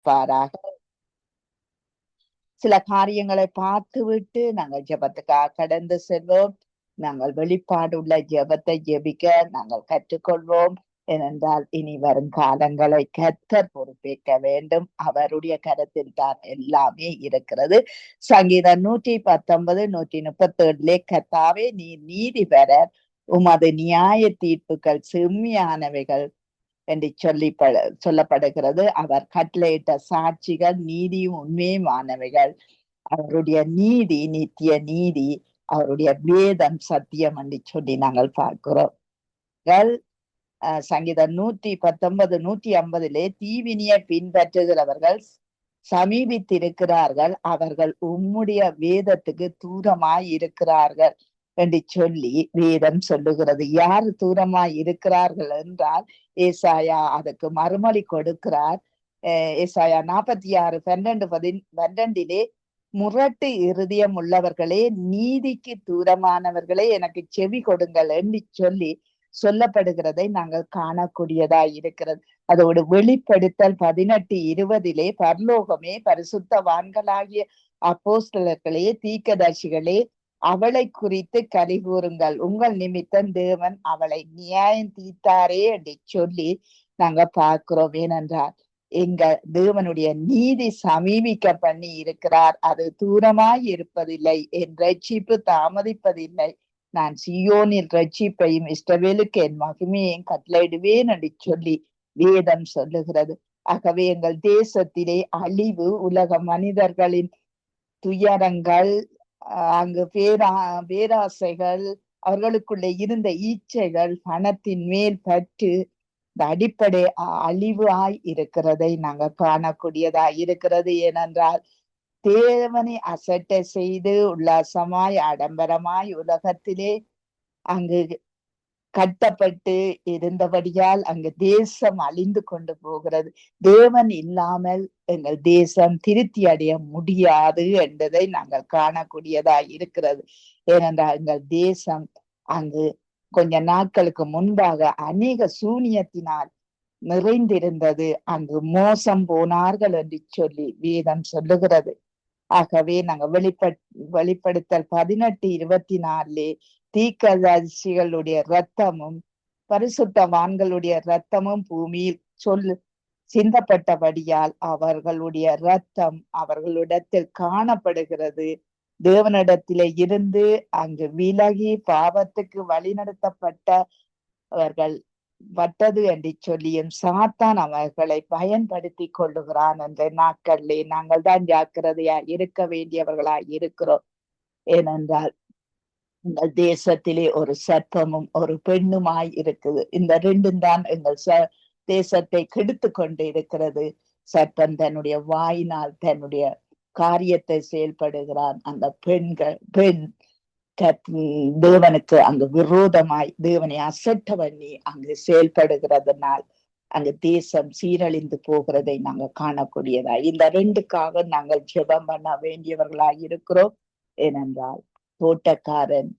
பாராக சில காரியங்களை பார்த்துவிட்டு நாங்கள் ஜெபத்துக்காக கடந்து செல்வோம். நாங்கள் வெளிப்பாடுள்ள ஜெபத்தை ஜெபிக்க நாங்கள் கற்றுக்கொள்வோம். ஏனென்றால் இனி வரும் காலங்களை கர்த்தர் பொறுப்பேற்க வேண்டும். அவருடைய கருத்தில் தான் எல்லாமே இருக்கிறது. சங்கீதம் 119 137 கர்த்தாவே நீர் நீதிபரர், உமது நியாய தீர்ப்புகள் செம்மையானவைகள் என்று சொல்லப்படுகிறது. அவர் கட்டளையிட்ட சாட்சிகள் நீதியும் உண்மையுமானவைகள். அவருடைய நீதி நித்திய நீதி, அவருடைய வேதம் சத்தியம் என்று சொல்லி நாங்கள் பார்க்கிறோம். சங்கீதம் 119 150 தீவினியை பின்பற்றுகிறவர்கள் சமீபித்திருக்கிறார்கள், அவர்கள் உம்முடைய வேதத்துக்கு தூரமாய் இருக்கிறார்கள் என்று சொல்லி வேதம் சொல்லுகிறது. யார் தூரமாய் இருக்கிறார்கள் என்றால் ஏசாயா அதுக்கு மறுமொழி கொடுக்கிறார். ஏசாயா 46:12 முரட்டு இருதயம் உள்ளவர்களே, நீதிக்கு தூரமானவர்களே, எனக்கு செவி கொடுங்கள் என்று சொல்லி சொல்லப்படுகிறதை நாங்கள் காணக்கூடியதா இருக்கிறது. அதோடு வெளிப்படுத்தல் 18:20 பரலோகமே, பரிசுத்தவான்களாகிய அப்போஸ்தலர்களே, தீர்க்கதரிசிகளே, அவளை குறித்து கலி கூறுங்கள், உங்கள் நிமித்தம் தேவன் அவளை நியாயம் தீர்த்தாரே என்று சொல்லி நாங்க பார்க்கிறோம். ஏனென்றால் எங்க தேவனுடைய நீதி சமீபிக்க பண்ணி இருக்கிறார். அது தூரமாய் இருப்பதில்லை, என் ரட்சிப்பு தாமதிப்பதில்லை. நான் சீயோனில் ரட்சிப்பையும் இஸ்ரவேலுக்கு என் மகிமையையும் கட்டளையிடுவேன் என்று சொல்லி வேதம் சொல்லுகிறது. ஆகவே எங்கள் தேசத்திலே அழிவு, உலக மனிதர்களின் துயரங்கள், அங்கு பேராசைகள், அவர்களுக்குள்ளே இருந்த ஈச்சைகள், பணத்தின் மேல் பற்று, இந்த அடிப்படை அழிவாய் இருக்கிறதை நாங்கள் காணக்கூடியதாய் இருக்கிறது. ஏனென்றால் தேவனை அசட்டை செய்து உல்லாசமாய் ஆடம்பரமாய் உலகத்திலே அங்கு கட்டப்பட்டு இருந்தபடியால் அங்கு தேசம் அழிந்து கொண்டு போகிறது. தேவன் இல்லாமல் எங்கள் தேசம் திருப்தி அடைய முடியாது என்பதை நாங்கள் காணக்கூடியதாய் இருக்கிறது. ஏனென்றால் எங்கள் தேசம் அங்கு கொஞ்ச நாட்களுக்கு முன்பாக அநேக சூனியத்தினால் நிறைந்திருந்தது. அங்கு மோசம் போனார்கள் என்று சொல்லி வேதம் சொல்லுகிறது. ஆகவே நாங்க வெளிப்படுத்தல் 18:24 தீர்க்கதரிசிகளுடைய இரத்தமும் பரிசுத்தவான்களுடைய இரத்தமும் பூமியில் சிந்தப்பட்டபடியால் அவர்களுடைய இரத்தம் அவர்களிடத்தில் காணப்படுகிறது. தேவனிடத்திலே இருந்து அங்கு விலகி பாவத்துக்கு வழிநடத்தப்பட்டவர்கள் பட்டது என்று சொல்லியும் சாத்தான் அவர்களை பயன்படுத்தி கொள்ளுகிறான். என்ற நாட்களிலே நாங்கள் தான் ஜாக்கிரதையா இருக்க வேண்டியவர்களாய் இருக்கிறோம். ஏனென்றால் எங்கள் தேசத்திலே ஒரு சர்ப்பமும் ஒரு பெண்ணுமாய் இருக்குது. இந்த ரெண்டும் தான் எங்கள் தேசத்தை கெடுத்து கொண்டு இருக்கிறது. சர்ப்பம் தன்னுடைய வாயினால் தன்னுடைய காரியத்தை செயல்படுகிறான். அந்த பெண் தேவனுக்கு அங்கு விரோதமாய் தேவனை அசட்ட பண்ணி அங்கு செயல்படுகிறதுனால் அங்கு தேசம் சீரழிந்து போகிறதை நாங்க காணக்கூடியதா. இந்த ரெண்டுக்காக நாங்கள் ஜெபம் பண்ண வேண்டியவர்களாய் இருக்கிறோம். ஏனென்றால் தோட்டக்காரன்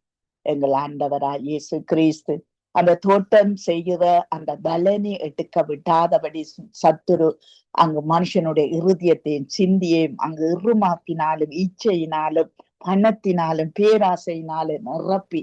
எங்கள் ஆண்டவராய் இயேசு கிறிஸ்து அந்த தோட்டம் செய்கிற அந்த பலனை எடுக்க விட்டாதபடி சத்துரு அங்கு மனுஷனுடைய இருதயத்தையும் சிந்தியையும் அங்கு இருமாக்கினாலும் இச்சையினாலும் பணத்தினாலும் பேராசையினாலும் நிரப்பி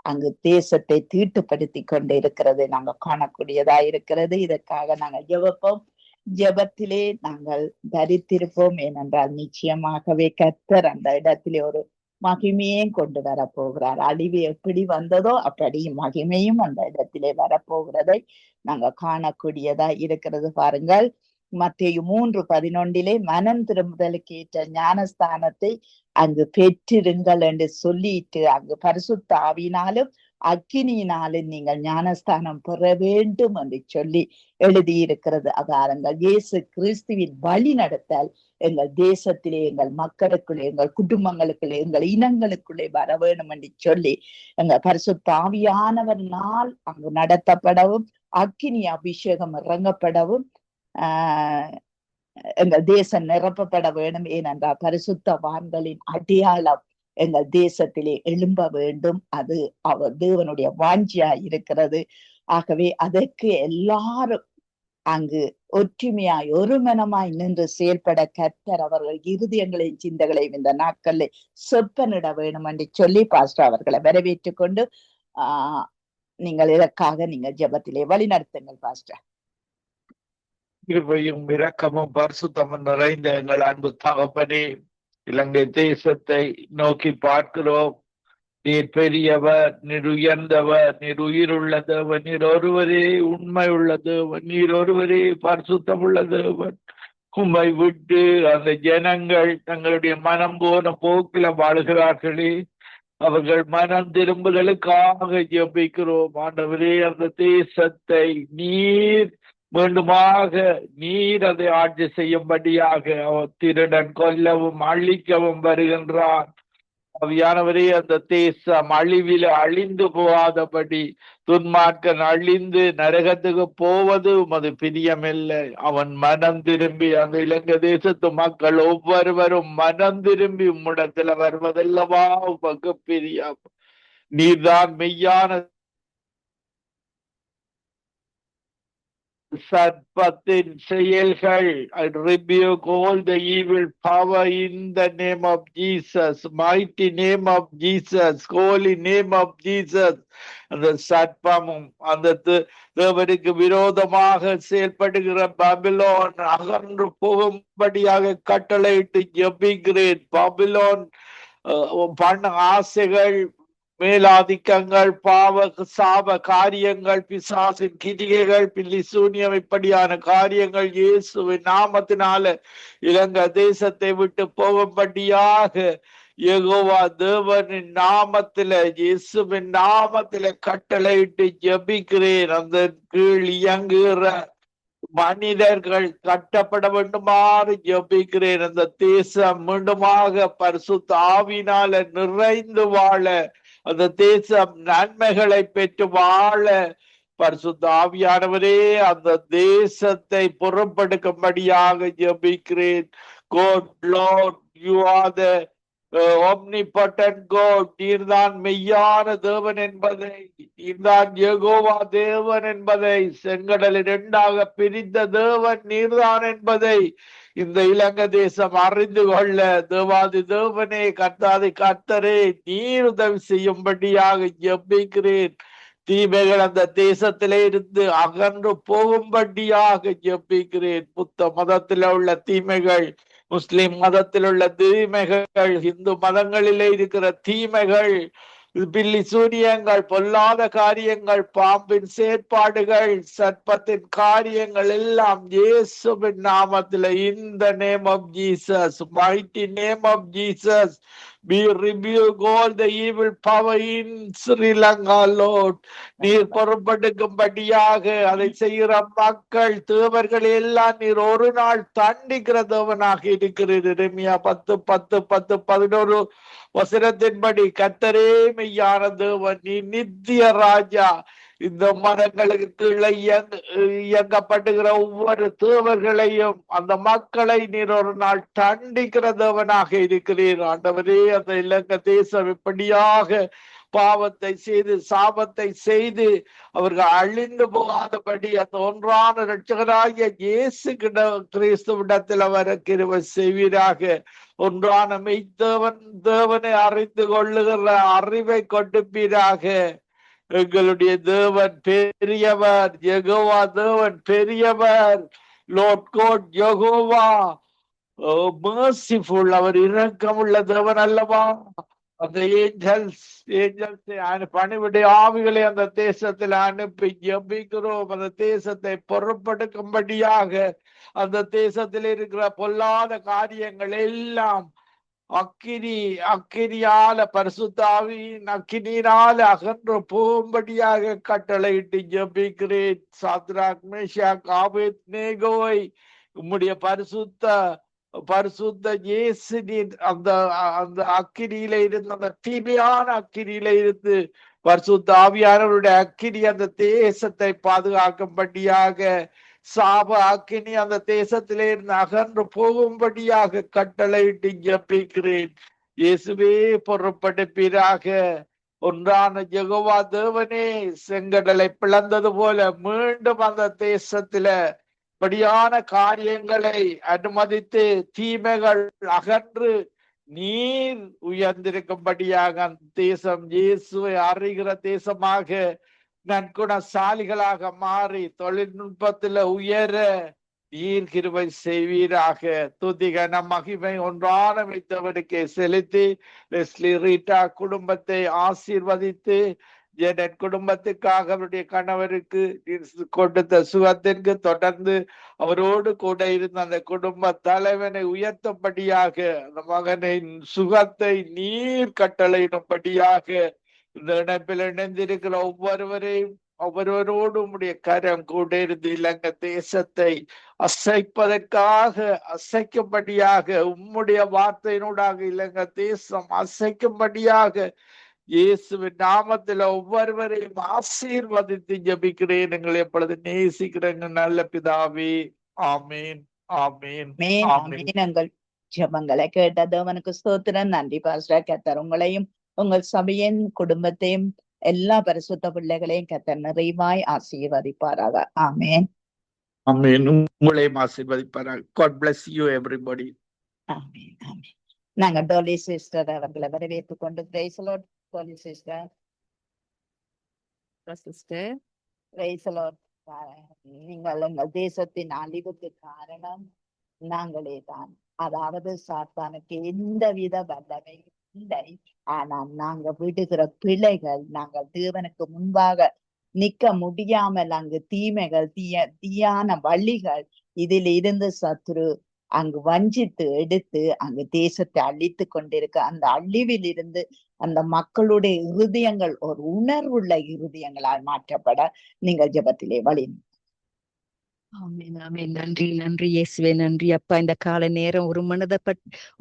அங்கு தேசத்தை தீட்டுப்படுத்தி கொண்டு இருக்கிறது நாங்க காணக்கூடியதா இருக்கிறது. இதற்காக நாங்கள் ஜெபப்போம். ஜெபத்திலே நாங்கள் தரித்திருப்போம். ஏனென்றால் நிச்சயமாகவே கர்த்தர் அந்த இடத்திலே ஒரு மகிமையும் கொண்டு வரப்போகிறார். அழிவு எப்படி வந்ததோ அப்படி மகிமையும் அந்த இடத்திலே வரப்போகிறதை நாங்க காணக்கூடியதா இருக்கிறது. பாருங்கள், மத்தேயு 3:11 மனம் திரும்புதலுக்கு ஏற்ற ஞானஸ்தானத்தை அங்கு பெற்றிருங்கள் என்று சொல்லிட்டு அங்கு பரிசுத்த ஆவியினாலும் அக்கினியினாலும் நீங்கள் ஞானஸ்தானம் பெற வேண்டும் என்று சொல்லி எழுதியிருக்கிறது. அதாரங்கள் இயேசு கிறிஸ்துவின் வழி நடத்தல் எங்கள் தேசத்திலே, எங்கள் மக்களுக்குள்ளே, எங்கள் குடும்பங்களுக்குள்ளே, எங்கள் இனங்களுக்குள்ளே வர வேண்டும் என்று சொல்லி எங்கள் பரிசுத்த ஆவியானவர்னால் அங்கு நடத்தப்படவும் அக்கினி அபிஷேகம் இறங்கப்படவும் எங்கள் தேசம் நிரப்பப்பட வேண்டும். ஏனென்றால் பரிசுத்தவான்களின் அடையாளம் எங்கள் தேசத்திலே எழும்ப வேண்டும். அது அவர் தேவனுடைய வாஞ்சியா இருக்கிறது. ஆகவே அதற்கு எல்லாரும் அங்கு ஒற்றுமையாய் ஒரு மனமாய் நின்று செயல்பட கர்த்தர் அவர்கள் இருதயங்களையும் சிந்தங்களையும் இந்த நாட்களில் சொப்பனிட வேணும் என்று சொல்லி பாஸ்டர் அவர்களை வரவேற்றுக் கொண்டு நீங்கள் இதற்காக நீங்கள் ஜெபத்திலே வழி நடத்துங்கள் பாஸ்டர். கிருபையும் இரக்கமும் பரிசுத்தமும் நிறைந்த எங்கள் அன்பு தகப்பனே, இலங்கை தேசத்தை நோக்கி பார்க்கிறோம். நீர் பெரியவர், நீர் உயர்ந்தவர், நீர் உயிருள்ள தேவன், நீர் ஒருவரே உண்மை உள்ள தேவன், நீர் ஒருவரே பரிசுத்தம் உள்ள தேவன். உம்மை விட்டு அந்த ஜனங்கள் தங்களுடைய மனம் போன போக்கில வாழ்கிறார்களே, அவர்கள் மனம் திரும்புதலுக்காக ஜெபிக்கிறோம். ஆண்டவரே, அந்த தேசத்தை நீர் மீண்டுமாக நீர் அதை ஆட்சி செய்யும்படியாக திருடன் கொல்லவும் அழிக்கவும் வருகின்றான். அவையானவரே, அந்த தேசம் அழிவில அழிந்து போகாதபடி துன்மார்க்கன் அழிந்து நரகத்துக்கு போவது உமது பிரியமில்லை. அவன் மனம் திரும்பி அந்த இலங்கை தேசத்து மக்கள் ஒவ்வொருவரும் மனம் திரும்பி உம்மிடத்துல வருவதல்லவா உமக்கு பிரியம். நீர்தான் மெய்யான சர்ப்பத்தின் செயல்கள். I rebuke all the evil power in the name of Jesus, mighty name of Jesus, holy name of Jesus. அந்த சர்ப்பமும் அந்த தேவனுக்கு விரோதமாக செயல்படுகிற பாபிலோன் அகன்று போகும்படியாக கட்டளையிட்டு ஜெபிக்கிறேன். பாபிலோன் பண்ண ஆசைகள், மேலாதிக்கங்கள், பாவ சாப காரியங்கள், பிசாசின் கிரிகைகள், பில்லி சூனியம், இப்படியான காரியங்கள் இயேசுவின் நாமத்தினால இலங்கை தேசத்தை விட்டு போகும்படியாக யெகோவா தேவனின் நாமத்தில, இயேசுவின் நாமத்தில கட்டளையிட்டு ஜெபிக்கிறேன். அந்த கீழ் இயங்குகிற மனிதர்கள் கட்டப்பட வேண்டுமாறு ஜெபிக்கிறேன். அந்த தேசம் மீண்டுமாக பரிசுத்த ஆவியினால நிறைந்து வாழ, அந்த தேசம் நன்மைகளை பெற்று வாழ பரிசுத்த ஆவியானவரே அந்த தேசத்தை பொறுப்பெடுக்கும்படியாக ஜெபிக்கிறேன். God Lord, you are the omnipotent God. நீர்தான் மெய்யான தேவன் என்பதை, நீர்தான் யெகோவா தேவன் என்பதை, செங்கடலை இரண்டாக பிரிந்த தேவன் நீர்தான் என்பதை இந்த இலங்கை தேசம் அறிந்து கொள்ள தேவாதி தேவனே, கர்த்தாதி கர்த்தரே, நீர் உதவி செய்யும்படியாக ஜெபிக்கிறேன். தீமைகள் அந்த தேசத்திலே இருந்து அகன்று போகும்படியாக ஜெபிக்கிறேன். புத்த மதத்தில உள்ள தீமைகள், முஸ்லிம் மதத்தில் உள்ள தீமைகள், இந்து மதங்களிலே இருக்கிற தீமைகள், பில்லி சூரியங்கள், பொல்லாத காரியங்கள், பாம்பின் செயற்பாடுகள், சர்ப்பத்தின் காரியங்கள் எல்லாம் இயேசுவின் நாமத்தில், in the name of Jesus, mighty name of Jesus, we rebuke all the evil power in Sri Lanka, Lord. நீர் பொறுப்பெடுக்கும்படியாக அதை செய்கிற மக்கள் தேவர்கள் எல்லாம் நீர் ஒரு நாள் தண்டிக்கிற தேவனாக இருக்கிறது. எரேமியா 10:10-11 வசனத்தின்படி, கர்த்தரே மெய்யான தேவன், நீ நித்திய ராஜா. இந்த மரங்களுக்கு கீழே இயங்கப்படுகிற ஒவ்வொரு தேவர்களையும், அந்த மக்களை நீர் ஒரு நாள் தண்டிக்கிற தேவனாக இருக்கிறீர். ஆண்டவரே, அந்த இலங்கை தேசம் இப்படியாக பாவத்தை செய்து சாபத்தை செய்து அவர்கள் அழிந்து போகாதபடி அந்த ஒன்றான இரட்சகராகிய இயேசு கிறிஸ்துவிடத்தில் அவர் கிருபை செய்வீராக. ஒன்றான மெய்தேவன் தேவனை அறிந்து கொள்ளுகிற அறிவை கொடுப்பீராக. எங்களுடைய தேவன் பெரியவர், யெகோவா தேவன் பெரியவர். லார்ட் காட் யெகோவா merciful, அவர் இரக்கமுள்ள தேவன் அல்லவா. அந்த ஏஞ்சல்ஸ் பணிவிடை ஆவிகளை அந்த தேசத்தில் அனுப்பி ஜெபிக்கிறோம். அந்த தேசத்தை பொறுப்பெடுக்கும்படியாக, அந்த தேசத்தில் இருக்கிற பொல்லாத காரியங்கள் எல்லாம் அக்கினியால, பரிசுத்தாவியின் அக்கினியினால அகன்று போகும்படியாக கட்டளையிட்டு ஜெபிக்கிறேன். சாத்ராக், மேஷாக், ஆபேத்நேகோவை உம்முடைய பரிசுத்த இயேசு அந்த அந்த அக்கினியில இருந்து, அந்த தீமையான அக்கினியில இருந்து பரிசுத்த ஆவியானவருடைய அக்கினி அந்த தேசத்தை பாதுகாக்கும்படியாக, சாப அக்கினி அந்த தேசத்திலே இருந்து அகன்று போகும்படியாக கட்டளையிட்டு ஜெபிக்கிறேன். இயேசுவே பொறுப்பெடுப்பீராக. ஒன்றான யெகோவா தேவனே, செங்கடலை பிளந்தது போல மீண்டும் அந்த தேசத்தில படியான காரியங்களை அனுமதித்து தீமைகள் அகன்று நீர் உயர்ந்திருக்கும்படியாக அந்த தேசம் இயேசுவை அறிகிற தேசமாக நற்குணசாலிகளாக மாறி தொழில்நுட்பத்துல உயர நீர் கிருபை செய்வீராக. துதிகன மகிமை ஒன்றான வைத்தவனுக்கு செலுத்தி லெஸ்லி ரீட்டா குடும்பத்தை ஆசீர்வதித்து ஜெனட் குடும்பத்துக்காக அவருடைய கணவருக்கு கொடுத்த சுகத்திற்கு தொடர்ந்து அவரோடு கூட இருந்த அந்த குடும்ப தலைவனை உயர்த்தபடியாக அந்த மகனின் சுகத்தை நீர் கட்டளையிடும்படியாக இந்த இணைப்பில் இணைந்திருக்கிற ஒவ்வொருவரோடு உடைய கரம் கூட இருந்து இலங்கை தேசத்தை அசைப்பதற்காக அசைக்கும்படியாக உம்முடைய வார்த்தையினூடாக இலங்கை தேசம் அசைக்கும்படியாக இயேசுவின் நாமத்துல ஒவ்வொருவரையும் ஆசீர்வதித்து ஜபிக்கிறேன். எங்களை எப்பொழுது நேசிக்கிறேங்க நல்ல பிதாவே. ஆமீன் ஆமீன் ஆமீன். எங்கள் ஜபங்களை கேட்ட தேவனுக்கு ஸ்தோத்திரம். நன்றி பாஸ்டர். கர்த்தர் உங்களையும் உங்கள் சபையின் குடும்பத்தையும் எல்லா பரிசுத்த பிள்ளைகளையும் கர்த்தர் நிறைவாய் ஆசீர்வதிப்பாராக. ஆமீன் ஆமீன். உங்களையும் ஆசீர்வதிப்பாராக. God bless you everybody. ஆமீன் ஆமீன். நாங்க டோலி சிஸ்டர் அவர்களை வரவேற்றுக் கொண்டு praise the Lord. Dolly sister praise the lord. நீங்கள் எங்கள் தேசத்தின் அழிவுக்கு காரணம் நாங்களே தான். அதாவது சாத்தானுக்கு எந்தவித வல்லமை இல்லை. ஆனால் நாங்க விடுகிற பிழைகள், நாங்கள் தேவனுக்கு முன்பாக நிக்க முடியாமல் அங்கு தீமைகள் தீயான வழிகள் இதில் இருந்து சத்துரு அங்கு வஞ்சித்து எடுத்து அங்கு தேசத்தை அழித்து கொண்டிருக்க அந்த அழிவில் இருந்து அந்த மக்களுடைய இருதயங்கள் ஒரு உணர்வுள்ள இருதயங்களால் மாற்றப்பட நீங்கள் ஜெபத்திலே வழி. ஆமென் ஆமென். நன்றி நன்றி இயேசுவே, நன்றி அப்பா. இந்த காலை நேரம்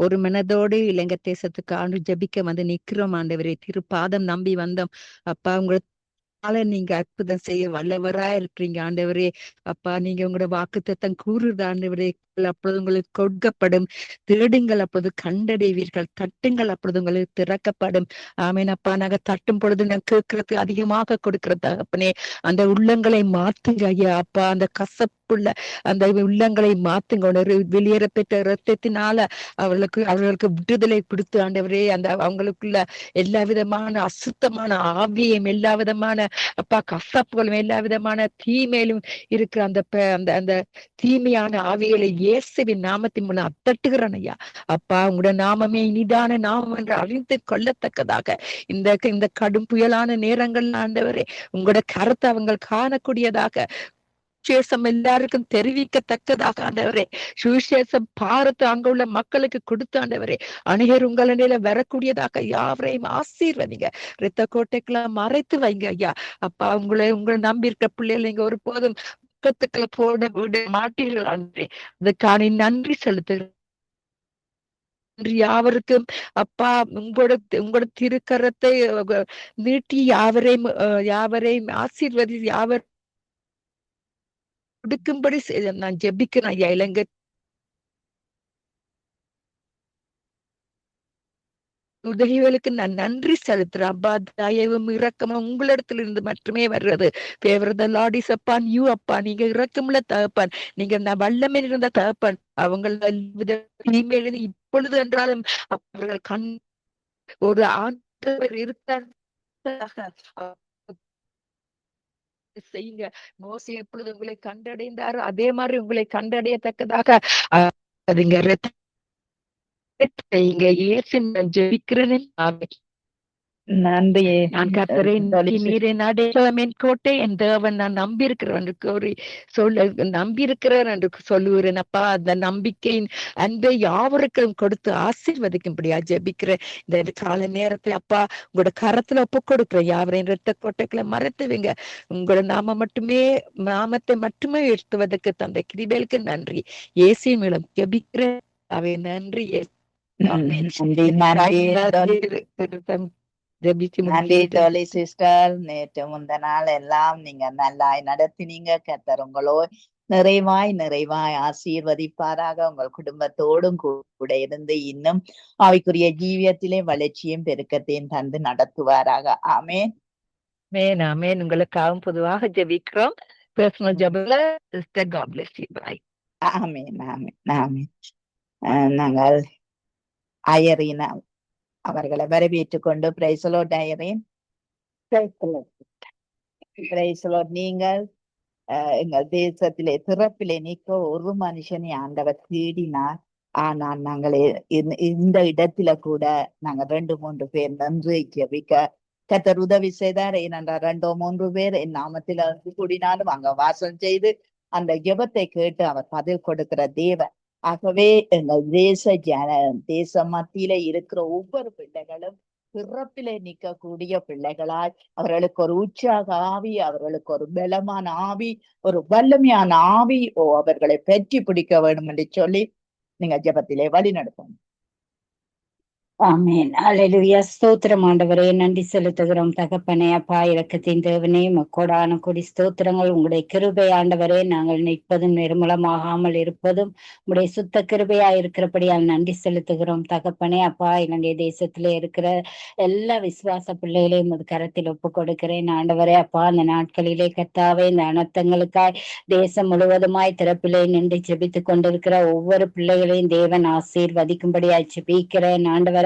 ஒரு மனதோடு இலங்கை தேசத்துக்கு ஆண்டு ஜபிக்க வந்து நிக்கிறோம் ஆண்டவரே. திருப்பாதம் நம்பி வந்தோம் அப்பா. உங்களுக்கு நீங்க அற்புதம் செய்ய வல்லவரா இருக்கிறீங்க ஆண்டவரே. அப்பா நீங்க உங்களோட வாக்குத்தத்தம் கூறுது ஆண்டவரே. அப்பொழுது உங்களுக்கு கொடுக்கப்படும், தேடுங்கள் அப்பொழுது கண்டடைவீர்கள், தட்டுங்கள் அப்பொழுது உங்களுக்கு திறக்கப்படும். ஆமீன் அப்பா. நாங்க தட்டும் பொழுது நான் கேட்கறது அதிகமாக கொடுக்கிற தகப்பனே, அந்த உள்ளங்களை மாத்துங்க ஐயா அப்பா. அந்த கசப்புள்ள அந்த உள்ளங்களை மாத்துங்க. வெளியேற பெற்ற இரத்தத்தினால அவர்களுக்கு விடுதலை கொடுத்து ஆண்டவரே, அந்த அவங்களுக்குள்ள எல்லா விதமான அசுத்தமான ஆவியும் எல்லா விதமான அப்பா கசப்புகளும் எல்லா விதமான தீமையிலும் இருக்கிற அந்த தீமையான ஆவிகளை இயேசுவின் நாமத்தின் மூலம் அத்தட்டுகிறேன் ஐயா அப்பா. உங்களோட நாமமே இனிதான நாமம் என்று அறிந்து கொள்ளத்தக்கதாக இந்த கடும் புயலான நேரங்கள் ஆண்டவரே உங்களோட கருத்தை அவங்க காணக்கூடியதாக சுவிசேஷம் எல்லாருக்கும் தெரிவிக்கத்தக்கதாக ஆண்டவரே, சுவிசேஷம் பாரத்து அங்க உள்ள மக்களுக்கு கொடுத்து ஆண்டவரே, அநேகர் உங்களிடையில வரக்கூடியதாக யாவரையும் ஆசீர்வதிங்க. இரத்த கோட்டைக்கெல்லாம் மறைத்து வைங்க ஐயா அப்பா. உங்களை நம்பி இருக்க பிள்ளைகள் நீங்க ஒரு போதும் பக்கத்துக்களை போட விட மாட்டீர்கள் ஆண்டவரே. அதுக்கான நன்றி செலுத்துகிறேன். யாவருக்கும் அப்பா உங்களோட திருக்கரத்தை நீட்டி யாவரையும் ஆசீர்வதி யாவர் கொடுக்கும்படி நான் ஜெபிக்கிறேன் ஐயா. இலங்கை உதவிகளுக்கு நான் நன்றி செலுத்துறேன் அப்பா. தயவும் இரக்கமும் உங்களிடத்துல இருந்து மட்டுமே வர்றது. லாடிசப்பான் யூ அப்பா. நீங்க இரக்கமுள்ள தகப்பான், நீங்க நான் வல்லமை இருந்த தகப்பான். அவங்கள தீமையிலிருந்து இப்பொழுது என்றாலும் அவர்கள் கண் ஒரு ஆண்டவர் இருக்கார் செய்யுங்க. மோசே எப்பொழுது உங்களை கண்டடைந்தாரோ அதே மாதிரி உங்களை கண்டடையத்தக்கதாக அதுங்க இயேசு ஜெபிக்கிறேன். நன்றி. நான் கர்த்தரை நீரே நாடேன் கோட்டை என் தேவன் நான் நம்பியிருக்கிறேன் என்று சொல்லுகிறேன் அப்பா. அந்த நம்பிக்கையின் அன்பை யாவருக்கும் கொடுத்து ஆசீர்வதிக்கும்படியா ஜெபிக்கிறேன். இந்த கால நேரத்துல அப்பா உங்களோட கரத்துல ஒப்பு கொடுக்குறேன். யாவரையும் இரத்த கோட்டைகளை மறைத்துவீங்க. உங்களோட நாமத்தை மட்டுமே உயர்த்துவதற்கு தந்தை கிருபைக்கு நன்றி. இயேசுவின் மூலம் ஜெபிக்கிறேன். அவை நன்றி. நன்றி தோழி சிஸ்டர். நேற்று முந்த நாள் எல்லாம் நீங்க நல்லாய் நடத்தினீங்க. கர்த்தர் உங்களோ நிறைவாய் ஆசீர்வதிப்பாராக. உங்கள் குடும்பத்தோடும் கூட இருந்து இன்னும் அவைக்குரிய ஜீவியத்திலே வளர்ச்சியும் பெருக்கத்தையும் தந்து நடத்துவாராக. ஆமேன் ஆமேன். உங்களுக்காகவும் பொதுவாக ஜெபிக்கிறோம். personal ஜெபத்துல sister God bless you. Bye. ஆமென் ஆமென் ஆமென். நாங்கள் ஐயரின் அவர்களை வரவேற்றுக் கொண்டு பிரைஸ் தி லார்ட் ஐயரின். Praise the lord. நீங்கள் எங்கள் தேசத்திலே திறப்பிலே நிற்க ஒரு மனுஷனை ஆண்டவர் தேடினார். ஆனால் நாங்கள் இந்த இடத்துல கூட நாங்க 2-3 பேர் நன்றி ஜெபிக்க கர்த்தர் உதவி செய்தார். ஏனென்றால் 2-3 பேர் என் நாமத்தில் கூடினாலும் அங்க வாசம் செய்து அந்த ஜெபத்தை கேட்டு அவர் பதில் கொடுக்கிற தேவன். ஆகவே எங்கள் தேச மத்தியில இருக்கிற ஒவ்வொரு பிள்ளைகளும் பிறப்பிலே நிற்கக்கூடிய பிள்ளைகளாய் அவர்களுக்கு ஒரு உற்சாக ஆவி, அவர்களுக்கு ஒரு பலமான ஆவி, ஒரு வல்லமையான ஆவி அவர்களை பற்றி பிடிக்க வேண்டும் என்று சொல்லி நீங்க ஜெபத்திலே வழி நடத்தணும். ஆமென். அல்லேலூயா. ஸ்தோத்திரம் ஆண்டவரே, நன்றி செலுத்துகிறோம் தகப்பனே. அப்பா இரக்கத்தின் தேவனே, கோடான கொடி ஸ்தோத்திரங்கள். உங்களுடைய கிருபை ஆண்டவரே, நாங்கள் நிற்பதும் நிர்மூலமாகாமல் இருப்பதும் உங்களுடைய சுத்த கிருபையா இருக்கிறபடியால் நன்றி செலுத்துகிறோம் தகப்பனே. அப்பா இலங்கை தேசத்திலே இருக்கிற எல்லா விசுவாச பிள்ளைகளையும் ஒரு கரத்தில் ஒப்பு கொடுக்கிறேன் ஆண்டவரே. அப்பா அந்த நாட்களிலே கர்த்தாவே இந்த அனர்த்தங்களுக்காய் தேசம் முழுவதுமாய் திறப்பிலே நின்று ஜெபித்துக் கொண்டிருக்கிற ஒவ்வொரு பிள்ளைகளையும் தேவன் ஆசீர்வதிக்கும்படியாய் ஜெபிக்கிறேன் ஆண்டவரே.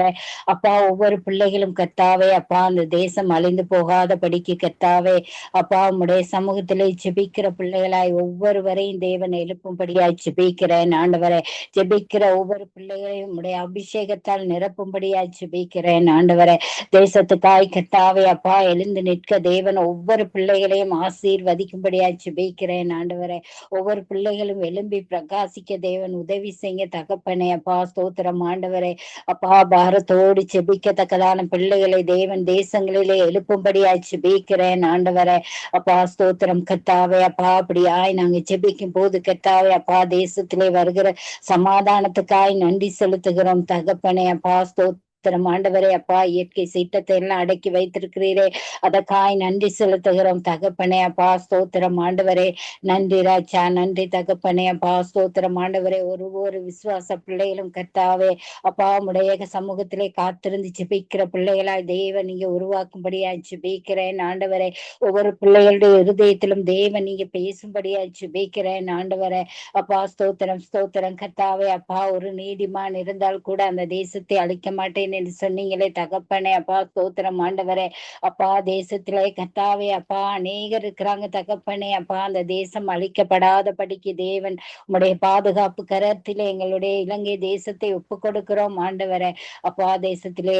அப்பா ஒவ்வொரு பிள்ளைகளும் கர்த்தாவே அப்பா அந்த தேசம் அழிந்து போகாதபடிக்கு கர்த்தாவே அப்பா உம்முடைய சமூகத்திலே ஜெபிக்கிற பிள்ளைகளாய் ஒவ்வொருவரையும் தேவன் எழுப்பும்படியாய் ஜெபிக்கிறேன் ஆண்டவரே. ஜெபிக்கிற ஒவ்வொரு பிள்ளைகளையும் உம்முடைய அபிஷேகத்தால் நிரப்பும்படியாய் ஜெபிக்கிறேன் ஆண்டவரே. தேசத்துக்காய் கர்த்தாவே அப்பா எழுந்து நிற்க தேவன் ஒவ்வொரு பிள்ளைகளையும் ஆசீர்வதிக்கும்படியாய் ஜெபிக்கிறேன் ஆண்டவரே. ஒவ்வொரு பிள்ளைகளும் எழும்பி பிரகாசிக்க தேவன் உதவி செய்ய தகப்பனே. அப்பா ஸ்தோத்திரம் ஆண்டவரே. அப்பா பாரத்தோடு செபிக்கத்தக்கதான பிள்ளைகளை தேவன் தேசங்களிலே எழுப்பும்படியாய் செபிக்கிறேன் ஆண்டவரே. அப்பா ஸ்தோத்திரம் கர்த்தாவே. அப்பா அப்படியாய் நாங்க செபிக்கும் போது கர்த்தாவே அப்பா தேசத்திலே வருகிற சமாதானத்துக்காய் நன்றி செலுத்துகிறோம் தகப்பனே. அப்பா ஸ்தோத்திரம் ஆண்டவரே. அப்பா இயற்கை சீற்றத்தை எல்லாம் அடக்கி வைத்திருக்கிறீரே, அதற்காய் நன்றி செலுத்துகிறோம் தகப்பனே. அப்பா ஸ்தோத்திரம் ஆண்டவரே. நன்றி ராஜா, நன்றி தகப்பனே. அப்பா ஸ்தோத்திரம் ஆண்டவரே. ஒரு விசுவாச பிள்ளைகளும் கர்த்தாவே அப்பா உடைய சமூகத்திலே காத்திருந்து ஜெபிக்கிற பிள்ளைகளாய் தேவன் நீங்க உருவாக்கும்படியாய் ஜெபிக்கிறேன் ஆண்டவரே. ஒவ்வொரு பிள்ளைகளுடைய இருதயத்திலும் தேவன் நீங்க பேசும்படியாய் ஜெபிக்கிறேன் ஆண்டவரே. அப்பா ஸ்தோத்திரம் ஸ்தோத்திரம் கர்த்தாவே. அப்பா ஒரு நீதிமான் இருந்தால் கூட அந்த தேசத்தை அழிக்க மாட்டேன் என்று சொன்னீங்களே தகப்பனே. அப்பா ஸ்தோத்திரம் ஆண்டவரே. அப்பா தேசத்திலே கர்த்தாவே அப்பா அநேகர் இருக்கிறாங்க தகப்பனே. அப்பா அந்த தேசம் அழிக்கப்படாதபடிக்கு தேவன் உம்முடைய பாதுகாப்பு கரத்திலே எங்களுடைய இலங்கை தேசத்தை ஒப்பு கொடுக்கிறோம் ஆண்டவரே. அப்பா தேசத்திலே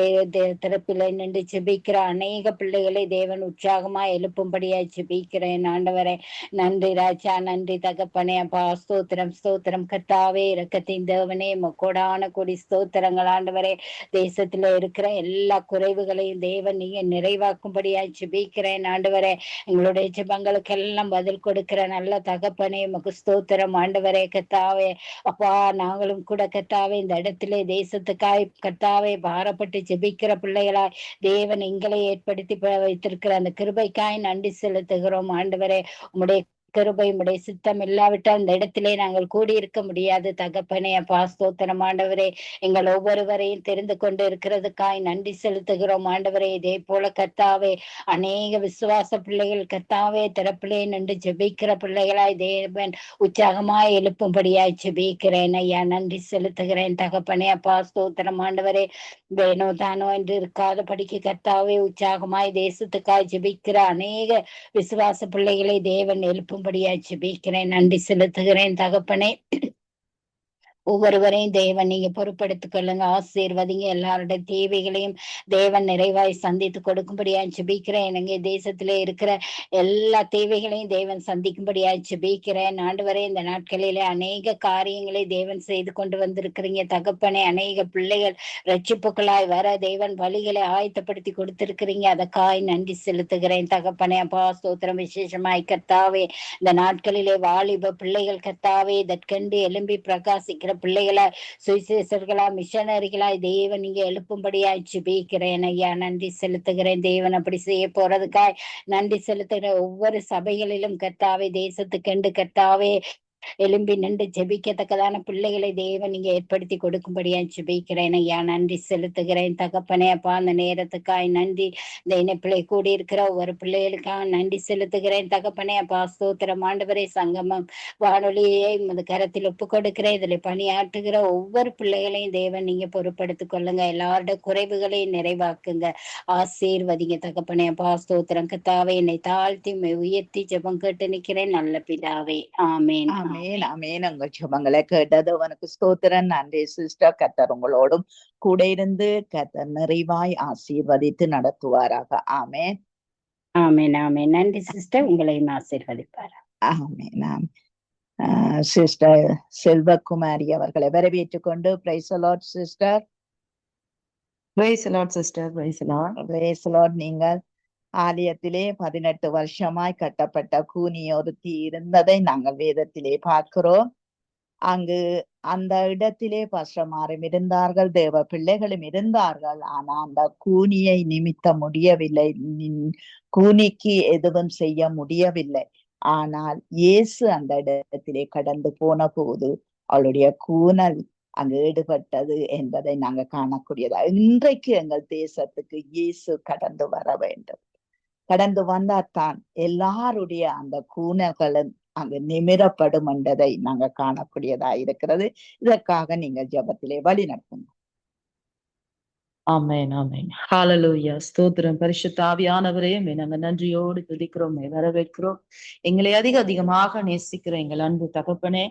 திறப்பிலே நின்று ஜெபிக்கிற அநேக பிள்ளைகளை தேவன் உற்சாகமா எழுப்பும்படியாய் ஜெபிக்கிறேன் ஆண்டவரே. நன்றி ராஜா, நன்றி தகப்பனே. அப்பா ஸ்தோத்திரம் ஸ்தோத்திரம் கர்த்தாவே. இரக்கத்தின் தேவனே, கோடான கொடி ஸ்தோத்திரங்கள் ஆண்டவரே. தேசத்துல இருக்கிற எல்லா குறைவுகளையும் தேவன் நீங்க நிறைவாக்கும்படியாய் ஜெபிக்கிறேன் ஆண்டவரே. எங்களுடைய ஜெபங்களுக்கு எல்லாம் பதில் கொடுக்கிற நல்ல தகப்பனே, உமக்கு ஸ்தோத்திரம் ஆண்டவரே கர்த்தாவே. அப்பா நாங்களும் கூட கர்த்தாவே இந்த இடத்திலே தேசத்துக்காய் கர்த்தாவே பாரப்பட்டு ஜெபிக்கிற பிள்ளைகளாய் தேவன் எங்களை ஏற்படுத்தி வைத்திருக்கிற அந்த கிருபைக்காய் நன்றி செலுத்துகிறோம் ஆண்டவரே. உம்முடைய கிருபை உடைய சித்தம் இல்லாவிட்டால் இந்த இடத்திலே நாங்கள் கூடியிருக்க முடியாது தகப்பனே. அப்பா ஸ்தோத்திரம் ஆண்டவரே. எங்கள் ஒவ்வொருவரையும் தெரிந்து கொண்டு இருக்கிறதுக்காய் நன்றி செலுத்துகிறோம் ஆண்டவரே. இதே போல கர்த்தாவே அநேக விசுவாச பிள்ளைகள் கர்த்தாவே திறப்பிலே நின்று ஜெபிக்கிற பிள்ளைகளாய் தேவன் உற்சாகமாய் எழுப்பும்படியாய் ஜெபிக்கிறேன் ஐயா. நன்றி செலுத்துகிறேன் தகப்பனே. அப்பா ஸ்தோத்திரம் ஆண்டவரே. வேணோ தானோ என்று இருக்காதபடிக்கு கர்த்தாவே உற்சாகமாய் தேசத்துக்காய் ஜெபிக்கிற அநேக விசுவாச பிள்ளைகளை தேவன் எழுப்பும்படியாய் ஜெபிக்கிறேன். நன்றி செலுத்துகிறேன் தகப்பனே. ஒவ்வொருவரையும் தேவன் நீங்க பொறுப்படுத்திக் கொள்ளுங்க, ஆசீர்வதிங்க. எல்லாருடைய தேவைகளையும் தேவன் நிறைவாய் சந்தித்து கொடுக்கும்படியாய் ஜெபிக்கிறேன். எனக்கு தேசத்திலே இருக்கிற எல்லா தேவைகளையும் தேவன் சந்திக்கும்படியாய் ஜெபிக்கிறேன் ஆண்டவரே. இந்த நாட்களிலே அநேக காரியங்களை தேவன் செய்து கொண்டு வந்திருக்கிறீங்க தகப்பனே. அநேக பிள்ளைகள் ரட்சிப்புகளாய் வர தேவன் வழிகளை ஆயத்தப்படுத்தி கொடுத்திருக்கிறீங்க, அதற்காய் நன்றி செலுத்துகிறேன் தகப்பனே. அப்பா ஸ்தோத்திரம். விசேஷமாய் கர்த்தாவே இந்த நாட்களிலே வாலிப பிள்ளைகள் கர்த்தாவே இதற்கென்று எழும்பி பிரகாசிக்கிற பிள்ளைகளாய் சுவிசேஷர்களா மிஷனரிகளாய் தேவன் நீங்க எழுப்பும்படியாய் ஜெபிக்கிறேன் ஐயா. நன்றி செலுத்துகிறேன். தேவன் அப்படி செய்ய போறதுக்காய் நன்றி செலுத்துகிறேன். ஒவ்வொரு சபைகளிலும் கர்த்தாவே தேசத்துக்கென்று கர்த்தாவே எழும்பி நின்று ஜெபிக்கத்தக்கதான பிள்ளைகளை தேவன் நீங்க ஏற்படுத்தி கொடுக்கும்படியா ஜெபிக்கிறேன் ஐயா. நன்றி செலுத்துகிறேன் தகப்பனே அப்பா. அந்த நேரத்துக்காய் நன்றி. இந்த இணைப்பிள்ளை கூடி இருக்கிற ஒவ்வொரு பிள்ளைகளுக்காக நன்றி செலுத்துகிறேன் தகப்பனே அப்பா. ஸ்தோத்திரம் ஆண்டவரே. சங்கமம் வானொலியை உமது கரத்தில் ஒப்பு கொடுக்கிறேன். இதுல பணியாற்றுகிற ஒவ்வொரு பிள்ளைகளையும் தேவன் நீங்க பொறுப்படுத்திக் கொள்ளுங்க. எல்லாரோட குறைவுகளையும் நிறைவாக்குங்க. ஆசீர்வதிங்க தகப்பனே அப்பா. ஸ்தோத்திரம் கர்த்தாவே. என்னை தாழ்த்தி உயர்த்தி ஜெபம் கேட்டு நிற்கிறேன் நல்ல பிதாவே. ஆமேன். ஆமேன் ஆமேன். உங்கள் ஜெபங்களை கேட்டது உனக்கு ஸ்தோத்திரம். நன்றி சிஸ்டர். கர்த்தர் உங்களோடும் கூட இருந்து கர்த்தர் நிறைவாய் ஆசீர்வதித்து நடத்துவாராக. ஆமேன் ஆமேன். ஆமேன். நன்றி சிஸ்டர். உங்களையும் ஆசீர்வதிப்பார். ஆமேன். சிஸ்டர் செல்வகுமாரி அவர்களை வரவேற்றுக் கொண்டு praise the Lord sister. Price the Lord sister. Price the Lord. Price the lord. நீங்கள் ஆலயத்திலே 18 வருஷமாய் கட்டப்பட்ட கூனி ஒருத்தி இருந்ததை நாங்கள் வேதத்திலே பார்க்கிறோம். அங்கு அந்த இடத்திலே பஸ்டமாரும் இருந்தார்கள், தேவ பிள்ளைகளும் இருந்தார்கள். ஆனா அந்த கூனியை நிமித்த முடியவில்லை, கூனிக்கு எதுவும் செய்ய முடியவில்லை. ஆனால் இயேசு அந்த இடத்திலே கடந்து போன போது அவளுடைய கூனல் அங்கு ஈடுபட்டது என்பதை நாங்க காணக்கூடியதா. இன்றைக்கு எங்கள் தேசத்துக்கு இயேசு கடந்து வர வேண்டும். கடந்து வந்தால்தான் எல்லாருடைய அந்த கூனல்களும் அங்கு நிமிரப்படும் என்றதை நாங்க காணக்கூடியதா இருக்கிறது. இதற்காக நீங்கள் ஜெபத்திலே வழி நடத்துங்க. ஆமென் ஆமென். ஹalleluya. ஸ்தோத்திரம். பரிசுத்த ஆவியானவரே, நாங்க நன்றியோடு துதிக்கிறோம், வரவேற்கிறோம். எங்களை அதிகமாக நேசிக்கிற எங்கள் அன்பு தகப்பனே,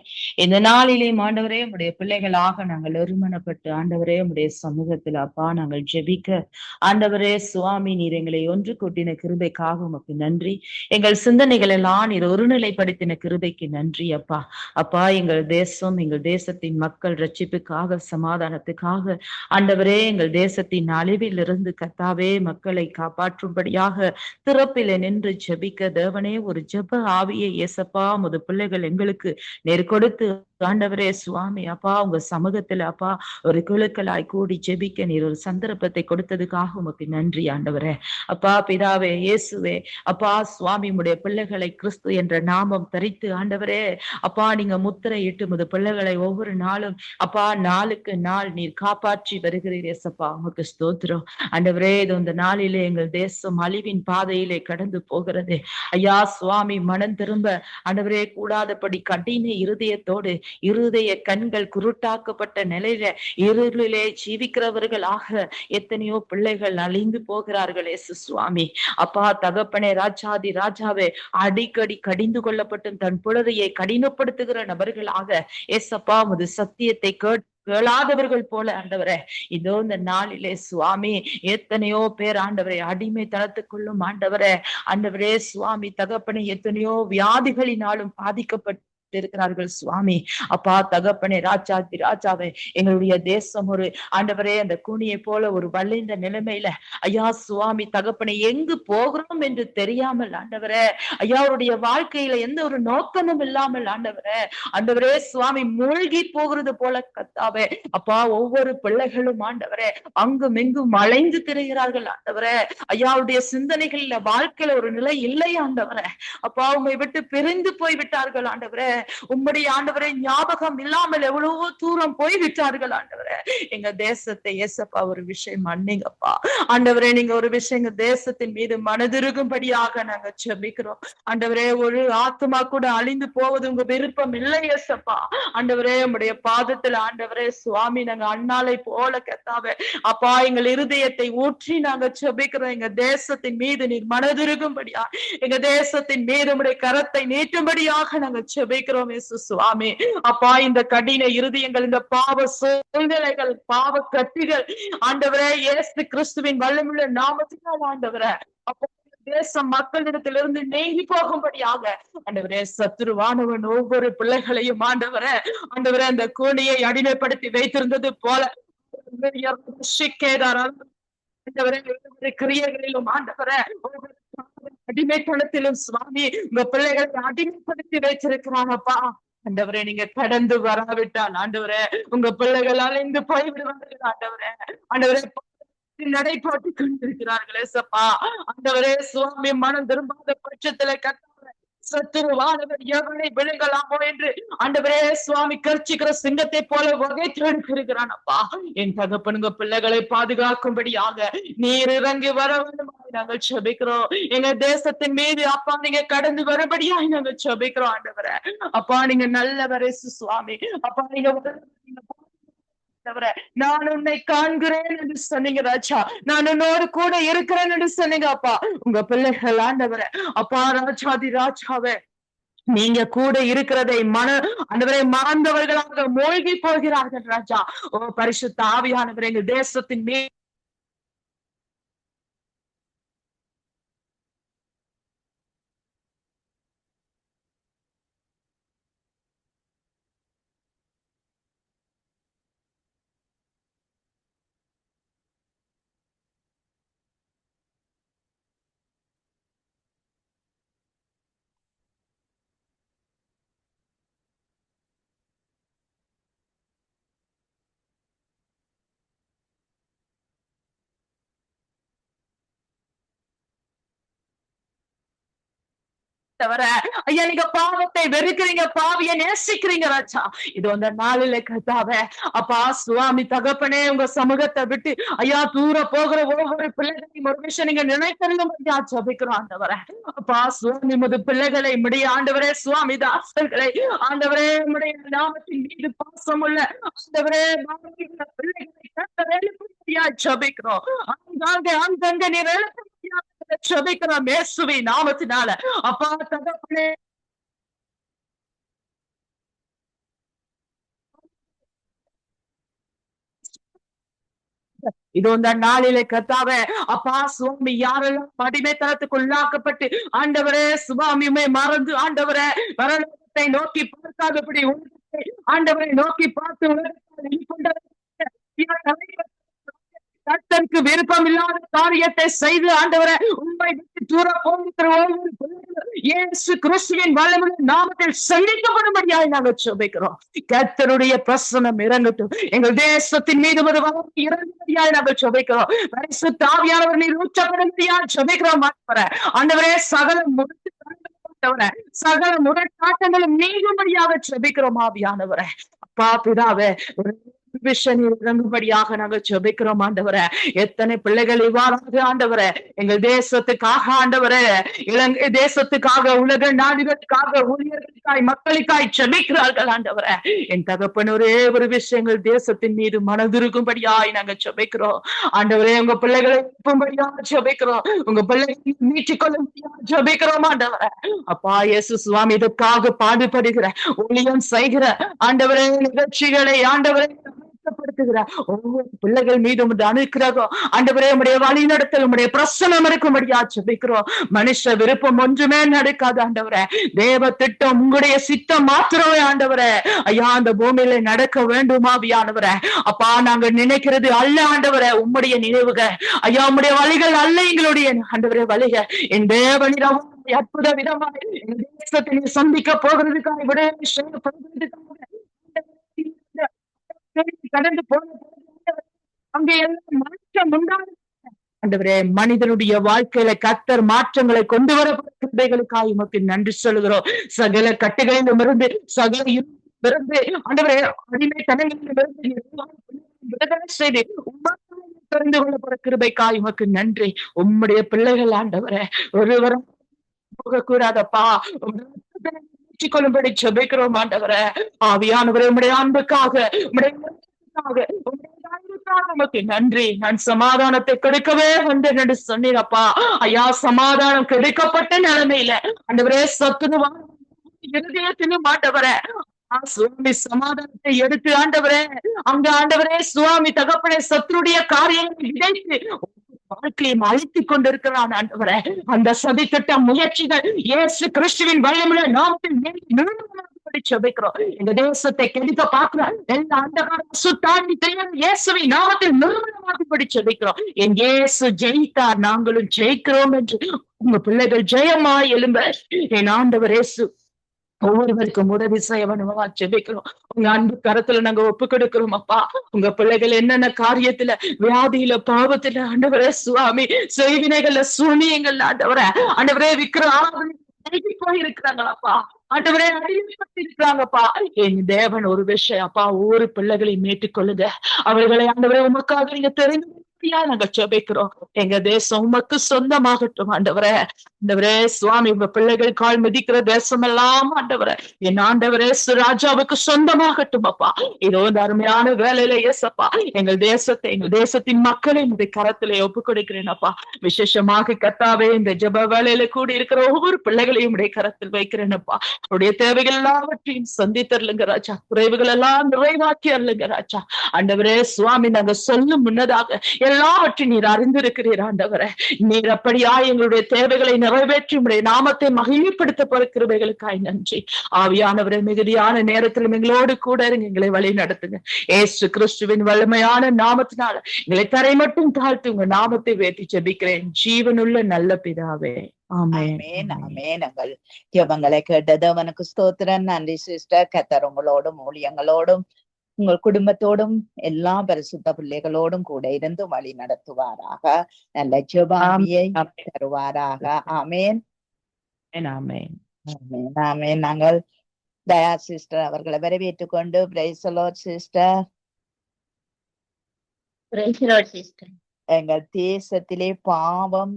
இந்த நாளிலே ஆண்டவரே உடைய பிள்ளைகளாக நாங்கள் ஒருமனப்பட்டு ஆண்டவரே உடைய சமூகத்தில் அப்பா நாங்கள் ஜெபிக்க ஆண்டவரே சுவாமி நீர் எங்களை ஒன்று கூட்டின கிருபைக்காக உமக்கு நன்றி. எங்கள் சிந்தனைகள் எல்லாம் நீர் ஒருநிலைப்படுத்தின கிருபைக்கு நன்றி அப்பா. அப்பா எங்கள் தேசம், எங்கள் தேசத்தின் மக்கள் ரட்சிப்புக்காக, சமாதானத்துக்காக ஆண்டவரே எங்கள் தேசத்தின் அழிவிலிருந்து கர்த்தாவே மக்களை காப்பாற்றும்படியாக திறப்பிலே நின்று ஜெபிக்க தேவனே ஒரு ஜெப ஆவியை இயேசப்பா உமது பிள்ளைகள் எங்களுக்கு நேர் கொடுத்து ஆண்டவரே சுவாமி அப்பா உங்க சமூகத்துல அப்பா ஒரு குழுக்களாய் கூடி ஜெபிக்க நீர் ஒரு சந்தர்ப்பத்தை கொடுத்ததுக்காக உமக்கு நன்றி ஆண்டவரே. அப்பா பிதாவே இயேசுவே அப்பா சுவாமி உடைய பிள்ளைகளை கிறிஸ்து என்ற நாமம் தரித்து ஆண்டவரே அப்பா நீங்க முத்திரையிட்டு உமது பிள்ளைகளை ஒவ்வொரு நாளும் அப்பா நாளுக்கு நாள் நீர் காப்பாற்றி வருகிறீர் இயேசப்பா. உமக்கு ஸ்தோத்திரம் ஆண்டவரே. இது இந்த நாளிலே எங்கள் தேசம் அழிவின் பாதையிலே கடந்து போகிறது ஐயா சுவாமி. மனம் திரும்ப ஆண்டவரே கூடாதபடி கடின இருதயத்தோடு இருதய கண்கள் குருட்டாக்கப்பட்ட நிலையில இருளிலே ஜீவிக்கிறவர்களாக எத்தனையோ பிள்ளைகள் அழிந்து போகிறார்கள் இயேசு சுவாமி. அப்பா தகப்பனே ராஜாதி ராஜாவே அடிக்கடி கடிந்து கொள்ளப்பட்டும் தன் புலரையை கடினப்படுத்துகிற நபர்களாக ஏசப்பா உமது சத்தியத்தை கேளாதவர்கள் போல ஆண்டவரே இதோ இந்த நாளிலே சுவாமி எத்தனையோ பேர் ஆண்டவரே அடிமைத்தனத்துக்குள்ளும் ஆண்டவரே ஆண்டவரே சுவாமி தகப்பனே எத்தனையோ வியாதிகளினாலும் பாதிக்கப்பட்டு இருக்கிறார்கள் சுவாமி. அப்பா தகப்பனே ராஜாதி ராஜாவே எங்களுடைய தேசம் ஒரு ஆண்டவரே அந்த கூனியை போல ஒரு வளைந்த நிலைமையில ஐயா சுவாமி தகப்பனே எங்கு போகிறோம் என்று தெரியாமல் ஆண்டவரே ஐயா அவருடைய வாழ்க்கையில எந்த ஒரு நோக்கமும் இல்லாமல் ஆண்டவரே சுவாமி மூழ்கி போகிறது போல கத்தாவே அப்பா ஒவ்வொரு பிள்ளைகளும் ஆண்டவரே அங்கும் எங்கும் அலைந்து திரிகிறார்கள் ஆண்டவரே. ஐயாவுடைய சிந்தனைகள்ல வாழ்க்கையில ஒரு நிலை இல்லை ஆண்டவரே. அப்பா உண்மை விட்டு பிரிந்து போய் விட்டார்கள் ஆண்டவரே. உம்முடைய ஆண்டவரே ஞாபகம் இல்லாமல் எவ்வளவோ தூரம் போய் விட்டார்கள் ஆண்டவரே. எங்க தேசத்தை ஏசப்பா ஒரு விஷயம் மன்னிங்கப்பா ஆண்டவரே. நீங்க ஒரு விஷயம் எங்க தேசத்தின் மீது மனதிருகும்படியாக நாங்க ஜெபிக்கிறோம் ஆண்டவரே. ஒரு ஆத்மா கூட அழிந்து போவது உங்க விருப்பம் இல்லை ஏசப்பா ஆண்டவரே. உம்முடைய பாதத்துல ஆண்டவரே சுவாமி நாங்க அண்ணாலை போல கத்தாவே அப்பா எங்கள் இருதயத்தை ஊற்றி நாங்க ஜெபிக்கிறோம். எங்க தேசத்தின் மீது நீர் மனதிருகும்படியா எங்க தேசத்தின் மீது உம்முடைய கரத்தை நீட்டும்படியாக நாங்க ஜெபிக்கிறோம் சுவாமி. அப்பா இந்த கடின இருதயங்கள், இந்த பாவ சூழ்நிலைகள், பாவ கட்டிகள் ஆண்டவரே இயேசு கிறிஸ்துவின் வல்லமையுள்ள நாமத்தினால் ஆண்டவரே அப்பா தேசம் மக்களிடத்திலிருந்து நீங்கி போகும்படியாக ஆண்டவரே சத்துருவானவன் ஒவ்வொரு பிள்ளைகளையும் ஆண்டவரே அந்த கூனியை அடிமைப்படுத்தி வைத்திருந்தது போல கிரியைகளிலும் ஆண்டவரே அடிமைத்தனத்திலும் சுவாமி உங்க பிள்ளைகளை அடிமைப்படுத்தி வைத்திருக்கிறாங்கப்பா ஆண்டவரே. நீங்க கடந்து வராவிட்டால் ஆண்டவரே உங்க பிள்ளைகள் அலைந்து போய்விடுவார்கள் ஆண்டவரே நடை போட்டுக் கொண்டிருக்கிறார்களே சப்பா ஆண்டவரே சுவாமி. மனம் திரும்பாத பட்சத்துல சத்துருவானவர் எவனை விழுங்கலாமோ என்று ஆண்டவரே சுவாமி கர்ச்சிக்கிற சிங்கத்தை போல வகை தேடுகிறான் அப்பா. என் தகப்பனுங்க பிள்ளைகளை பாதுகாக்கும்படியாக நீர் இறங்கி வர வேண்டும் நாங்கள் செபிக்கிறோம். எங்க தேசத்தின் மீது அப்பா நீங்க கடந்து வரும்படியாக நாங்கள் செபிக்கிறோம் ஆண்டவரே. அப்பா நீங்க நல்லவரே சுவாமி. அப்பா நீங்க நான் உன்னை காண்கிறேன் என்று சொன்னீங்க ராஜா. நான் உன்னோடு கூட இருக்கிறேன் என்று சொன்னீங்க அப்பா. உங்க பிள்ளைகள் ஆண்டவரே அப்பா ராஜாதி ராஜாவே நீங்க கூட இருக்கிறதை ஆண்டவரை மறந்தவர்களாக மூழ்கி போகிறார்கள் ராஜா. ஓ பரிசுத்த ஆவியானவர் எங்க தேசத்தின் மீது தவிர ஐயா நீங்க பாவத்தை வெறுக்கிறீங்க, பாவிய நேசிக்கிறீங்க ராஜா. இது அந்த நாளில கர்த்தாவே அப்பா சுவாமி தகப்பனே உங்க சமூகத்தை விட்டு ஐயா தூர போகிற ஒவ்வொரு பிள்ளைகளையும் ஒரு விஷயம் நீங்க நினைத்தருளும் ஐயா ஜபிக்கிறோம் ஆண்டவரே. அப்பா சுவாமி முது பிள்ளைகளை முடிய ஆண்டவரே சுவாமி தாசர்களை ஆண்டவரே உடைய நாமத்தின் மீது பாசம் உள்ள ஆண்டவரே பிள்ளைகளை ஜபிக்கிறோம். அங்கங்க நீர் ஜபிக்கிறோம் இயேசுவின் நாமத்தினால. அப்பா தகப்பனே இது இந்த நாளிலே கர்த்தாவே அப்பா சுவாமி யாரெல்லாம் அடிமைத்தனத்துக்கு உள்ளாக்கப்பட்டு ஆண்டவரே சுவாமியுமே மறந்து ஆண்டவரே பரலோகத்தை நோக்கி பார்க்காதபடி ஆண்டவரை நோக்கி பார்த்து கர்த்தருக்கு விருப்பம் இல்லாத காரியத்தை செய்து ஆண்டவரை உண்மை விட்டு தூர போகிற இயேசு கிறிஸ்துவின் வல்லமையுள்ள நாமத்தில் சந்திக்கப்படும்படியாக நாங்கள் ஜெபிக்கிறோம். கர்த்தருடைய பிரசன்னம் இறங்கட்டும் எங்கள் தேசத்தின் மீது ஒரு வல்லமை இறங்கும்படியாக நாங்கள் ஜெபிக்கிறோம். பரிசுத்த ஆவியானவர் நீர் ஊற்றப்படும்படியாக ஜெபிக்கிறோம் ஆண்டவரே. சகல முரட்டாட்டங்களும் நீங்கும்படியாக ஜெபிக்கிறோம் ஆவியானவரே. அப்பா பிதாவே ஒரு இறங்கும்படியாக நாங்கள் ஜெபிக்கிறோம் ஆண்டவரே. எத்தனை பிள்ளைகள் இவ்வாறாக ஆண்டவரே எங்கள் தேசத்துக்காக ஆண்டவரே இலங்கை தேசத்துக்காக உலக நாடுகளுக்காக ஊழியர்களுக்காய் மக்களுக்காய் ஜெபிக்கிறார்கள் ஆண்டவரே. என் தகப்பன் ஒரே ஒரு விஷயங்கள் தேசத்தின் மீது மனதிருக்கும்படியாய் நாங்கள் ஜெபிக்கிறோம் ஆண்டவரே. உங்க பிள்ளைகளை எழுப்பும்படியாக ஜெபிக்கிறோம். உங்க பிள்ளைகளை மீட்டுக் கொள்ளும்படியாக ஜெபிக்கிறோம் ஆண்டவரே. அப்பா இயேசு சுவாமி இதற்காக பாடுபடுகிற ஊழியம் செய்கிற ஆண்டவரே நிகழ்ச்சிகளை ஆண்டவரை ஒவ்வொரு பிள்ளைகள் மீது அனுக்கிரகம் ஆண்டவரே உடைய வழி நடத்தல் உடைய பிரசனம் இருக்கும்படியா ஜெபிக்கிறோம். மனுஷ விருப்பம் ஒன்றுமே நடக்காது ஆண்டவரே. தேவ திட்டம் உங்களுடைய சித்தம் மாத்திரமே ஆண்டவரே ஐயா அந்த பூமியில நடக்க வேண்டுமா ஆண்டவரே. அப்பா நாங்க நினைக்கிறது அல்ல ஆண்டவரே உம்முடைய நினைவுகள் ஐயா உம்முடைய வழிகள் அல்ல எங்களுடைய ஆண்டவரே வழிகள். என் தேவனிடம் அற்புத விதமாக தேசத்தை சந்திக்க போகிறதுக்காக விட கடந்து போன அங்கே எல்லாம் மாற்றம் உண்டான ஆண்டவரே மனிதனுடைய வாழ்க்கையில கர்த்தர் மாற்றங்களை கொண்டு வரப்படுகிறதைகளுக்காக உமக்கு நன்றி சொல்கிறோம். சகல கட்டுகளிலும் இருந்து சகல இருந்து ஆண்டவரே அடிமைத்தனங்களிலிருந்து விடுதலை செய்து தெரிந்து கொள்ளப்பட கிருபைக்காய் உமக்கு நன்றி. உம்முடைய பிள்ளைகள் ஆண்டவரே ஒருவரும் போகக்கூடாதப்பா கொள்ளும்படி ஜெபிக்கிறோம் ஆண்டவரே. ஆவியானவரே உம்முடைய அன்புக்காக உமக்கு நன்றி. நான் சமாதானத்தை கிடைக்கவே வந்தேன் என்று சொன்னீரப்பா ஐயா. சமாதானம் கிடைக்கப்பட்ட நிலைமையில ஆண்டவரே சத்துருவான இருதயத்திலும் ஆண்டவரே சுவாமி சமாதானத்தை எடுத்து ஆண்டவரே அங்க ஆண்டவரே சுவாமி தகப்பனே சத்துருடைய காரியங்களை இணைத்து வாழ்க்கையை அழித்துக் கொண்டிருக்கிறான் ஆண்டவரே. அந்த சதித்திட்ட முயற்சிகள் இயேசு கிறிஸ்துவின் வல்லமையுள்ள நாமத்தில் ஜெபிக்கிறோம். எங்க தேசத்தை கெடுக்க பார்க்கிறோம் எல்லா அந்தகாரம் சுத்தாண்டி தெரியும் இயேசுவின் நாமத்தில் நிர்மூலமாக்கும்படி ஜெபிக்கிறோம். என் இயேசு ஜெயித்தார் நாங்களும் ஜெயிக்கிறோம் என்று உங்க பிள்ளைகள் ஜெயமாய் எழும்ப என் ஆண்டவர் இயேசு ஒவ்வொருவருக்கும் உதவி செய்யவனுமா ஜெபிக்கிறோம். உங்க அன்பு கரத்துல நாங்க ஒப்பு கொடுக்கிறோம் அப்பா. உங்க பிள்ளைகள் என்னென்ன காரியத்துல வியாதியில பாவத்துல ஆண்டவரே சுவாமி செய்வினைகள்ல சூனியங்கள்ல ஆண்டவரே ஆண்டவரே விக்கிர போயிருக்கிறாங்களப்பா. ஆண்டவரே அடிமைப்பட்டு இருக்கிறாங்கப்பா. என் தேவன் ஒரு விஷயம் அப்பா, ஒவ்வொரு பிள்ளைகளையும் மீட்டுக் கொள்ளுங்க. அவர்களை ஆண்டவரே உமக்காக நீங்க தெரிந்து நாங்கள் ஜெபிக்கிறோம். எங்க தேசம் உமக்கு சொந்தமாகட்டும் ஆண்டவரே. ஆண்டவரே சுவாமி, உங்க பிள்ளைகள் கால் மிதிக்கிற தேசம் எல்லாம் ஆண்டவரே என் ஆண்டவரே ராஜாவுக்கு சொந்தமாகட்டும் அப்பா. இதோ இந்த அருமையான வேலையில ஏசப்பா, எங்கள் தேசத்தை, எங்கள் தேசத்தின் மக்களை இந்த கரத்திலே ஒப்புக் கொடுக்கிறேன் அப்பா. விசேஷமாக கர்த்தாவே, இந்த ஜெப வேலையில கூடி இருக்கிற ஒவ்வொரு பிள்ளைகளையும் உடைய கரத்தில் வைக்கிறேன் அப்பா. உடைய தேவைகள் எல்லாவற்றையும் சந்தித்தருளுங்க ராஜா. குறைவுகள் எல்லாம் நிறைவாக்கி அருளுங்க ராஜா. ஆண்டவரே சுவாமி, நாங்க சொல்லும் முன்னதாக எல்லாவற்றையும் நீர் அறிந்திருக்கிறீர் ஆண்டவரே. நீர் அப்படியா எங்களுடைய தேவைகளை நிறைவேற்றி உடைய நாமத்தை மகிமைப்படுத்த பொறுக்கிறவைகளுக்காய் நன்றி. ஆவியானவரை மிகுதியான நேரத்திலும் எங்களோடு கூட இருங்க, எங்களை வழி நடத்துங்க. ஏசு கிறிஸ்துவின் வலிமையான நாமத்தினால எங்களை தரை மட்டும் தாழ்த்தி உங்க நாமத்தை வேற்றி ஜெபிக்கிறேன் ஜீவனுள்ள நல்ல பிதாவே. ஆமென். ஆமென், ஆமென். எங்கள் ஜெபங்களை கேட்டது அவனுக்கு ஸ்தோத்திரம். நன்றி சிஸ்டர். கர்த்தர் உங்களோடும் ஊழியங்களோடும் உங்கள் குடும்பத்தோடும் எல்லா பரிசுத்த பிள்ளைகளோடும் கூட இருந்து வழி நடத்துவாராக. நல்ல ஜெபாமியை தருவாராக. ஆமென், ஆமென். ஆமென், ஆமென். நாங்கள் தயா சிஸ்டர் அவர்களை வரவேற்றுக் கொண்டு praise the Lord sister. Price the Lord sister. எங்கள் தேசத்திலே பாவம்,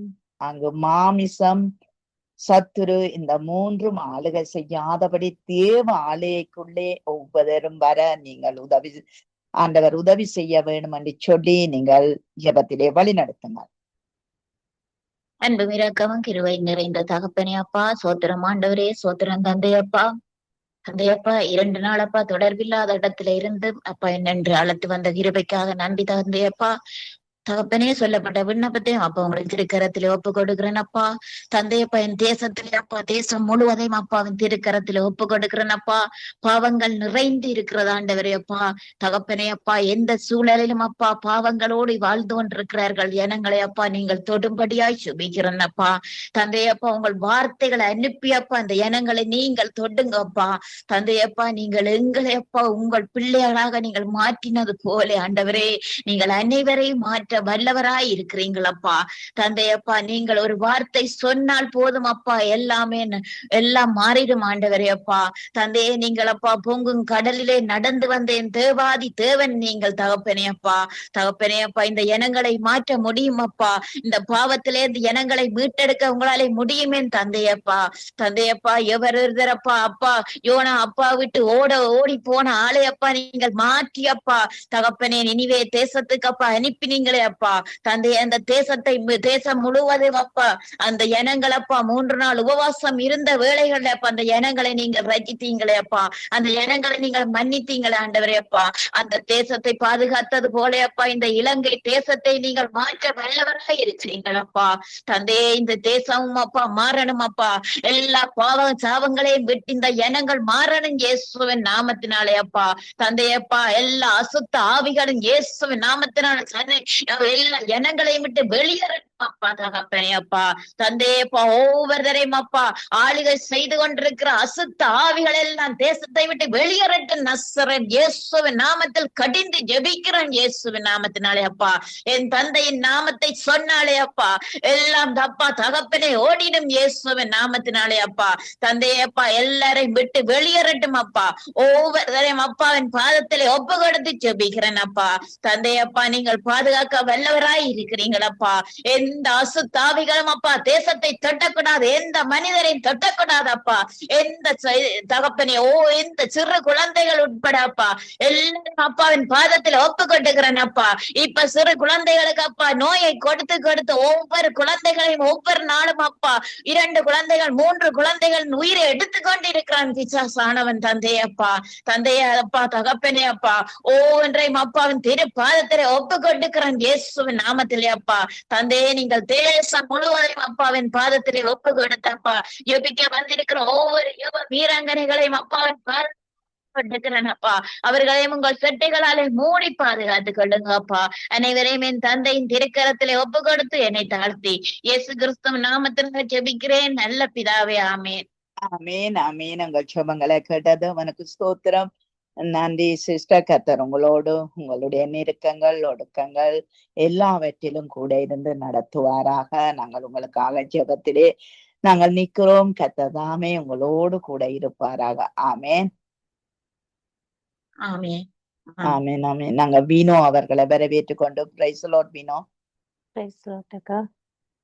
அங்கு மாமிசம், சத்துரு, இந்த மூன்றும் ஆளுகை செய்யாதபடி தேவ ஆலயக்குள்ளே ஒவ்வொருவரும் வர நீங்கள் ஆண்டவர் உதவி செய்ய வேண்டும் என்று சொல்லி நீங்கள் ஜெபத்திலே வழி நடத்துங்கள். அன்பு இரக்கமும் கிருபை நிறைந்த தகப்பனே அப்பா, சோத்திரம் ஆண்டவரே, சோத்திரம் தந்தையப்பா. தந்தையப்பா, 2 நாள் அப்பா தொடர்பில்லாத இடத்துல இருந்து அப்பா என்னென்று அழைத்து வந்த கிருபைக்காக நன்றி தந்தையப்பா. தகப்பனே, சொல்லப்பட்ட விண்ணப்பத்தையும் அப்பா உங்களுக்கு திருக்கரத்திலே ஒப்பு கொடுக்கிறேன் அப்பா. தந்தையப்பா, என் தேசத்திலே அப்பா, தேசம் முழுவதையும் அப்பாவின் திருக்கரத்திலே ஒப்பு கொடுக்கிறேன் அப்பா. பாவங்கள் நிறைந்து இருக்கிறது ஆண்டவரே அப்பா. தகப்பனே அப்பா, எந்த சூழலிலும் அப்பா பாவங்களோடு வாழ்ந்து கொண்டிருக்கிறார்கள் ஜனங்களை அப்பா நீங்கள் தொடும்படியாய் சுபிக்கிறேன் அப்பா. தந்தையப்பா, உங்கள் வார்த்தைகளை அனுப்பி அப்பா அந்த ஜனங்களை நீங்கள் தொடுங்க அப்பா. தந்தையப்பா, நீங்கள் எங்களை அப்பா உங்கள் பிள்ளைகளாக நீங்கள் மாற்றினது போல ஆண்டவரே, நீங்கள் அனைவரையும் மாற்ற வல்லவராய் இருக்கிறீங்களப்பா. தந்தையப்பா, நீங்கள் ஒரு வார்த்தை சொன்னால் போதும் அப்பா, எல்லாம் மாறிடும் ஆண்டவரே அப்பா. தந்தையே, நீங்கள் அப்பா பொங்கும் கடலிலே நடந்து வந்தேன் தேவாதி தேவன் நீங்கள் தகப்பனே அப்பா. தகப்பனே அப்பா, இந்த ஜனங்களை மாற்ற முடியும் அப்பா. இந்த பாவத்திலே இந்த ஜனங்களை மீட்டெடுக்க உங்களாலே முடியுமேன் தந்தையப்பா. தந்தையப்பா, எவர் இருந்தரப்பா அப்பா யோனா அப்பா விட்டு ஓடி போன ஆளை அப்பா நீங்கள் மாற்றி அப்பா தகப்பனே நினிவே தேசத்துக்கு அப்பா அனுப்பினீங்களே அப்பா. தந்தைய அந்த தேசம் முழுவதும் அப்பா அந்த ஜனங்கள் அப்பா 3 நாள் உபவாசம் இருந்த வேளைகள்ல அப்பா அந்த ஜனங்களை நீங்கள் ரட்சித்தீங்களே அப்பா. அந்த ஜனங்களை நீங்கள் மன்னித்தீங்களே ஆண்டவரே அப்பா. அந்த தேசத்தை பாதுகாத்தது போல அப்பா இந்த இலங்கை தேசத்தை நீங்கள் மாற்ற வல்லவராக இருக்கிறீங்களப்பா. தந்தையே, இந்த தேசமும் அப்பா மாறணும் அப்பா. எல்லா சாபங்களையும் விட்டு இந்த ஜனங்கள் மாறணும் இயேசுவின் நாமத்தினாலே அப்பா. தந்தையப்பா, எல்லா அசுத்த ஆவிகளும் இயேசுவின் நாமத்தினால எல்லா ஜனங்களையும் விட்டு வெளியேறணும் அப்பா. தகப்பனே அப்பா, தந்தையப்பா, ஒவ்வொருத்தரையும் அப்பா ஆளுகை செய்து கொண்டிருக்கிற அசுத்த ஆவிகள் எல்லாம் தேசத்தை விட்டு வெளியேறட்டும் நசரேன் இயேசுவின் நாமத்தில் கடிந்து ஜெபிக்கிறேன் இயேசுவின் நாமத்தினாலே அப்பா. என் தந்தையின் நாமத்தை சொன்னாலே அப்பா எல்லாம் அப்பா தகப்பனே ஓடிடும் இயேசுவின் நாமத்தினாலே அப்பா. தந்தையப்பா, எல்லாரையும் விட்டு வெளியேறட்டும் அப்பா. ஒவ்வொருத்தரையும் அப்பாவின் பாதத்திலே ஒப்பு கொடுத்து ஜெபிக்கிறேன் அப்பா. தந்தையப்பா, நீங்கள் பாதுகாக்க வல்லவராய் இருக்கிறீங்களப்பா. எந்த அசுத்தாவிகளும் அப்பா தேசத்தை தொட்டக்கூடாது, எந்த மனிதரையும் தொட்டக்கூடாது அப்பா. எந்த தகப்பனே எந்த சிறு குழந்தைகள் உட்பட அப்பா எல்லாரும் அப்பாவின் பாதத்தில் ஒப்பு கொண்டுக்கிறேன் அப்பா. இப்ப சிறு குழந்தைகளுக்கு அப்பா நோயை கொடுத்து ஒவ்வொரு குழந்தைகளையும் ஒவ்வொரு நாளும் அப்பா 2 குழந்தைகள் 3 குழந்தைகள் உயிரை எடுத்துக்கொண்டு இருக்கிறான் பிசாசானவன் தந்தையப்பா. தந்தைய அப்பா தகப்பனே அப்பா ஒவ்வொன்றையும் அப்பாவின் திரு பாதத்திலே ஒப்பு கொண்டுக்கிறேன் இயேசுவின் நாமத்திலே அப்பா. தந்தையே, நீங்கள் தேசம் முழுவதையும் அப்பாவின் பாதத்திலே ஒப்பு கொடுத்தப்பா யோபிக்க வந்திருக்கிற ஒவ்வொரு வீராங்கனைகளையும் அப்பாவின் பாதம் அப்பா. அவர்களையும் உங்கள் செட்டைகளாலே மூடி பாதுகாத்துக் கொள்ளுங்க அப்பா. அனைவரையும் என் தந்தையின் திருக்கரத்திலே ஒப்பு கொடுத்து என்னை தாழ்த்தி இயேசு கிறிஸ்துவின் நாமத்தினால ஜெபிக்கிறேன் நல்ல பிதாவே. ஆமென், ஆமென், ஆமென். உங்கள் ஜெபங்களை கேட்டது அவனுக்கு ஸ்தோத்திரம். நன்றி சிஸ்டர். கர்த்தர் உங்களோடு உங்களுடைய நெருக்கங்கள் ஒடுக்கங்கள் எல்லாவற்றிலும் கூட இருந்து நடத்துவாராக. நாங்கள் உங்களுக்காக ஜெபத்திலே நாங்கள் நிற்கிறோம். கர்த்தர் தாமே உங்களோடு கூட இருப்பாராக. ஆமென். ஆமென். ஆமென். ஆமென். நாங்க வீணோ அவர்களை வரவேற்றுக் கொண்டு பிரைஸ் லார்ட் வீணோ.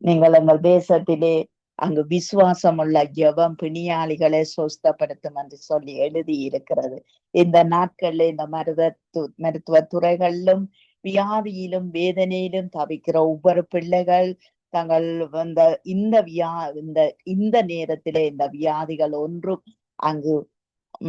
நீங்கள் எங்கள் தேசத்திலே அங்கு விசுவாசமுள்ள ஜெபம் பிணியாளிகளை சொஸ்தப்படுத்தும் என்று சொல்லி எழுதி இருக்கிறது. இந்த நாட்கள்ல இந்த மருத்துவ துறைகளிலும் வியாதியிலும் வேதனையிலும் தவிக்கிற ஒவ்வொரு பிள்ளைகள் தங்கள் இந்த நேரத்திலே இந்த வியாதிகள் ஒன்றும் அங்கு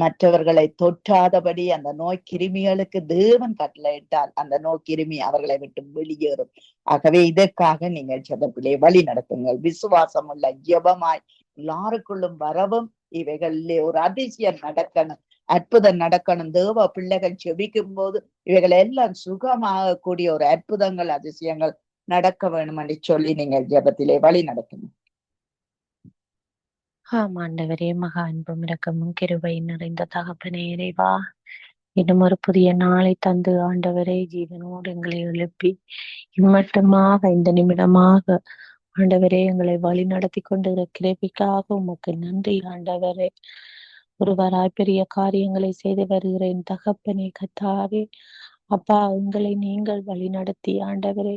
மற்றவர்களை தொற்றாதபடி அந்த நோய் கிருமிகளுக்கு தேவன் கட்டளையிட்டால் அந்த நோய் கிருமி அவர்களை விட்டு வெளியேறும். ஆகவே இதற்காக நீங்கள் ஜெபத்திலே வழி நடத்துங்கள். விசுவாசம் உள்ள ஜெபமாய் எல்லாருக்குள்ளும் வரவும் இவைகளிலே ஒரு அதிசயம் நடக்கணும், அற்புதம் நடக்கணும். தேவ பிள்ளைகள் ஜெபிக்கும் போது இவைகள் எல்லாம் சுகமாக கூடிய ஒரு அற்புதங்கள் அதிசயங்கள் நடக்க வேணும் என்று சொல்லி நீங்கள் ஜெபத்திலே வழி நடத்தணும். ஆண்டவரே, மகா அன்பும் இரக்கமும் கிருபை நிறைந்த தகப்பனே இறைவா, இன்னும் ஒரு புதிய நாளை தந்து ஆண்டவரே ஜீவனோடு எங்களை எழுப்பி இம்மட்டுமாக இந்த நிமிடமாக ஆண்டவரே எங்களை வழி நடத்தி கொண்டு கிருபைக்காக உமக்கு நன்றி ஆண்டவரே. ஒருவராய் பெரிய காரியங்களை செய்து வருகிறேன் தகப்பனே கர்த்தாவே. அப்பா, எங்களை நீங்கள் வழி நடத்தி ஆண்டவரே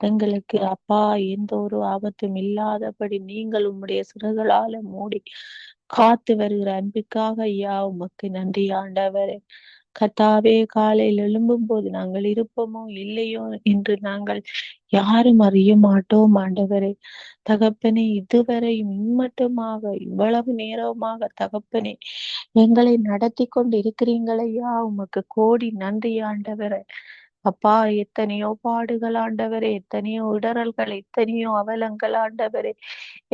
எங்களுக்கு அப்பா எந்த ஒரு ஆபத்தும் இல்லாதபடி நீங்கள் உம்முடைய சிறகுகளால மூடி காத்து வருகிற அன்பிற்காக ஐயா உமக்கு நன்றி ஆண்டவரே. கர்த்தாவே, காலையில் எழும்பும் போது நாங்கள் இருப்போமோ இல்லையோ என்று நாங்கள் யாரும் அறிய மாட்டோம் ஆண்டவரே. தகப்பனே, இதுவரையும் இம்மட்டுமாக இவ்வளவு நேரமாக தகப்பனே எங்களை நடத்தி கொண்டு இருக்கிறீங்களையா உமக்கு கோடி நன்றி ஆண்டவரே. அப்பா, எத்தனையோ பாடுகள் ஆண்டவரே, எத்தனையோ இடறல்கள், எத்தனையோ அவலங்கள் ஆண்டவரே,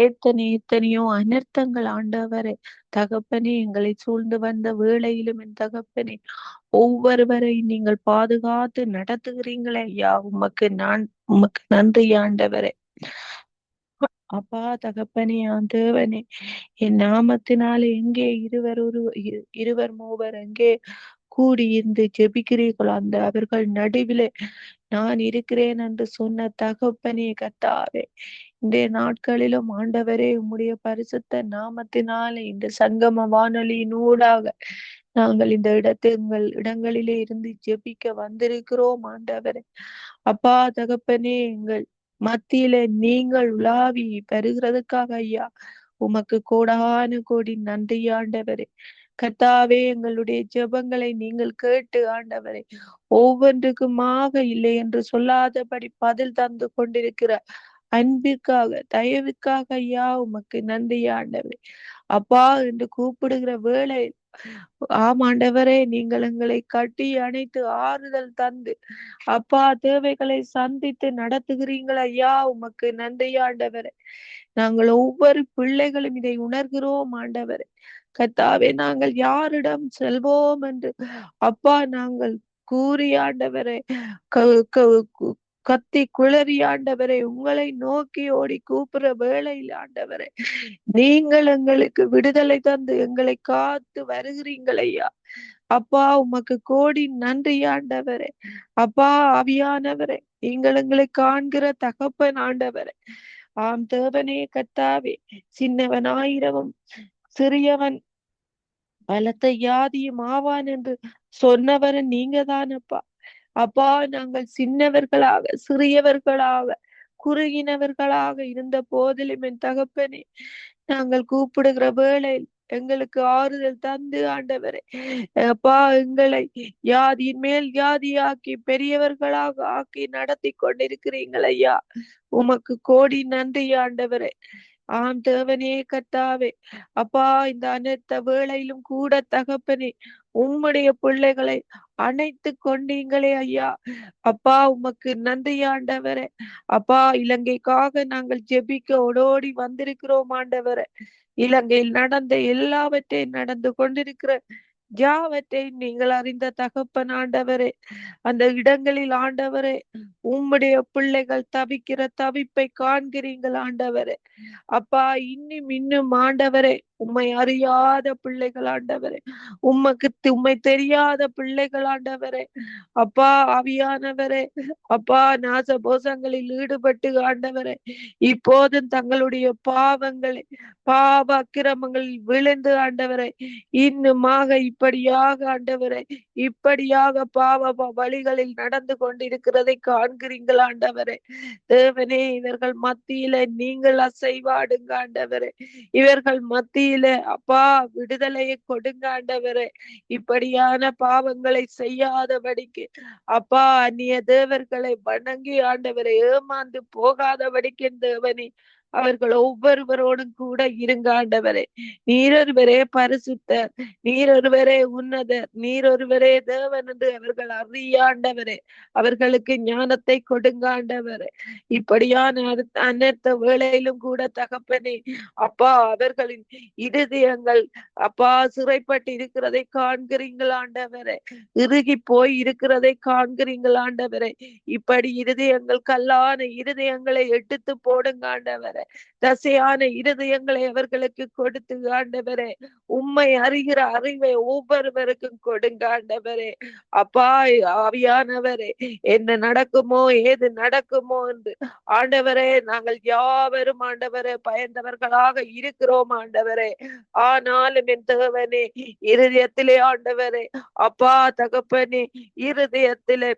எத்தனையோ அனர்த்தங்கள் ஆண்டவரே. தகப்பனே, எங்களை சூழ்ந்து வந்த வேளையிலும் என் தகப்பனே ஒவ்வொருவரை நீங்கள் பாதுகாத்து நடத்துகிறீங்களே ஐயா உமக்கு நன்றி ஆண்டவரே. அப்பா தகப்பனே, தேவனே, என் நாமத்தினாலே எங்கே இருவர் மூவர் எங்கே கூடியிருந்து ஜெபிக்கிறீர்களோ அந்த அவர்கள் நடுவிலே நான் இருக்கிறேன் என்று சொன்ன தகப்பனே கர்த்தாவே, இந்த நாட்களிலும் ஆண்டவரே உம்முடைய பரிசுத்த நாமத்தினாலே இந்த சங்கம வானொலியின் ஊடாக நாங்கள் இந்த இடங்களிலே இருந்து ஜெபிக்க வந்திருக்கிறோம் ஆண்டவரே. அப்பா தகப்பனே, எங்கள் மத்தியில நீங்கள் உலாவி பெறுகிறதுக்காக ஐயா உமக்கு கோடான கோடி நன்றி ஆண்டவரே. கர்த்தாவே, எங்களுடைய ஜெபங்களை நீங்கள் கேட்டு ஆண்டவரே ஒவ்வொன்றுக்குமாக இல்லை என்று சொல்லாதபடி பதில் தந்து கொண்டிருக்கிற அன்பிற்காக தயவுக்காக ஐயா உமக்கு நன்றி ஆண்டவரே. அப்பா என்று கூப்பிடுகிற வேளை ஆமாண்டவரே, நீங்கள் எங்களை கட்டி அணைத்து ஆறுதல் தந்து அப்பா தேவைகளை சந்தித்து நடத்துகிறீங்கள் ஐயா உமக்கு நன்றி ஆண்டவரே. நாங்கள் ஒவ்வொரு பிள்ளைகளும் இதை உணர்கிறோம் ஆண்டவரே. கர்த்தாவே, நாங்கள் யாரிடம் செல்வோம் என்று அப்பா நாங்கள் கூறி ஆண்டவரே கத்தி குளறி ஆண்டவரே உங்களை நோக்கி ஓடி கூப்பிடுற வேளையில் ஆண்டவரே நீங்கள் எங்களுக்கு விடுதலை தந்து எங்களை காத்து வருகிறீங்கள் ஐயா. அப்பா உமக்கு கோடி நன்றி ஆண்டவரே. அப்பா ஆவியானவரே, நீங்கள் எங்களை காண்கிற தகப்பன் ஆண்டவரே. ஆம் தேவனே கர்த்தாவே, சின்னவன் ஆயிரவும் சிறியவன் பலத்த யாதியும் ஆவான் என்று சொன்னவன் நீங்க தானப்பா. அப்பா, நாங்கள் சின்னவர்களாக சிறியவர்களாக குறுகினவர்களாக இருந்த போதிலும் என் தகப்பனே நாங்கள் கூப்பிடுகிற வேளையில் எங்களுக்கு ஆறுதல் தந்து ஆண்டவரே அப்பா எங்களை யாதியின் மேல் யாதியாக்கி பெரியவர்களாக ஆக்கி நடத்தி கொண்டிருக்கிறீங்கள் ஐயா உமக்கு கோடி நன்றி ஆண்டவரே. ஆம் தேவனே கர்த்தாவே, அப்பா இந்த அனைத்த வேளையிலும் கூட தகப்பனே உம்முடைய பிள்ளைகளை அணைத்து கொண்டீங்களே ஐயா. அப்பா உமக்கு நன்றி ஆண்டவரே. அப்பா, இலங்கைக்காக நாங்கள் ஜெபிக்க ஓடோடி வந்திருக்கிறோம் ஆண்டவரே. இலங்கையில் நடந்த எல்லாவற்றையும் நடந்து கொண்டிருக்கிற யாவற்றை நீங்கள் அறிந்த தகப்பன் ஆண்டவரே. அந்த இடங்களில் ஆண்டவரே உம்முடைய பிள்ளைகள் தவிக்கிற தவிப்பை காண்கிறீங்கள் ஆண்டவரே. அப்பா இன்னும் ஆண்டவரே உம்மை அறியாத பிள்ளைகள் ஆண்டவரே, உம்மை தெரியாத பிள்ளைகள் ஆண்டவரே. அப்பா ஆவியானவரே, அப்பா நாசபோசங்களில் ஈடுபட்டு ஆண்டவரே, இப்போதும் தங்களுடைய பாவ அக்கிரமங்களில் விழுந்து ஆண்டவரே, இன்னுமாக இப்படியாக ஆண்டவரே, இப்படியாக பாவ வழிகளில் நடந்து கொண்டிருக்கிறதை காண்கிறீங்கள் ஆண்டவரே. தேவனே, இவர்கள் மத்தியில நீங்கள் அசைவாடுங்க ஆண்டவரே. இவர்கள் மத்தியில அப்பா விடுதலையை கொடுங்க ஆண்டவரே. இப்படியான பாவங்களை செய்யாதபடிக்கு அப்பா அந்நிய தேவர்களை வணங்கி ஆண்டவரை ஏமாந்து போகாதபடிக்கு தேவனே அவர்கள் ஒவ்வொருவரோடும் கூட இருங்க ஆண்டவரே. நீரொருவரே பரிசுத்தர், நீரொருவரே உன்னதர், நீரொருவரே தேவன் என்று அவர்கள் அறியாண்டவரே. அவர்களுக்கு ஞானத்தை கொடுங்க ஆண்டவரே. இப்படியான அனைத்த வேளையிலும் கூட தகப்பனே அப்பா அவர்களின் இருதயங்கள் அப்பா சிறைப்பட்டு இருக்கிறதை காண்கிறீங்கள் ஆண்டவரே. இறுகி போய் இருக்கிறதை காண்கிறீங்கள் ஆண்டவரே. இப்படி இருதயங்கள் கல்லான இருதயங்களை எடுத்து போடுங்க ஆண்டவரே. தசையான இருதயங்களை அவர்களுக்கு கொடுத்து ஆண்டவரே, உம்மை அறிகிற அறிவை ஒவ்வொருவருக்கும் கொடுங்க ஆண்டவரே. அப்பா ஆவியானவரே, என்ன நடக்குமோ ஏது நடக்குமோ என்று ஆண்டவரே நாங்கள் யாவரும் ஆண்டவரே பயந்தவர்களாக இருக்கிறோம் ஆண்டவரே. ஆனாலும் என் தேவனே, இருதயத்திலே ஆண்டவரே அப்பா தகப்பனே, இருதயத்திலே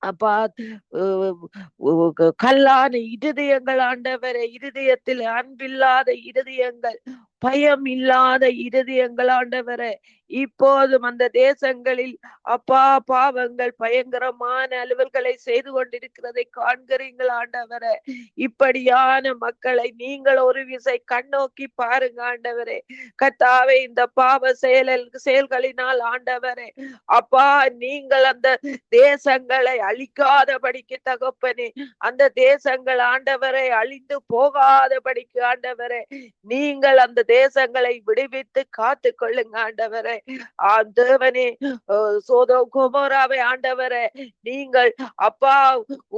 அப்பா கல்லான இருதயங்கள் ஆண்டவரே, இருதயத்தில் அன்பில்லாத இருதயங்கள், பயம் இல்லாத இருதயங்கள் ஆண்டவரே. இப்போதும் அந்த தேசங்களில் அப்பா பாவங்கள் பயங்கரமான அலுவல்களை செய்து கொண்டிருக்கிறதை காண்கிறீங்கள் ஆண்டவரே. இப்படியான மக்களை நீங்கள் ஒரு விசை கண்ணோக்கி பாருங்க ஆண்டவரே. கர்த்தாவே, இந்த பாவ செயல்களினால் ஆண்டவரே அப்பா நீங்கள் அந்த தேசங்களை அழிக்காதபடிக்கு தகப்பனே, அந்த தேசங்கள் ஆண்டவரை அழிந்து போகாதபடிக்கு ஆண்டவரே நீங்கள் அந்த தேசங்களை விடுவித்து காத்து கொள்ளுங்க ஆண்டவரே. தேவனே, சோதோம் கொமோராவை ஆண்டவரே நீங்கள் அப்பா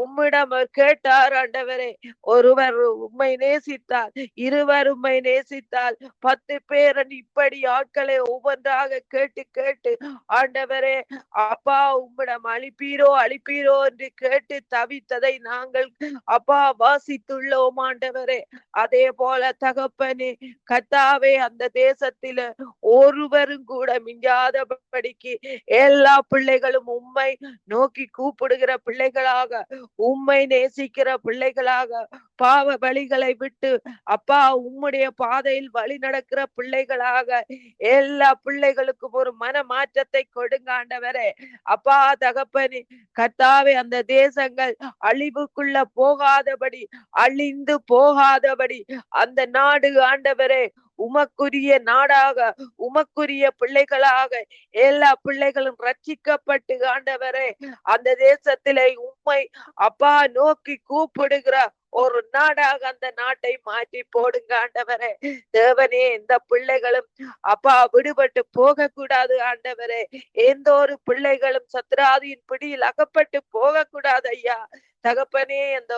உம்மிடம் கேட்டார் ஆண்டவரே. ஒருவர் உம்மை நேசித்தால், இருவர் உம்மை நேசித்தால், 10 பேர் இப்படி ஆட்களை ஒவ்வொன்றாக கேட்டு கேட்டு ஆண்டவரே அப்பா உம்மிடம் அழிப்பீரோ என்று கேட்டு தவித்ததை நாங்கள் அப்பா வாசித்துள்ளோம் ஆண்டவரே. அதே போல தகப்பனே கர்த்தாவே, அந்த தேசத்தில ஒருவரும் கூட மிஞ்சாதபடிக்கு எல்லா பிள்ளைகளும் உம்மை நோக்கி கூப்பிடுகிற பிள்ளைகளாக, உம்மை நேசிக்கிற பிள்ளைகளாக, பாவ வழிகளை விட்டு அப்பா உம்முடைய பாதையில் வழி நடக்கிற பிள்ளைகளாக எல்லா பிள்ளைகளுக்கும் ஒரு மனமாற்றத்தை கொடுங்க ஆண்டவரே. அப்பா தகப்பனே கர்த்தாவே, அந்த தேசங்கள் அழிவுக்குள்ள போகாதபடி, அழிந்து போகாதபடி அந்த நாடு ஆண்டவரே உமக்குரிய நாடாக, உமக்குரிய பிள்ளைகளாக எல்லா பிள்ளைகளும் ரட்சிக்கப்பட்டு ஆண்டவரே அந்த தேசத்திலே உம்மை அப்பா நோக்கி கூப்பிடுகிற ஒரு நாடாக அந்த நாட்டை மாற்றி போடுங்க ஆண்டவரே. தேவனே, எந்த பிள்ளைகளும் அப்பா விடுபட்டு போக கூடாது ஆண்டவரே. எந்த ஒரு பிள்ளைகளும் சத்ராதியின் பிடியில் அகப்பட்டு போக கூடாது ஐயா. தகப்பனே, அந்த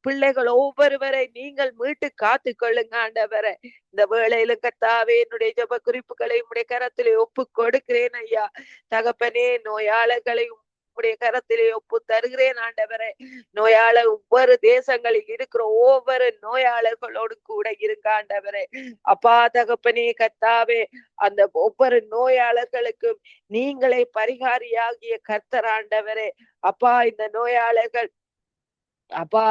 பிள்ளைகள் ஒவ்வொருவரை நீங்கள் மீட்டு காத்து கொள்ளுங்க ஆண்டவரே. இந்த வேளையில கர்த்தாவே என்னுடைய ஜெப குறிப்புகளை உம்முடைய கரத்திலே ஒப்பு கொடுக்கிறேன் ஐயா. தகப்பனே, நோயாளர்களை உம்முடைய கரத்திலே ஒப்பு தருகிறேன் ஆண்டவரே. நோயாளர் ஒவ்வொரு தேசங்களில் இருக்கிற ஒவ்வொரு நோயாளர்களோடு கூட இருங்க ஆண்டவரே. அப்பா தகப்பனே கர்த்தாவே, அந்த ஒவ்வொரு நோயாளர்களுக்கும் நீங்களே பரிகாரியாகிய கர்த்தர் ஆண்டவரே. அப்பா இந்த நோயாளர்கள் அப்பா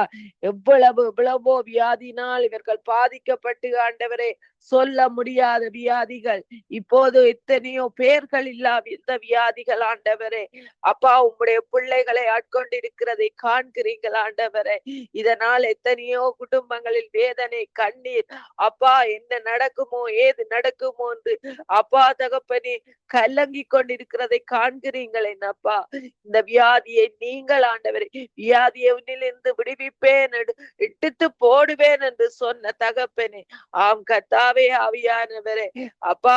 எவ்வளவோ வியாதினால் இவர்கள் பாதிக்கப்பட்டு ஆண்டவரே சொல்ல முடியாத வியாதிகள், இப்போது எத்தனையோ பேர்கள் இல்லாத வியாதிகள் ஆண்டவரே. அப்பா உம்முடைய பிள்ளைகளை ஆட்கொண்டிருக்கிறதை காண்கிறீர்கள் ஆண்டவரே. இதனால் எத்தனையோ குடும்பங்களில் வேதனை, கண்ணீர், அப்பா என்ன நடக்குமோ ஏது நடக்குமோ என்று அப்பா தகப்பனே கலங்கி கொண்டிருக்கிறதை காண்கிறீங்களே அப்பா. இந்த வியாதியை நீங்கள் ஆண்டவரே, வியாதியிலிருந்து விடுவிப்பேன், இட்டுத்து போடுவேன் என்று சொன்ன தகப்பனே, ஆம் கர்த்தாவே ஆவியானவரே. அப்பா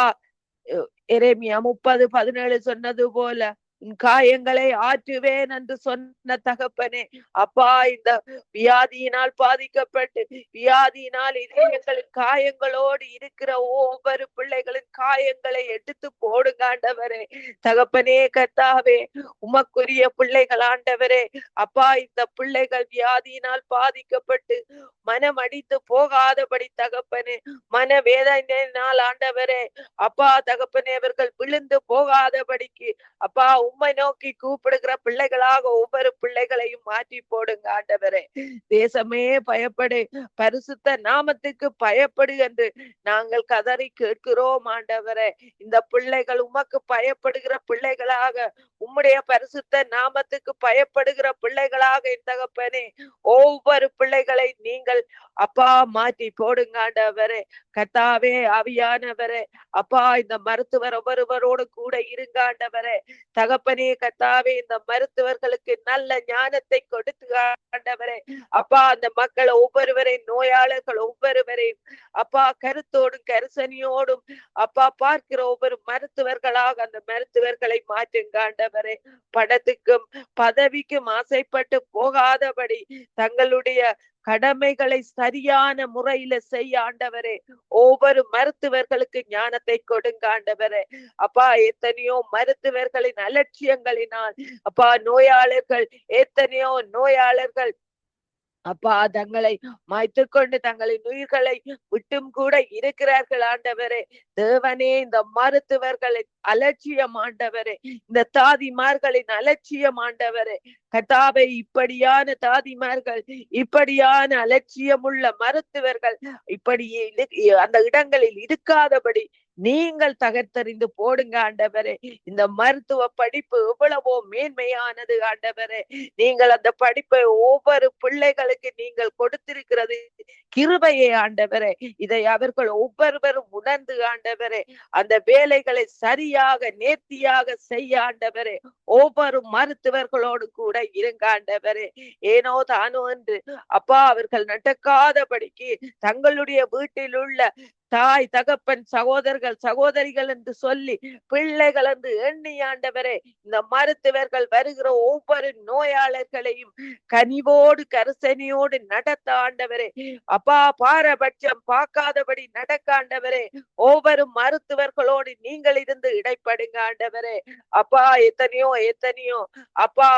எரேமியா 30:17 சொன்னது போல உன் காயங்களை ஆற்றுவேன் என்று சொன்ன தகப்பனே அப்பா, இந்த வியாதியினால் பாதிக்கப்பட்டு வியாதியினால் இதயங்களின் காயங்களோடு இருக்கிற ஒவ்வொரு பிள்ளைகளின் காயங்களை எடுத்து போடுங்க ஆண்டவரே. தகப்பனே கர்த்தாவே, உமக்குரிய பிள்ளைகள் ஆண்டவரே அப்பா, இந்த பிள்ளைகள் வியாதியினால் பாதிக்கப்பட்டு மனம் அடித்து போகாதபடி தகப்பனே, மனவேதனையினால் ஆண்டவரே அப்பா தகப்பனே, அவர்கள் விழுந்து போகாதபடிக்கு அப்பா உம்மை நோக்கி கூப்பிடுகிற பிள்ளைகளாக ஒவ்வொரு பிள்ளைகளையும் மாற்றி போடுங்க ஆண்டவரே. தேசமே பயப்படு, பரிசுத்த நாமத்துக்கு பயப்படு என்று நாங்கள் கதறி கேட்கிறோம் ஆண்டவரே. இந்த பிள்ளைகள் உமக்கு பயப்படுகிற பிள்ளைகளாக, உம்முடைய பரிசுத்த நாமத்துக்கு பயப்படுகிற பிள்ளைகளாக என் தகப்பனே ஒவ்வொரு பிள்ளைகளை நீங்கள் அப்பா மாற்றி போடுங்க ஆண்டவரே. கர்த்தாவே ஆவியானவரே அப்பா, இந்த மருத்துவர் ஒவ்வொருவரோடு கூட இருங்க ஆண்டவரே. தகப்பனே கர்த்தாவே, இந்த மருத்துவர்களுக்கு நல்ல ஞானத்தை கொடுத்து ஆண்டவரே அப்பா, அந்த மக்கள் ஒவ்வொருவரையும், நோயாளர்கள் ஒவ்வொருவரையும் அப்பா கருத்தோடும் கரிசனையோடும் அப்பா பார்க்கிற ஒவ்வொரு மருத்துவர்களாக அந்த மருத்துவர்களை மாற்றுங்க ஆண்டவரே. பணத்துக்கும் பதவிக்கும் ஆசைப்பட்டு போகாதபடி தங்களுடைய கடமைகளை சரியான முறையில செய்ய ஆண்டவரே ஒவ்வொரு மருத்துவர்களுக்கு ஞானத்தை கொடுங்க ஆண்டவரே. அப்பா, எத்தனையோ மருத்துவர்களின் அலட்சியங்களினால் அப்பா நோயாளர்கள், எத்தனையோ நோயாளர்கள் அப்பா தங்களை மாய்த்து கொண்டு தங்களின் உயிர்களை விட்டும் கூட இருக்கிறார்கள் ஆண்டவரே. தேவனே, இந்த மருத்துவர்களின் அலட்சியம் ஆண்டவரே, இந்த தாதிமார்களின் அலட்சியம் ஆண்டவரே. கர்த்தாவே, இப்படியான தாதிமார்கள், இப்படியான அலட்சியமுள்ள மருத்துவர்கள் இப்படி அந்த இடங்களில் இருக்காதபடி நீங்கள் தகர்த்தறிந்து போடுங்க ஆண்டவரே. இந்த மருத்துவ படிப்பு எவ்வளவோ மேன்மையானது ஆண்டவரே. நீங்கள் அந்த படிப்பை ஒவ்வொரு பிள்ளைகளுக்கு நீங்கள் கொடுத்திருக்கிறது கிருபையே ஆண்டவரே. இதை அவர்கள் ஒவ்வொருவரும் உணர்ந்து ஆண்டவரே அந்த வேலைகளை சரியாக நேர்த்தியாக செய்ய ஆண்டவரே ஒவ்வொரு மருத்துவர்களோடு கூட இருங்க ஆண்டவரே. ஏனோ தானோ என்று அப்பா அவர்கள் நடக்காதபடிக்கு தங்களுடைய வீட்டில் உள்ள தாய் தகப்பன் சகோதரர்கள் சகோதரிகள் என்று சொல்லி பிள்ளைகள் என்று எண்ணி ஆண்டவரே இந்த மருத்துவர்கள் வருகிற ஒவ்வொரு நோயாளர்களையும் கனிவோடு கரிசனையோடு நடத்த ஆண்டவரே அப்பா, பாரபட்சம் பார்க்காதபடி நடக்க ஆண்டவரே. ஒவ்வொரு மருத்துவர்களோடு நீங்கள் இருந்து இடைப்படுங்க ஆண்டவரே. அப்பா, எத்தனையோ எத்தனையோ அப்பா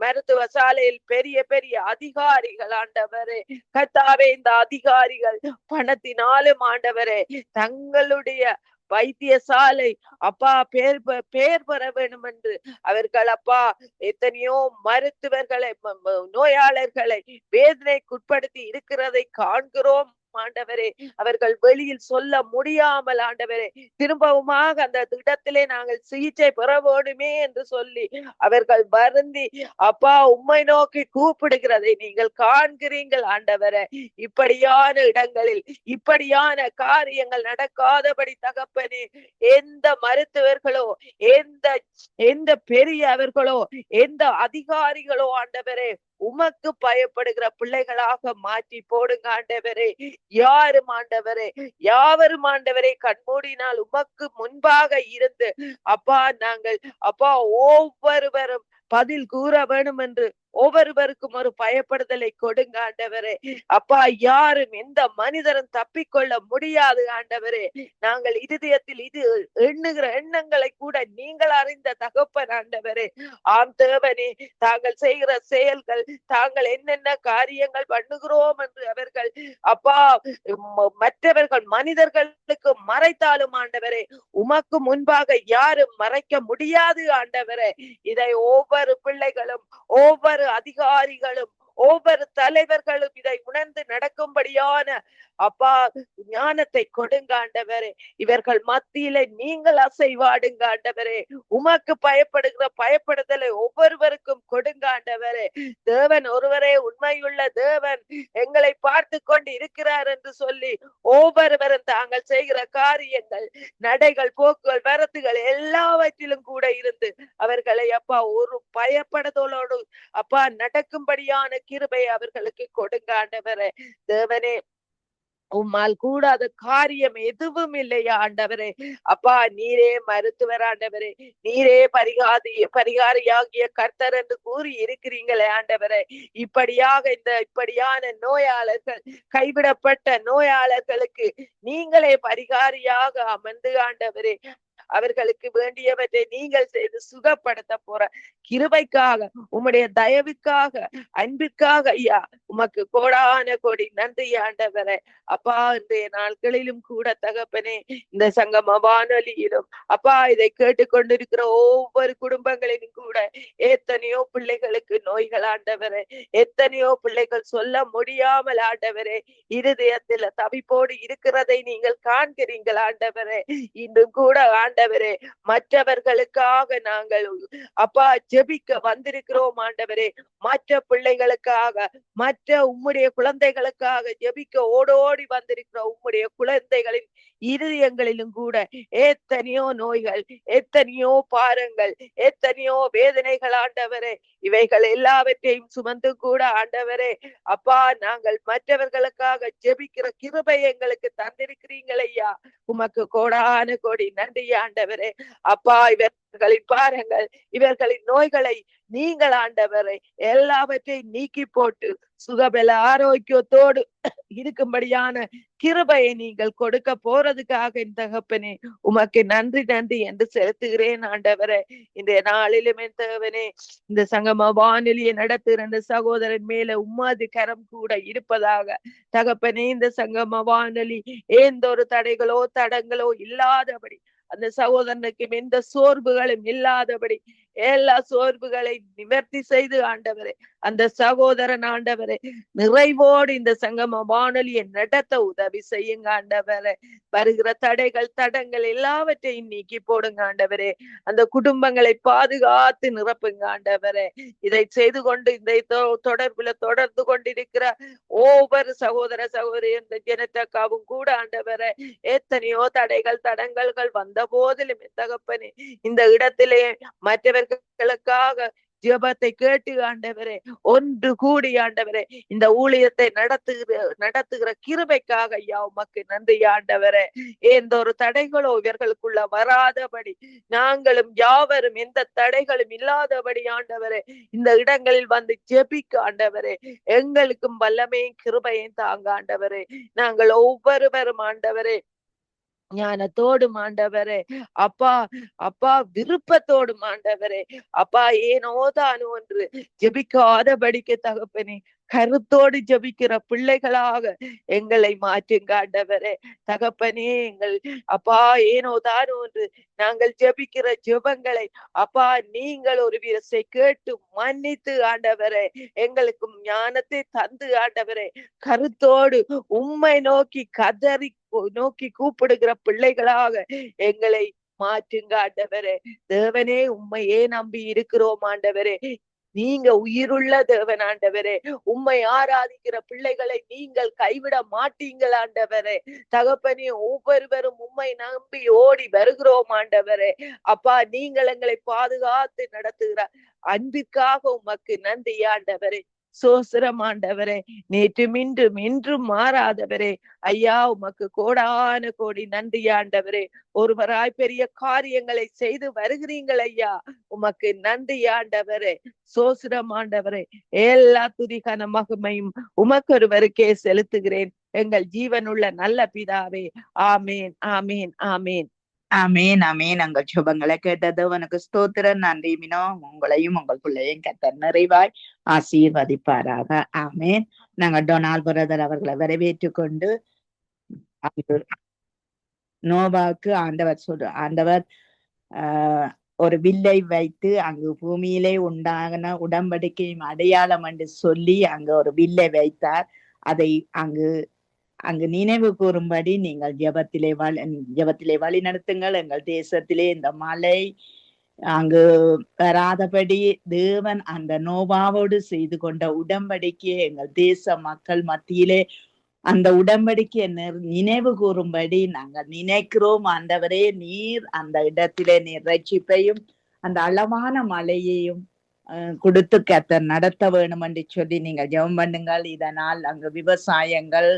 மருத்துவ சாலையில் பெரிய பெரிய அதிகாரிகள் ஆண்டவரே. கர்த்தாவே, இந்த அதிகாரிகள் பணத்தினாலும் ஆண்டவரே தங்களுடைய வைத்தியசாலை அப்பா பேர் பெற வேண்டும் என்று அவர்கள் அப்பா எத்தனையோ மருத்துவர்களை நோயாளர்களை வேதனைக்குட்படுத்தி இருக்கிறதை காண்கிறோம் ஆண்டவரே. அவர்கள் வெளியில் சொல்ல முடியாமல் ஆண்டவரே திரும்பவுமாக அந்த இடத்திலே நாங்கள் சிகிச்சை பெற வேண்டுமே என்று சொல்லி அவர்கள் வருந்தி அப்பா உம்மை நோக்கி கூப்பிடுகிறதை நீங்கள் காண்கிறீர்கள் ஆண்டவரே. இப்படியான இடங்களில் இப்படியான காரியங்கள் நடக்காதபடி தகப்பனே, எந்த மருத்துவர்களோ எந்த பெரியவர்களோ எந்த அதிகாரிகளோ ஆண்டவரே உமக்கு பயப்படுகிற பிள்ளைகளாக மாற்றி போடுங்க ஆண்டவரே. யாரும் ஆண்டவரே யாவரும் ஆண்டவரே கண்மூடினால் உமக்கு முன்பாக இருந்து அப்பா நாங்கள் அப்பா ஒவ்வொருவரும் பதில் கூற வேணும் என்று ஒவ்வொருவருக்கும் ஒரு பயப்படுதலை கொடுங்க ஆண்டவரே. அப்பா, யாரும் எந்த மனிதரும் தப்பிக்கொள்ள முடியாது ஆண்டவரே. நாங்கள் இருதயத்தில் இது எண்ணுகிற எண்ணங்களை கூட நீங்கள் அறிந்த தகப்பன் ஆண்டவரே. ஆம் தேவனே, தாங்கள் செய்கிற செயல்கள் தாங்கள் என்னென்ன காரியங்கள் பண்ணுகிறோம் என்று அவர்கள் அப்பா மற்றவர்கள் மனிதர்களுக்கு மறைத்தாலும் ஆண்டவரே உமக்கு முன்பாக யாரும் மறைக்க முடியாது ஆண்டவரே. இதை ஒவ்வொரு பிள்ளைகளும் ஒவ்வொரு அதிகாரிகளும் ஒவ்வொரு தலைவர்களும் இதை உணர்ந்து நடக்கும்படியான அப்பா ஞானத்தை கொடுங்க ஆண்டவரே. இவர்கள் மத்தியில நீங்கள் அசைவாடுங்க ஆண்டவரே. உமக்கு பயப்படுகிற பயப்படுதலை ஒவ்வொருவருக்கும் கொடுங்க ஆண்டவரே. தேவன் ஒருவரே உண்மையுள்ள தேவன் எங்களை பார்த்து கொண்டு இருக்கிறார் என்று சொல்லி ஒவ்வொருவரும் தாங்கள் செய்கிற காரியங்கள் நடைகள் போக்குகள் வரத்துகள் எல்லாவற்றிலும் கூட இருந்து அவர்களை அப்பா ஒரு பயப்படுதலோடு அப்பா நடக்கும்படியான கிருபை அவர்களுக்கு கொடுங்க ஆண்டவரே. தேவனே, உம்மால் கூடாத காரியம் எதுவும் இல்லையா ஆண்டவரே. அப்பா நீரே மருத்துவர் ஆண்டவரே, நீரே பரிகாரியாகிய கர்த்தர் என்று கூறி இருக்கிறீங்களே ஆண்டவரே. இப்படியான நோயாளர்கள், கைவிடப்பட்ட நோயாளர்களுக்கு நீங்களே பரிகாரியாக அமர்ந்து ஆண்டவரே அவர்களுக்கு வேண்டியவற்றை நீங்கள் செய்து சுகப்படுத்த போற கிருபைக்காக, உம்முடைய தயவுக்காக, அன்பிற்காக ஐயா உமக்கு கோடான கோடி நன்றி ஆண்டவரே. அப்பா இன்றைய நாட்களிலும் கூட தகப்பனே, இந்த சங்கம வானொலியிலும் அப்பா இதை கேட்டுக்கொண்டிருக்கிற ஒவ்வொரு குடும்பங்களிலும் கூட எத்தனையோ பிள்ளைகளுக்கு நோய்கள் ஆண்டவரே, எத்தனையோ பிள்ளைகள் சொல்ல முடியாமல் ஆண்டவரே இருதயத்தில் தவிப்போடு இருக்கிறதை நீங்கள் காண்கிறீர்கள் ஆண்டவரே. இன்றும் கூட ஆண்டவரே மற்றவர்களுக்காக நாங்கள் அப்பா ஜெபிக்க வந்திருக்கிறோம் ஆண்டவரே. மற்ற பிள்ளைகளுக்காக, மற்ற உம்முடைய குழந்தைகளுக்காக ஜெபிக்க ஓடோடி வந்திருக்கிற உம்முடைய குழந்தைகளின் இருதயங்களிலும் கூட எத்தனையோ நோய்கள், எத்தனையோ பாரங்கள், எத்தனையோ வேதனைகள் ஆண்டவரே. இவைகள் எல்லாவற்றையும் சுமந்து கூட ஆண்டவரே அப்பா நாங்கள் மற்றவர்களுக்காக ஜெபிக்கிற கிருபை எங்களுக்கு தந்திருக்கிறீங்கள் ஐயா. உமக்கு கோடான கோடி நன்றி ஆண்டவரே. அப்பா இவர்களின் பாருங்கள், இவர்களின் நோய்களை நீங்கள் ஆண்டவரை எல்லாவற்றையும் நீக்கி போட்டு சுகபல ஆரோக்கியத்தோடு இருக்கும்படியான கிருபையை நீங்கள் கொடுக்க போறதுக்காக என் தகப்பனே உமக்கு நன்றி நன்றி என்று செலுத்துகிறேன் ஆண்டவரே. இந்த நாளிலும் என் தகவனே இந்த சங்கம வானொலியை நடத்துகிற இந்த சகோதரன் மேல உம்மாது கரம் கூட இருப்பதாக தகப்பனே. இந்த சங்கம வானொலி எந்த ஒரு தடைகளோ தடங்களோ இல்லாதபடி, அந்த சகோதரனுக்கு எந்த சோர்வுகளும் இல்லாதபடி எல்லா சோர்வுகளை நிவர்த்தி செய்து ஆண்டவரே அந்த சகோதரன் ஆண்டவரே நிறைவோடு இந்த சங்கம வானொலியை நடத்த உதவி செய்யுங்க ஆண்டவரே. வருகிற தடங்கள் எல்லாவற்றையும் நீக்கி போடுங்க ஆண்டவரே. அந்த குடும்பங்களை பாதுகாத்து நிரப்புங்க ஆண்டவரே. இதை செய்து கொண்டு இந்த தொடர்புல தொடர்ந்து கொண்டிருக்கிற ஒவ்வொரு சகோதரி இந்த ஜனத்தக்காவும் கூட ஆண்டவரே எத்தனையோ தடங்கல்கள் வந்த போதிலும் தகப்பனே இந்த இடத்திலே மற்றவர்களுக்காக ஜெபத்தை கேட்டு ஆண்டவரே ஒன்று கூடி ஆண்டவரே இந்த ஊழியத்தை நடத்துகிற கிருபைக்காக ஐயா உமக்கு நன்றி ஆண்டவரே. எந்த ஒரு தடைகளோ இவர்களுக்குள்ள வராதபடி, நாங்களும் யாவரும் எந்த தடைகளும் இல்லாதபடி ஆண்டவரே இந்த இடங்களில் வந்து ஜெபிக்க ஆண்டவரே எங்களுக்கும் வல்லமையும் கிருபையும் தாங்க ஆண்டவரே. நாங்கள் ஒவ்வொருவரும் ஆண்டவரே ஞானத்தோடு ஆண்டவரே அப்பா விருப்பத்தோடு ஆண்டவரே அப்பா ஏனோதானோ என்று ஜெபிக்காதபடிக்கு தகப்பனே கருத்தோடு ஜெபிக்கிற பிள்ளைகளாக எங்களை மாற்றுங்க ஆண்டவரே. தகப்பனே எங்கள் அப்பா ஏனோதானோ என்று நாங்கள் ஜெபிக்கிற ஜெபங்களை அப்பா நீங்கள் ஒரு விரசை கேட்டு மன்னித்து ஆண்டவரே எங்களுக்கும் ஞானத்தை தந்து ஆண்டவரே கருத்தோடு உம்மை நோக்கி கூப்பிடுகிற பிள்ளைகளாக எங்களை மாற்றுங்க ஆண்டவரே. தேவனே உம்மையே நம்பி இருக்கிறோம் ஆண்டவரே. நீங்க உயிருள்ள தேவன் ஆண்டவரே. உம்மை ஆராதிக்கிற பிள்ளைகளை நீங்கள் கைவிட மாட்டீங்கள் ஆண்டவரே. தகப்பனே ஒவ்வொருவரும் உம்மை நம்பி ஓடி வருகிறோம் ஆண்டவரே. அப்பா நீங்கள் எங்களை பாதுகாத்து நடத்துகிற அன்பிற்காக உமக்கு நன்றி ஆண்டவரே. சோசரம் ஆண்டவரே. நேற்றும் இன்றும் மாறாதவரே ஐயா உமக்கு கோடான கோடி நன்றி ஆண்டவரே. ஒருவராய் பெரிய காரியங்களை செய்து வருகிறீங்கள் ஐயா உமக்கு நன்றி ஆண்டவரே. சோசரம் ஆண்டவரே. எல்லா துதிக்கான மகிமையும் உமக்கொருவருக்கே செலுத்துகிறேன் எங்கள் ஜீவனுள்ள நல்ல பிதாவே. ஆமேன் ஆமேன் ஆமேன் ஆமேன் ஆமேன். எங்கள் சுபங்களை கேட்டது உனக்கு ஸ்தோத்திரம். நன்றி மினோ. உங்களையும் உங்கள் பிள்ளையும் கர்த்தர் நிறைவாய் ஆசீர்வதிப்பாராக. ஆமேன். நாங்கள் டொனால்ட் பிரதர் அவர்களை வரவேற்று கொண்டு நோவாவுக்கு ஆண்டவர் ஒரு வில்லை வைத்து அங்கு பூமியிலே உண்டான உடன்படிக்கையும் அடையாளம் என்று சொல்லி அங்கு ஒரு வில்லை வைத்தார். அதை அங்கு நினைவு கூறும்படி நீங்கள் ஜெபத்திலே வழி நடத்துங்கள். எங்கள் தேசத்திலே இந்த மழை அங்கு வராதபடி தேவன் அந்த நோவாவோடு செய்து கொண்ட உடன்படிக்கையை எங்கள் தேச மக்கள் மத்தியிலே அந்த உடன்படிக்கையை நினைவு கூறும்படி நாங்கள் நினைக்கிறோம் ஆண்டவரே. நீர் அந்த இடத்திலே நீர் ரட்சிப்பையும் அந்த அளவான மழையையும் கொடுத்து கர்த்தர் நடத்த வேணும் என்று சொல்லி நீங்கள் ஜெபம் பண்ணுங்கள். இதனால் அங்கு விவசாயங்கள்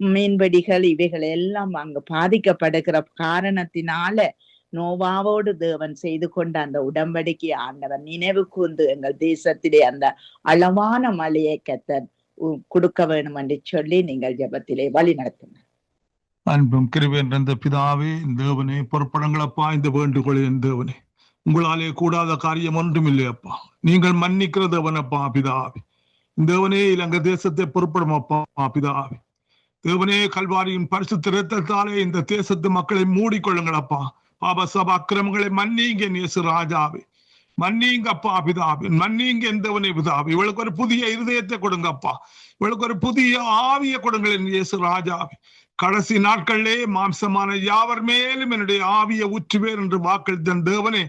மீன்வெடிகள் இவைகள் எல்லாம் அங்கு பாதிக்கப்படுகிற காரணத்தினால நோவாவோடு தேவன் செய்து கொண்ட அந்த உடன்படிக்கை ஆண்டவர் நினைவு கூர்ந்து எங்கள் தேசத்திலே அந்த அளவான மழையை கர்த்தர் கொடுக்க வேண்டும் என்று சொல்லி நீங்கள் ஜெபத்திலே வழி நடத்துங்க. அன்பும் கிருபை நிறைந்த பிதாவே, தேவனே, பொறுப்படங்களப்பா, இந்த வேண்டுகோளின் தேவனே, உங்களாலே கூடாத காரியம் ஒன்றும் இல்லையப்பா. நீங்கள் மன்னிக்கிற தேவனப்பா பிதாவே. தேவனே, இலங்கை தேசத்தை பொறுப்படும் அப்பா பிதாவே. தேவனே, கல்வாரியின் பரிசுத்த இரத்தத்தாலே இந்த தேசத்து மக்களை மூடிக்கொள்ளுங்களப்பா. பாப சப அக்கிரமங்களை மன்னிங்க இயேசு ராஜாவே, மன்னிங்க அப்பா பிதாவே, மன்னிங்க எந்தவனே பிதாவே. இவளுக்கு ஒரு புதிய இருதயத்தை கொடுங்கப்பா, இவளுக்கு ஒரு புதிய ஆவியை கொடுங்கள் இயேசு ராஜாவே. கடைசி நாட்களிலே மாம்சமான யாவர் மேலும் என்னுடைய ஆவியை ஊற்றுவேன் என்று வாக்களித்த தேவனே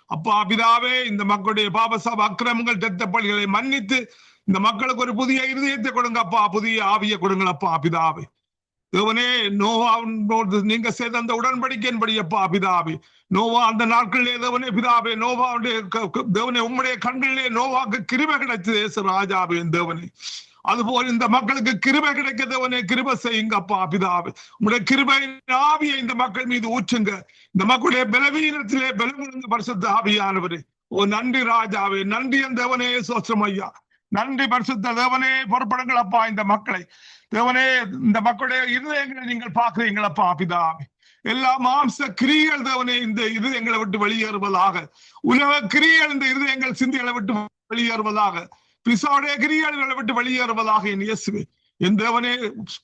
அப்பா பிதாவே, இந்த மக்களுடைய பாபசாப அக்கிரமங்கள் இரத்த பலிகளை மன்னித்து இந்த மக்களுக்கு ஒரு புதிய இருதயத்தை கொடுங்கப்பா, புதிய ஆவியை கொடுங்களப்பா பிதாவே. தேவனே, நோவாவோடு நீங்க செய்த அந்த உடன்படிக்கையின்படி அப்பா பிதாவே, நோவா அந்த நாட்களிலே தேவனே பிதாவே, நோவாவுடைய தேவனே உம்முடைய கண்களிலே நோவாக்கு கிருபை கிடைத்தது ராஜாவே தேவனே. அதுபோல் இந்த மக்களுக்கு கிருபை கிடைக்க தேவனே கிருபை செய்யுங்கப்பா பிதாவே. உங்களுடைய கிருபையின் ஆவியை இந்த மக்கள் மீது ஊற்றுங்க. இந்த மக்களுடைய பலவீனத்திலே பலவீன பரிசுத்த ஆவியானவரே, ஓ நன்றி ராஜாவே, நன்றி தேவனே, சோத்திரம் ஐயா, நன்றி பரிசுத்த தேவனே. பொறுப்படுங்களப்பா இந்த மக்களை தேவனே, இந்த மக்களுடைய இருதயங்களை நீங்கள் பாக்குறீங்களப்பா பிதாவே. எல்லா மாம்ச கிரியைகள் தேவனே இந்த இருதயங்களை விட்டு வெளியேறுவதாக, உலக கிரியைகள் இந்த இருதயங்கள் சிந்தைகளை விட்டு வெளியேறுவதாக, பிசாவுடைய கிரியைகளை விட்டு வெளியேறுவதாக என் இயேசுவே. என் தேவனே,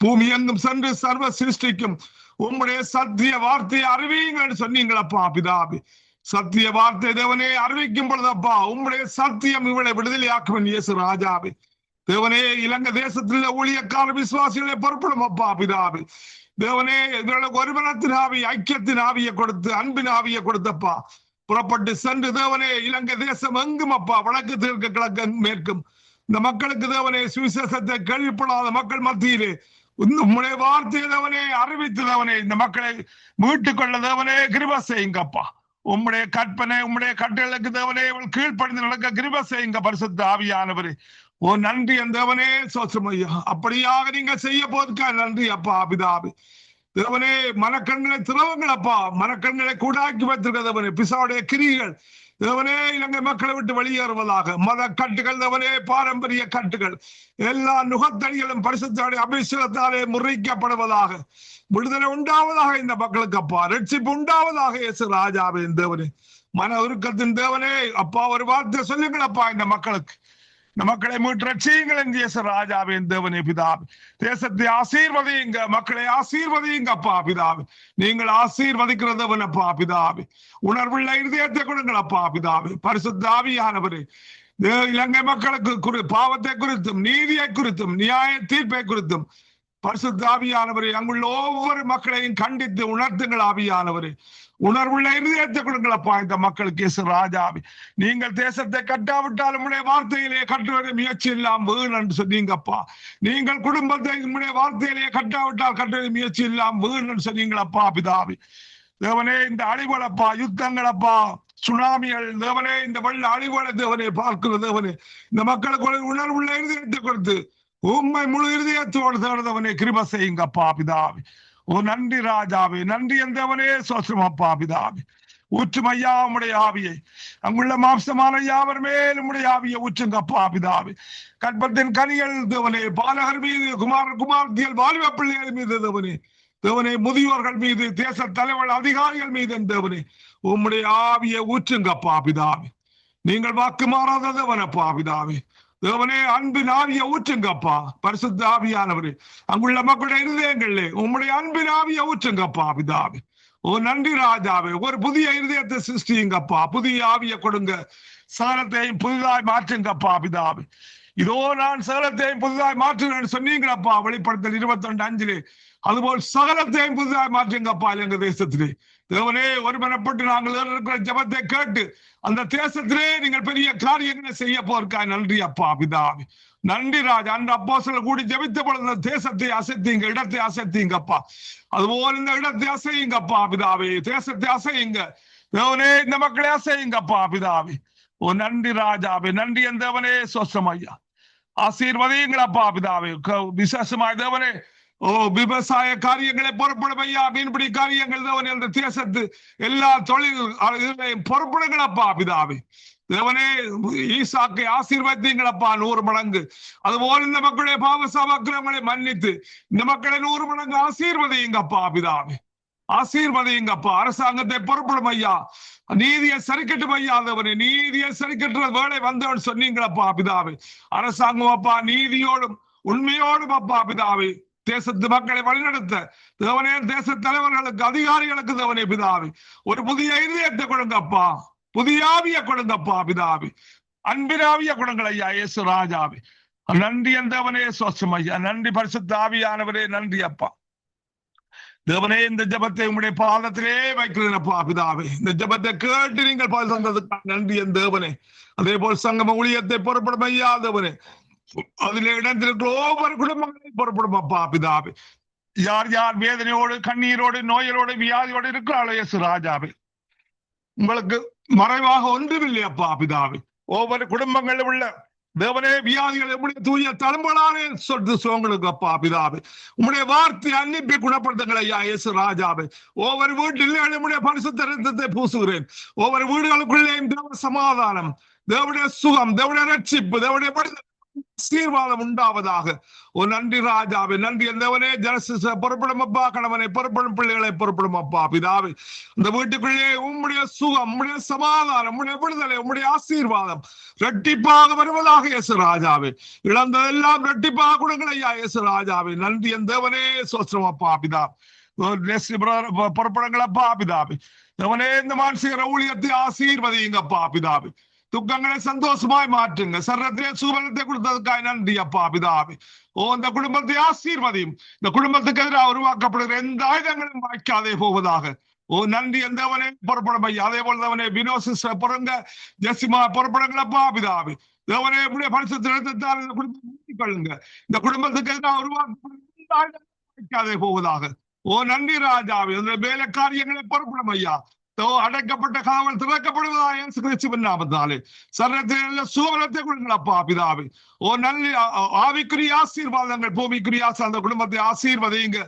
பூமி எங்கும் சென்று சர்வ சிருஷ்டிக்கும் உம்முடைய சத்திய வார்த்தையை அறிவியுங்கள் சொன்னீங்களப்பா பிதாவே. சத்திய வார்த்தை தேவனே அறிவிக்கும் பொழுதப்பா உம்முடைய சத்தியம் இவளை விடுதலையாக்கும் இயேசு ராஜாவே. தேவனே, இலங்கை தேசத்தில் ஊழியக்கார விசுவாசிகளை பொறுப்படும் அப்பா பிதாவே. தேவனே, இவர்களுக்கு ஒருமனத்தின் ஆவி, ஐக்கியத்தின் ஆவியை கொடுத்து அன்பின் ஆவியை கொடுத்தப்பா புறப்பட்டு சென்று தேவனே இலங்கை தேசம் எங்கும் அப்பா, வடக்கு தெற்கு கிழக்கு மேற்கும் இந்த மக்களுக்கு தேவனே சுவிசேஷத்தை கேள்விப்படாத மக்கள் மத்தியிலே உம்முடைய வார்த்தையை தேவனே அறிவித்து தேவனே இந்த மக்களை மீட்டுக் கொள்ள தேவனே கிருபை செய்யுங்கப்பா. உம்முடைய கற்பனை உம்முடைய கட்டளைக்கு தேவனே கீழ்ப்படிந்து நடக்க கிருபை செய்யுங்க பரிசுத்த ஆவியானவரே. ஓ நன்றி தேவனே, சோத்திரம் ஐயா. அப்படியாக நீங்க செய்ய போதுக்கா நன்றி அப்பா பிதாவே. தேவனே, மனக்கண்களை திறவுங்களப்பா, மனக்கண்களை கூடாக்கி வைத்திருக்க தேவனே பிசாவுடைய கிரிகள் தேவனே இலங்கை மக்களை விட்டு வெளியேறுவதாக. மத கட்டுகள் தேவனே, பாரம்பரிய கட்டுகள் எல்லா நுகத்தடிகளும் பரிசுத்தாடைய அபிஷேகத்தாலே முறிக்கப்படுவதாக, விடுதலை உண்டாவதாக இந்த மக்களுக்கு அப்பா, ரட்சிப்பு உண்டாவதாக இயேசு ராஜாவே தேவனே. மன உருக்கத்தின் தேவனே அப்பா, ஒரு வார்த்தை சொல்லுங்களப்பா இந்த மக்களுக்கு, இந்த மக்களை மீட்டு ரட்சியுங்கள் என்று இயேசு ராஜாவே தேவனே பிதாவே. தேசத்தை ஆசீர்வதியுங்க, மக்களை ஆசீர்வதியுங்க அப்பா பிதாவே. நீங்கள் ஆசீர்வதிக்கிற தேவன் அப்பா பிதாவே. உணர்வுள்ள இருதயத்தை கொடுங்கள் அப்பா பிதாவே. பரிசுத்த ஆவியானவரே, இலங்கை மக்களுக்கு பாவத்தை குறித்தும் நீதியை குறித்தும் நியாய தீர்ப்பை குறித்தும் பரிசுத்த ஆவியானவரே அங்குள்ள ஒவ்வொரு மக்களையும் கண்டித்து உணர்த்துங்கள் ஆவியானவரே. உணர்வுள்ள இருதயத்தை கொடுங்களப்பா இந்த மக்களுக்கு இயேசு ராஜாவே. நீங்கள் தேசத்தை கட்டாவிட்டால் உங்களுடைய வார்த்தையிலே கட்டுவதை முயற்சி இல்லாம வீண் என்று சொன்னீங்கப்பா. நீங்கள் குடும்பத்தை உங்களுடைய வார்த்தையிலே கட்டாவிட்டால் கட்டுவதை முயற்சி இல்லாம வீண் என்று சொன்னீங்களப்பா பிதாவே. தேவனே, இந்த அழிவுகளப்பா, யுத்தங்களப்பா, சுனாமிகள் தேவனே, இந்த வெள்ள அழிவுகளை தேவனே பார்க்கிற தேவனே, இந்த மக்களுக்கு உணர்வுள்ள இருதயத்தை கொடுத்து உண்மை முழு இருதயத்தோடு தேடுதவனே கிருபை செய்யுங்கப்பா பிதாவே. ஓ நன்றி ராஜாவே, நன்றி தேவனே, சோத்திரம் அப்பா பிதாவே. ஊற்றும் ஐயா உம்முடைய ஆவியை, அங்குள்ள மாம்சமான யாவர் மேல் உம்முடைய ஆவியை ஊற்றுங்கப்பா பிதாவே. கற்பத்தின் கனிகள் தேவனே, பாலகர் மீது, குமார்த்தியல் வாலிப பிள்ளைகள் மீது தேவனே, தேவனே முதியோர்கள் மீது, தேச தலைவர் அதிகாரிகள் மீது தேவனே உம்முடைய ஆவியை ஊற்றுங்கப்பா பிதாவே. நீங்கள் வாக்கு மாறாத தேவனப்பா பிதாவே. தேவனே, அன்பின் ஆவியை ஊற்றுங்கப்பா பரிசுத்த ஆவியானவரே. அங்குள்ள மக்களுடைய இருதயங்களே உம்முடைய அன்பின் ஆவியை ஊற்றுங்கப்பா பிதாவே. ஓ நன்றி ராஜாவே. ஒரு புதிய இருதயத்தை சிருஷ்டிங்கப்பா, புதிய ஆவியை கொடுங்க, சகலத்தையும் புதிதாய் மாற்றுங்கப்பா பிதாவே. இதோ நான் சகலத்தையும் புதிதாய் மாற்றுகிறேன் சொன்னீங்களப்பா வெளிப்படுத்தல் 22:5. அதுபோல் சகலத்தையும் புதிதாய் மாற்றுங்கப்பா எங்க தேசத்திலே. தேவனே, ஒருமனப்பட்டு நாங்கள் இருக்கிற ஜபத்தை கேட்டு அந்த தேசத்திலே நீங்கள் பெரிய காரியங்களை செய்ய போர்க்காய் நன்றி அப்பா பிதாவே. நன்றி ராஜா. அந்த அப்போஸ்தலர் கூடி ஜபித்த பொழுது தேசத்தை அசைத்தீங்க, இடத்தை அசைத்தீங்கப்பா. அதுபோல் இந்த இடத்தை அசையுங்கப்பா பிதாவே, தேசத்தை அசையுங்க தேவனே, இந்த மக்களை அசையுங்கப்பா பிதாவே. ஓ நன்றி ராஜாவே, நன்றி தேவனே, சோஸ்தம் ஐயா. ஆசீர்வதிங்களப்பா பிதாவே. விசேஷமாய் தேவனே விவசாய காரியங்களை பொறுப்படும் ஐயா. மீன்பிடி காரியங்கள் தேவனே, அந்த தேசத்து எல்லா தொழில் பொறுப்படுங்களப்பா பிதாவே. தேவனே, ஈசாக்கை ஆசீர்வதிங்களப்பா 100 மடங்கு. அதுபோல் இந்த மக்களுடைய பாவ சமக்கிரங்களை மன்னித்து இந்த மக்களை 100 மடங்கு ஆசீர்வதிங்கப்பா பிதாவே. ஆசீர்வதிங்கப்பா. அரசாங்கத்தை பொறுப்படும் ஐயா. நீதியை சரிக்கட்டும் ஐயா. தேவனே, நீதியை சரிக்கட்டுற வேலை வந்தவன் சொன்னீங்களப்பா பிதாவே. அரசாங்கம் அப்பா நீதியோடும் உண்மையோடும் அப்பா பிதாவே தேசத்து மக்களை வழிநடத்த தேவனே, தேச தலைவர்களுக்கு அதிகாரிகளுக்கு தேவனே பிதாவே ஒரு புதிய இதயத்தை கொடுங்கப்பா. புதிய ஆவிய கொடுங்கப்பா பிதாவே. அன்பினாவிய கொடுங்கள் ஐயா. இயேசு ராஜாவே நன்றி. தேவனே சோஸ்தம் ஐயா. நன்றி பரிசுத்த ஆவியானவரே. நன்றி அப்பா. தேவனே, இந்த ஜபத்தை உங்களுடைய பாதத்திலே வைக்கிறேனப்பா பிதாவே. இந்த ஜபத்தை கேட்டு நீங்கள் பால் தந்ததுக்காக நன்றி என் தேவனே. அதே போல் சங்கம ஊழியத்தை பொறுப்படும் ஐயா. தேவனே, அதில் இடத்திற்கு ஒவ்வொரு குடும்பங்களையும் பொறுப்படும் அப்பா பிதாவே. யார் யார் வேதனையோடு கண்ணீரோடு நோயலோடு வியாதியோடு இருக்கிறாளோ இயேசு ராஜாவே, உங்களுக்கு மறைவாக ஒன்றுமில்லை அப்பா பிதாவே. ஒவ்வொரு குடும்பங்களில் உள்ள தேவனே வியாதிகள் உங்களுடைய தூய தலைமுறையாலே சொல்றது சோங்களுக்கு அப்பா பிதாவே. உங்களுடைய வார்த்தை அன்னிப்பை குணப்படுத்துங்கள் ஐயா இயேசு ராஜாவே. ஒவ்வொரு வீட்டிலே உங்களுடைய பரிசுத்த ரத்தத்தை பூசுகிறேன். ஒவ்வொரு வீடுகளுக்குள்ளேயும் தேவ சமாதானம், தேவனுடைய சுகம், தேவனுடைய ரட்சிப்பு, தேவனுடைய ஆசீர்வாதம் உண்டாவதாக. ஓ நன்றி ராஜாவே. நன்றி தேவனே. ஜனச பொறுப்படும் அப்பா. கணவனை பொறுப்படும், பிள்ளைகளை பொறுப்படும் அப்பா பிதாவே. இந்த வீட்டுக்குள்ளே உம்முடைய சுகம், உம்முடைய சமாதானம், உம்முடைய விடுதலை, உம்முடைய ஆசீர்வாதம் இரட்டிப்பாக வருவதாக இயேசு ராஜாவே. இழந்ததெல்லாம் இரட்டிப்பாக கொடுங்கள் ஐயா இயேசு ராஜாவே. நன்றி தேவனே. சோஸ்திரம் அப்பா பிதா. பொறுப்படங்கள் அப்பா பிதாவே. தேவனே, இந்த மானசீக ஊழியத்தை ஆசீர்வதிங்கப்பா பிதாவே. துக்கங்களை சந்தோஷமாய் மாற்றுங்க. சரத்திலே சுகபலத்தை கொடுத்ததுக்காக நன்றி அப்பா பிதாவே. இந்த குடும்பத்தை ஆசீர்வதியும். இந்த குடும்பத்துக்கு எதிராக உருவாக்கப்படுகிற எந்த ஆயுதங்களும் வாய்க்காதே போவதாக. நன்றி எந்தவனே. பொறுப்படும் ஐயா. அதே போல தவனே வினோசிஸ் பொறுங்க. ஜெசிமா பொறுப்படங்களப்பா பிதாவே. தேவனே, இப்படியே பரிசுத்தால் இந்த குடும்பத்தை மூட்டிக் கொள்ளுங்க. இந்த குடும்பத்துக்கு எதிராக உருவாக்கப்படுகிற எந்த ஆயுதங்களும் வாய்க்காதே போவதாக. நன்றி ராஜாவே. அந்த வேலை காரியங்களை பொறுப்படும் ஐயா. அடைக்கப்பட்ட காவல் திறக்கப்படுவதாக இயேசு கிறிஸ்துவின் நாமத்தாலே சரீரத்தில் சுகபலத்தை கொடுங்களப்பா பிதாவே. நல்ல ஆவிக்குரிய ஆசீர்வாதங்கள், பூமிக்குரிய அந்த குடும்பத்தை ஆசீர்வதிங்க.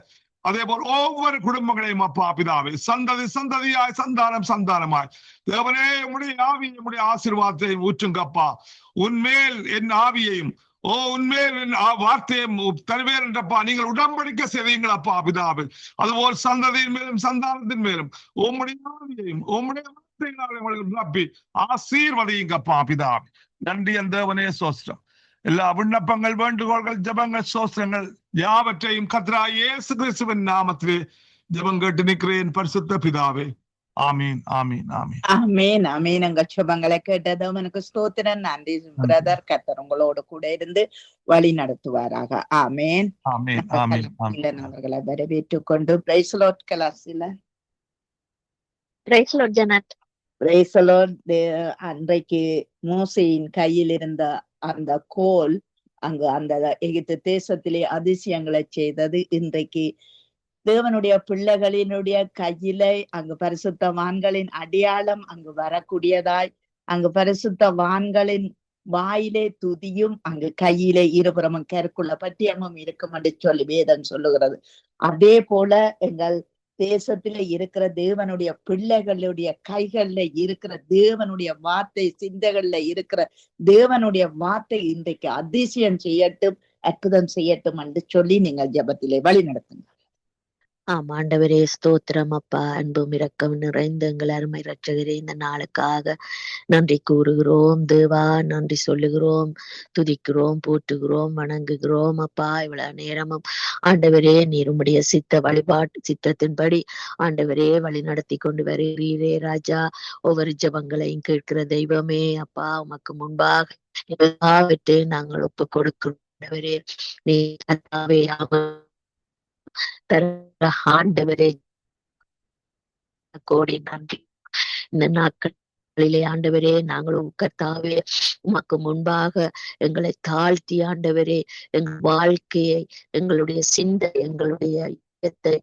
அதே போல் ஒவ்வொரு குடும்பங்களையும் அப்பா பிதாவே சந்ததி சந்ததியாய் சந்தானம் சந்தானமாய் தேவனே உம்முடைய ஆவியை உம்முடைய ஆசீர்வாதத்தை ஊற்றுங்கப்பா. உன்மேல் என் ஆவியையும் உண்மையில் வார்த்தையை தருவேன் என்றப்பா நீங்கள் உடன்படிக்கை செய்வீங்களப்பா பிதாவே. அதுபோல் சந்ததியின் மேலும் சந்தானத்தின் மேலும் உம்முடைய ஆவியையும் உம்முடைய வார்த்தையினாலே ஆசீர்வதிங்கப்பா பிதாவே. நன்றி தேவனே. சோஸ்திரம். எல்லா விண்ணப்பங்கள், வேண்டுகோள்கள், ஜபங்கள், சோஸ்திரங்கள் யாவற்றையும் கர்த்தராகிய இயேசு கிறிஸ்துவின் நாமத்திலே ஜபம் கேட்டு நிற்கிறேன் பரிசுத்த பிதாவே. ஆமீன், ஆமீன், ஆமீன், ஆமீன், ஆமீன். உங்க சுபங்களை கேட்டது உனக்கு ஸ்தோத்திரம். நன்றி பிரதர். கர்த்தர் உங்களோடு கூட இருந்து வழி நடத்துவாராக. ஆமீன், ஆமீன், ஆமீன். அவர்களை வரவேற்றுக் கொண்டு பிரைஸ் லார்ட் கிளாஸ்ல பிரைஸ் லார்ட் ஜனத். Praise Lord. அன்றைக்கு மோசேயின் கையில் இருந்த அந்த கோல் அங்கு அந்த எகிப்து தேசத்திலே அதிசயங்களை செய்தது. இன்றைக்கு தேவனுடைய பிள்ளைகளினுடைய கையில அங்கு பரிசுத்தவான்களின் அடையாளம் அங்கு வரக்கூடியதாய், அங்கு பரிசுத்தவான்களின் வாயிலே துதியும் அங்கு கையிலே இருபுறமும் கருக்குள்ள பட்டியமும் இருக்கும் என்று சொல்லி வேதம் சொல்லுகிறது. அதே போல எங்கள் தேசத்திலே இருக்கிற தேவனுடைய பிள்ளைகளுடைய கைகள்ல இருக்கிற தேவனுடைய வார்த்தை, சிந்தைகள்ல இருக்கிற தேவனுடைய வார்த்தை இன்றைக்கு அதிசயம் செய்யட்டும், அற்புதம் செய்யட்டும் என்று சொல்லி நீங்கள் ஜெபத்திலே வழி நடத்துங்க. ஆண்டவரே ஸ்தோத்திரம் அப்பா. அன்பும் இரக்கம் நிறைந்த எங்கள் அருமை இரட்சகரே, இந்த நாளுக்காக நன்றி கூறுகிறோம் தேவா. நன்றி சொல்லுகிறோம், துதிக்கிறோம், போற்றுகிறோம், வணங்குகிறோம் அப்பா. இவ்வளவு நேரமும் ஆண்டவரே நீர் உம்முடைய வழிபாட்டு சித்தத்தின்படி ஆண்டவரே வழி நடத்தி கொண்டு வருகிறீரே ராஜா. ஒவ்வொரு ஜபங்களையும் கேட்கிற தெய்வமே அப்பா, உமக்கு முன்பாக எல்லாவற்றை நாங்கள் ஒப்பு கொடுக்கிறோம் ஆண்டவரே. நீ கர்த்தாவே ஆண்டவரே கோடி நன்றி. இந்த நாட்களிலே ஆண்டவரே நாங்களும் கர்த்தாவே உமக்கு முன்பாக எங்களை தாழ்த்தி ஆண்டவரே எங்கள் வாழ்க்கையை, எங்களுடைய சிந்தை, எங்களுடைய இதயத்தை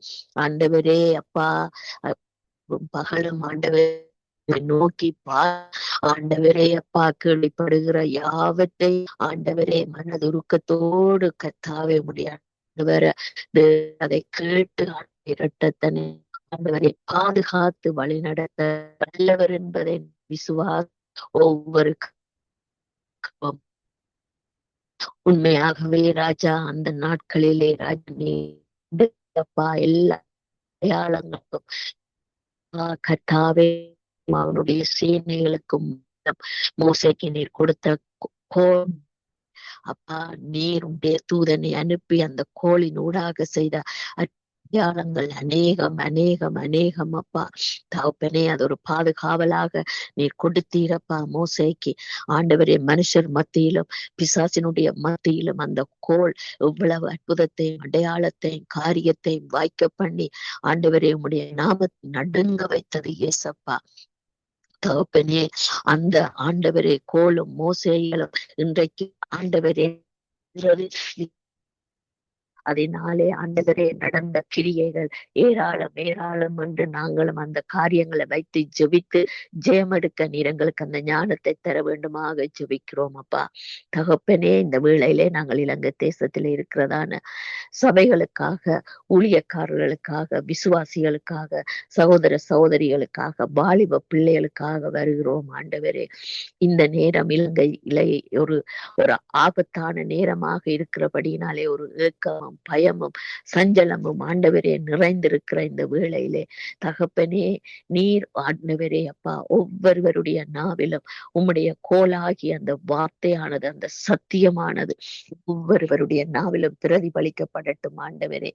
ஆண்டவரே அப்பா பகலும் ஆண்டவரே நோக்கி ஆண்டவரே அப்பா கேள்விப்படுகிற யாவற்றை ஆண்டவரே மனதுருக்கத்தோடு கர்த்தாவே முடியாது அதை கேட்டு இரட்டத்தனை ஆண்டவரை பாதுகாத்து வழி நடத்த வல்லவர் என்பதை விசுவாச ஒவ்வொரு உண்மையாகவே ராஜா அந்த நாட்களிலே ராஜா எல்லா அடையாளங்களுக்கும் கர்த்தாவே அவனுடைய சேனைகளுக்கும் மோசைக்கு நீர் கொடுத்த அப்பா நீர் உடைய தூதனை அனுப்பி அந்த கோளின் ஊடாக செய்த அடையாளங்கள் அநேகம் அப்பா தகப்பனே அது ஒரு பாதுகாவலாக நீர் கொடுத்தீரப்பா மோசைக்கு. ஆண்டவரே மனுஷர் மத்தியிலும் பிசாசினுடைய மத்தியிலும் அந்த கோள் இவ்வளவு அற்புதத்தையும் அடையாளத்தையும் காரியத்தையும் வாய்க்க பண்ணி ஆண்டவரே உம்முடைய நாமத்தை நடுங்க வைத்தது ஏசப்பா. தகப்பனே அந்த ஆண்டவரே கோலும் மோசேகளும் இன்றைக்கு ஆண்டவரே அதனாலே ஆண்டவரே நடந்த கிரியைகள் ஏராளம் என்று நாங்களும் அந்த காரியங்களை வைத்து ஜெபித்து ஜெயமெடுக்க நீர் எங்களுக்கு அந்த ஞானத்தை தர வேண்டுமாக ஜெபிக்கிறோம் அப்பா. தகப்பனே இந்த வேளையிலே நாங்கள் இலங்கை தேசத்திலே இருக்கிறதான சபைகளுக்காக ஊழியக்காரர்களுக்காக விசுவாசிகளுக்காக சகோதர சகோதரிகளுக்காக வாலிப பிள்ளைகளுக்காக வருகிறோம் ஆண்டவரே. இந்த நேரம் இலங்கையிலே ஒரு ஆபத்தான நேரமாக இருக்கிறபடினாலே ஒரு ஏக்கமும் பயமும் சஞ்சலமும் ஆண்டவரே நிறைந்திருக்கிற இந்த வேளையிலே தகப்பனே நீர் ஆண்டவரே அப்பா ஒவ்வொருவருடைய நாவிலும் உம்முடைய கோலாகி அந்த வார்த்தையானது அந்த சத்தியமானது ஒவ்வொருவருடைய நாவிலும் பிரதிபலிக்கப்படட்டும் ஆண்டவரே.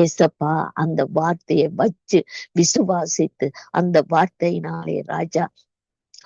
ஏசப்பா அந்த வார்த்தையை வச்சு விசுவாசித்து அந்த வார்த்தையினாலே ராஜா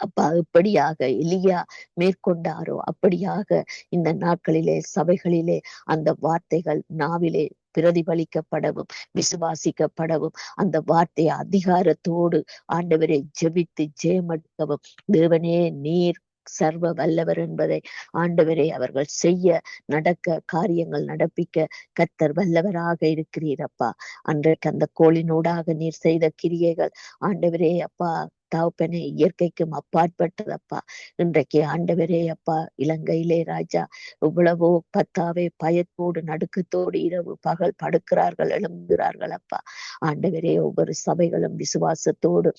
அப்பா எப்படியாக எலியா மேற்கொண்டாரோ அப்படியாக இந்த நாட்களிலே சபைகளிலே அந்த வார்த்தைகள் நாவிலே பிரதிபலிக்கப்படவும் விசுவாசிக்கப்படவும் அந்த வார்த்தையை அதிகாரத்தோடு ஆண்டவரை ஜெபித்து ஜெயமெடுக்கவும் தேவனே நீர் சர்வ வல்லவர் என்பதை ஆண்டவரே அவர்கள் செய்ய நடக்க காரியங்கள் நடப்பிக்க கர்த்தர் வல்லவராக இருக்கிறீரப்பா. அன்றைக்கு அந்த கோளினூடாக நீர் செய்த கிரியைகள் ஆண்டவரே அப்பா தகப்பனே இயற்கைக்கும் அப்பாற்பட்டதப்பா. இன்றைக்கு ஆண்டவரே அப்பா இலங்கையிலே ராஜா இவ்வளவோ பத்தாவே பயத்தோடு நடுக்கத்தோடு இரவு பகல் படுக்கிறார்கள் எழும்புகிறார்கள் அப்பா. ஆண்டவரே ஒவ்வொரு சபைகளும் விசுவாசத்தோடு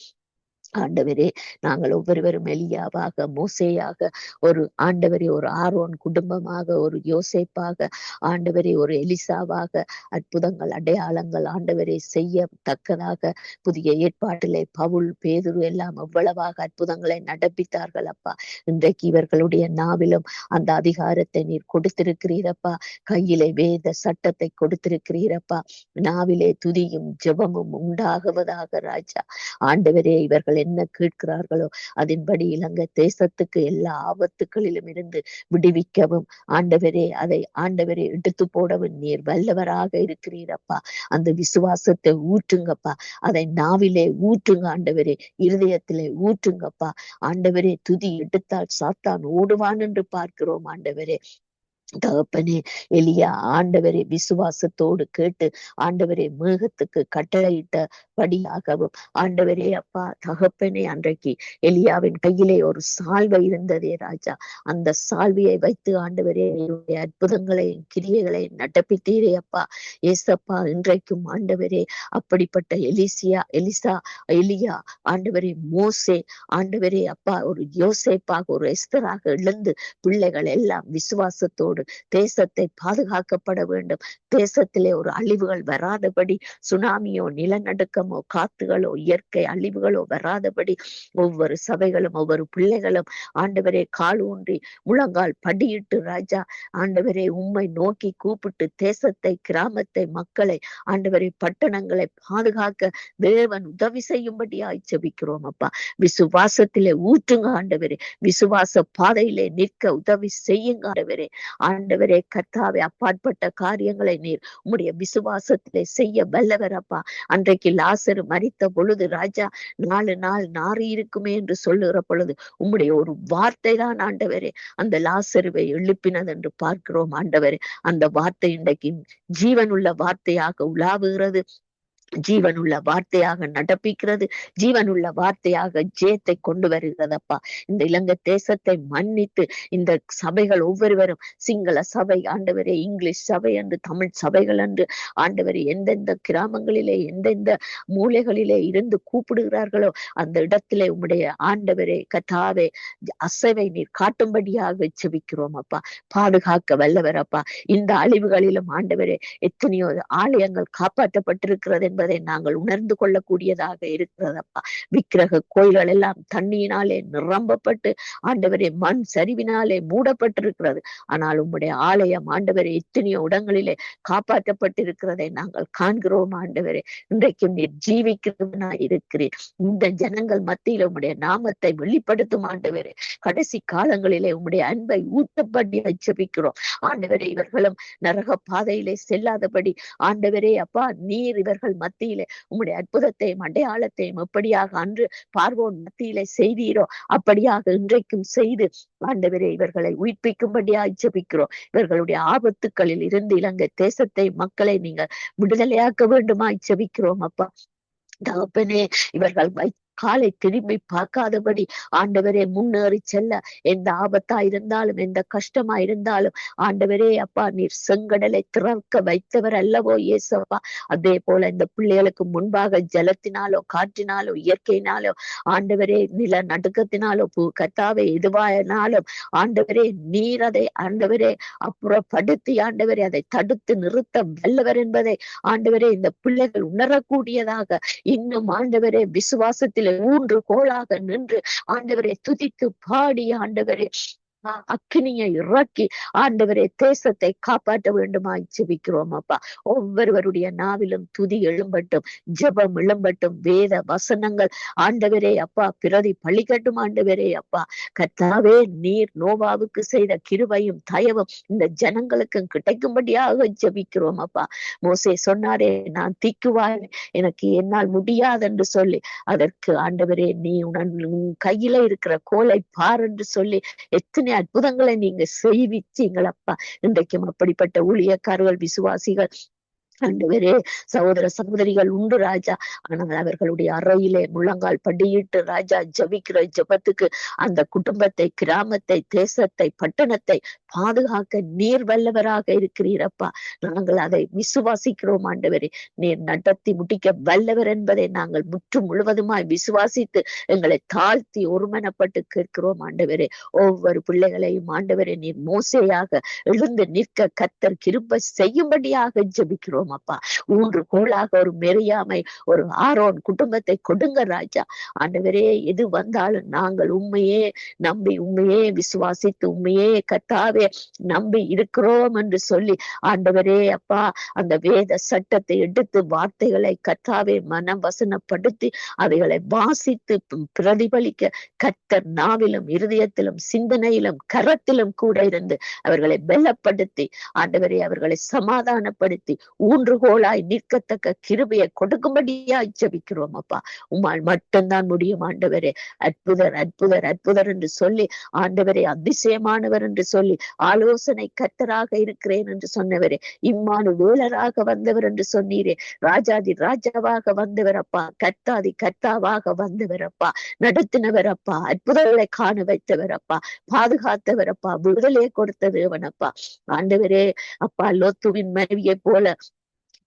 ஆண்டவரே நாங்கள் ஒவ்வொருவரும் எலியாவாக மோசேயாக ஒரு ஆண்டவரே ஒரு ஆரோன் குடும்பமாக ஒரு யோசேப்பாக ஆண்டவரே ஒரு எலிசாவாக அற்புதங்கள் அடையாளங்கள் ஆண்டவரே செய்யத்தக்கதாக புதிய ஏற்பாட்டிலே பவுல் பேதுரு எல்லாம் எவ்வளவாக அற்புதங்களை நடப்பித்தார்கள் அப்பா. இன்றைக்கு இவர்களுடைய நாவிலும் அந்த அதிகாரத்தை நீர் கொடுத்திருக்கிறீரப்பா. கையிலே வேத சட்டத்தை கொடுத்திருக்கிறீரப்பா. நாவிலே துதியும் ஜெபமும் உண்டாகுவதாக ராஜா. ஆண்டவரே இவர்கள் என்ன கேட்கிறார்களோ அதன்படி இலங்கை தேசத்துக்கு எல்லா ஆபத்துக்களிலும் இருந்து விடுவிக்கவும் ஆண்டவரே அதை ஆண்டவரே எடுத்து போடவும் நீர் வல்லவராக இருக்கிறீரப்பா. அந்த விசுவாசத்தை ஊற்றுங்கப்பா. அதை நாவிலே ஊற்றுங்க ஆண்டவரே, இருதயத்திலே ஊற்றுங்கப்பா. ஆண்டவரே துதி எடுத்தால் சாத்தான் ஓடுவான் என்று பார்க்கிறோம் ஆண்டவரே. தகப்பனே எலியா ஆண்டவரே விசுவாசத்தோடு கேட்டு ஆண்டவரே மேகத்துக்கு கட்டளையிட்டபடியாகவும் ஆண்டவரே அப்பா தகப்பனே அன்றைக்கு எலியாவின் கையிலே ஒரு சால்வை இருந்ததே ராஜா. அந்த சால்வையை வைத்து ஆண்டவரே அற்புதங்களையும் கிரியைகளையும் நடப்பித்தீரே அப்பா. ஏசப்பா இன்றைக்கும் ஆண்டவரே அப்படிப்பட்ட எலியா ஆண்டவரே மோசே ஆண்டவரே அப்பா ஒரு யோசேப்பாக ஒரு எஸ்தராக எழுந்து பிள்ளைகள் எல்லாம் விசுவாசத்தோடு தேசத்தை பாதுகாக்கப்பட வேண்டும். தேசத்திலே ஒரு அழிவுகள் வராதபடி சுனாமியோ நிலநடுக்கமோ காத்துகளோ இயற்கை அழிவுகளோ வராதபடி ஒவ்வொரு சபைகளும் ஒவ்வொரு பிள்ளைகளும் ஆண்டவரே கால் ஊன்றி முழங்கால் படியிட்டு ராஜா ஆண்டவரே உம்மை நோக்கி கூப்பிட்டு தேசத்தை கிராமத்தை மக்களை ஆண்டவரே பட்டணங்களை பாதுகாக்க தேவன் உதவி செய்யும்படியாய் ஜெபிக்கிறோம் அப்பா. விசுவாசத்திலே ஊற்றுங்க ஆண்டவரே. விசுவாச பாதையிலே நிற்க உதவி செய்யுங்க ஆண்டவரே. ஆண்டவரே கர்த்தாவே அப்பாற்பட்ட காரியங்களை நீர் உம்முடைய விசுவாசத்திலே செய்ய வல்லவரப்பா. அன்றைக்கு லாசரு மரித்த பொழுது ராஜா 4 நாள் நாறி இருக்குமே என்று சொல்லுகிற பொழுது உம்முடைய ஒரு வார்த்தை தான் ஆண்டவரே அந்த லாசருவை எழுப்பினது என்று பார்க்கிறோம் ஆண்டவரே. அந்த வார்த்தை இன்றைக்கு ஜீவனுள்ள வார்த்தையாக உலாவுகிறது. ஜீவனுள்ள வார்த்தையாக நடப்பிக்கிறது, ஜீவனுள்ள வார்த்தையாக ஜெயத்தை கொண்டு வருகிறதப்பா. இந்த இலங்கை தேசத்தை மன்னித்து இந்த சபைகள் ஒவ்வொருவரும் சிங்கள சபை ஆண்டவரே, இங்கிலீஷ் சபை என்று, தமிழ் சபைகள் என்று ஆண்டவரே, எந்தெந்த கிராமங்களிலே எந்தெந்த மூலைகளிலே இருந்து கூப்பிடுகிறார்களோ அந்த இடத்திலே உம்முடைய ஆண்டவரே கர்த்தாவே அசைவை நீர் காட்டும்படியாக ஜெபிக்கிறோம் அப்பா. பாதுகாக்க வல்லவர் அப்பா. இந்த அழிவுகளிலும் ஆண்டவரே எத்தனையோ ஆலயங்கள் காப்பாற்றப்பட்டிருக்கிறது என்பதை நாங்கள் உணர்ந்து கொள்ளக்கூடியதாக இருக்கிறதப்பா. விக்கிரக கோயில்கள் எல்லாம் தண்ணியினாலே நிரம்பப்பட்டு ஆண்டவரே மண் சரிவினாலே மூடப்பட்டிருக்கிறது. ஆனால் உம்முடைய ஆலயம் ஆண்டவரே எத்தனையோ இடங்களிலே காப்பாற்றப்பட்டிருக்கிறதை நாங்கள் காண்கிறோம் ஆண்டவரே. இன்றைக்கும் நீர் ஜீவிக்கிறவனா இருக்கிறேன். இந்த ஜனங்கள் மத்தியில உம்முடைய நாமத்தை வெளிப்படுத்தும் ஆண்டவரே. கடைசி காலங்களிலே உம்முடைய அன்பை ஊற்றப்படி ஜெபிக்கிறோம் ஆண்டவரே. இவர்களும் நரக பாதையிலே செல்லாதபடி ஆண்டவரே அப்பா நீர் இவர்கள் மத்தியிலே உம்முடைய அற்புதத்தையும் அடையாளத்தையும் எப்படியாக அன்று பார்வோன் மத்தியிலே செய்தீரோ அப்படியாக இன்றைக்கும் செய்து ஆண்டவரே இவர்களை உயிர்ப்பிக்கும்படியாக ஜெபிக்கிறோம். இவர்களுடைய ஆபத்துக்களில் இருந்து இலங்கை தேசத்தை மக்களை நீங்கள் விடுதலையாக்க வேண்டுமா ஜெபிக்கிறோம் அப்பா. தகப்பனே, இவர்கள் காலை திரும்பி பார்க்காதபடி ஆண்டவரே முன்னேறி செல்ல எந்த ஆபத்தா இருந்தாலும் எந்த கஷ்டமா இருந்தாலும் ஆண்டவரே அப்பா நீர் செங்கடலை திறக்க வைத்தவர் அல்லவோ இயேசப்பா. அதே போல இந்த பிள்ளைகளுக்கு முன்பாக ஜலத்தினாலோ காற்றினாலோ இயற்கையினாலோ ஆண்டவரே நில நடுக்கத்தினாலோ கர்த்தாவே எதுவாயினாலும் ஆண்டவரே நீர் அதை ஆண்டவரே அப்புறப்படுத்தி ஆண்டவரே அதை தடுத்து நிறுத்த வல்லவர் என்பதை ஆண்டவரே இந்த பிள்ளைகள் உணரக்கூடியதாக இன்னும் ஆண்டவரே விசுவாசத்தில் ஊன்று கோளாக நின்று ஆண்டவரை துதித்து பாடி ஆண்டவரே அக்கினியை இறக்கி ஆண்டவரே தேசத்தை காப்பாற்ற வேண்டுமாய் ஜெபிக்கிறோம் அப்பா. ஒவ்வொருவருடைய நாவிலும் துதி எழும்பட்டும், ஜெபம் எழும்பட்டும், வேத வசனங்கள் ஆண்டவரே அப்பா பிரதி பழிக்கட்டும் ஆண்டவரே அப்பா. கர்த்தாவே நீர் நோவாவுக்கு செய்த கிருபையும் தயவும் இந்த ஜனங்களுக்கும் கிடைக்கும்படியாக ஜெபிக்கிறோம் அப்பா. மோசே சொன்னாரே நான் தீக்குவாய் எனக்கு என்னால் முடியாது என்று சொல்லி அதற்கு ஆண்டவரே நீ உன் கையில இருக்கிற கோலை பார் என்று சொல்லி எத்தனை அற்புதங்களை நீங்க செய்விச்சீங்களப்பா. இன்றைக்கும் அப்படிப்பட்ட ஊழியக்காரர்கள் விசுவாசிகள் ஆண்டவரே சகோதர சகோதரிகள் உண்டு ராஜா. ஆனால் அவர்களுடைய அறையிலே முழங்கால் படியிட்டு ராஜா ஜபிக்கிற ஜபத்துக்கு அந்த குடும்பத்தை, கிராமத்தை, தேசத்தை, பட்டணத்தை பாதுகாக்க நீர் வல்லவராக இருக்கிறீரப்பா. நாங்கள் அதை விசுவாசிக்கிறோம் ஆண்டவரே. நீர் நடத்தி முடிக்க வல்லவர் என்பதை நாங்கள் முழுவதுமாய் விசுவாசித்து எங்களை தாழ்த்தி ஒருமனப்பட்டு கேட்கிறோம் ஆண்டவரே. ஒவ்வொரு பிள்ளைகளையும் ஆண்டவரே நீர் மோசையாக எழுந்து நிற்க கர்த்தர் கிருபை செய்யும்படியாக ஜெபிக்கிறோம் அப்பா. ஊன்று கோளாக ஒரு மெரியாமை, ஒரு ஆரோன் குடும்பத்தை கொடுங்க ராஜா. ஆண்டவரே எது வந்தாலும் நாங்கள் உண்மையே நம்பி உண்மையே விசுவாசித்து உண்மையே கர்த்தாவே நம்பி இருக்கிறோம் என்று சொல்லி ஆண்டவரே அப்பா அந்த வேத சட்டத்தை எடுத்து வார்த்தைகளை கர்த்தாவே மனம் வசனப்படுத்தி அவைகளை வாசித்து பிரதிபலிக்க கர்த்தர் நாவிலும் இருதயத்திலும் சிந்தனையிலும் கரத்திலும் கூட இருந்து அவர்களை பலப்படுத்தி ஆண்டவரே அவர்களை சமாதானப்படுத்தி ஊன்றுகோலாய் நிற்கத்தக்க கிருபையை கொடுக்கும்படியாய் ஜெபிக்கிறோம் அப்பா. உம்மால் மட்டும்தான் முடியும் ஆண்டவரே. அற்புதர் அற்புதர் அற்புதர் என்று சொல்லி ஆண்டவரே அதிசயமானவர் என்று சொல்லி ஆலோசனை கர்த்தராக இருக்கிறேன் என்று சொன்னவரே, இம்மானுவேலராக வந்தவர் என்று சொன்னீரே, ராஜாதி ராஜாவாக வந்தவர் அப்பா, கர்த்தாதி கர்த்தாவாக வந்தவர் அப்பா, நடத்தினவர் அப்பா, அற்புதங்களை காண வைத்தவர் அப்பா, பாதுகாத்தவர் அப்பா, விடுதலையை கொடுத்த தேவன் அப்பா. ஆண்டவரே அப்பா லோத்துவின் மனைவியை போல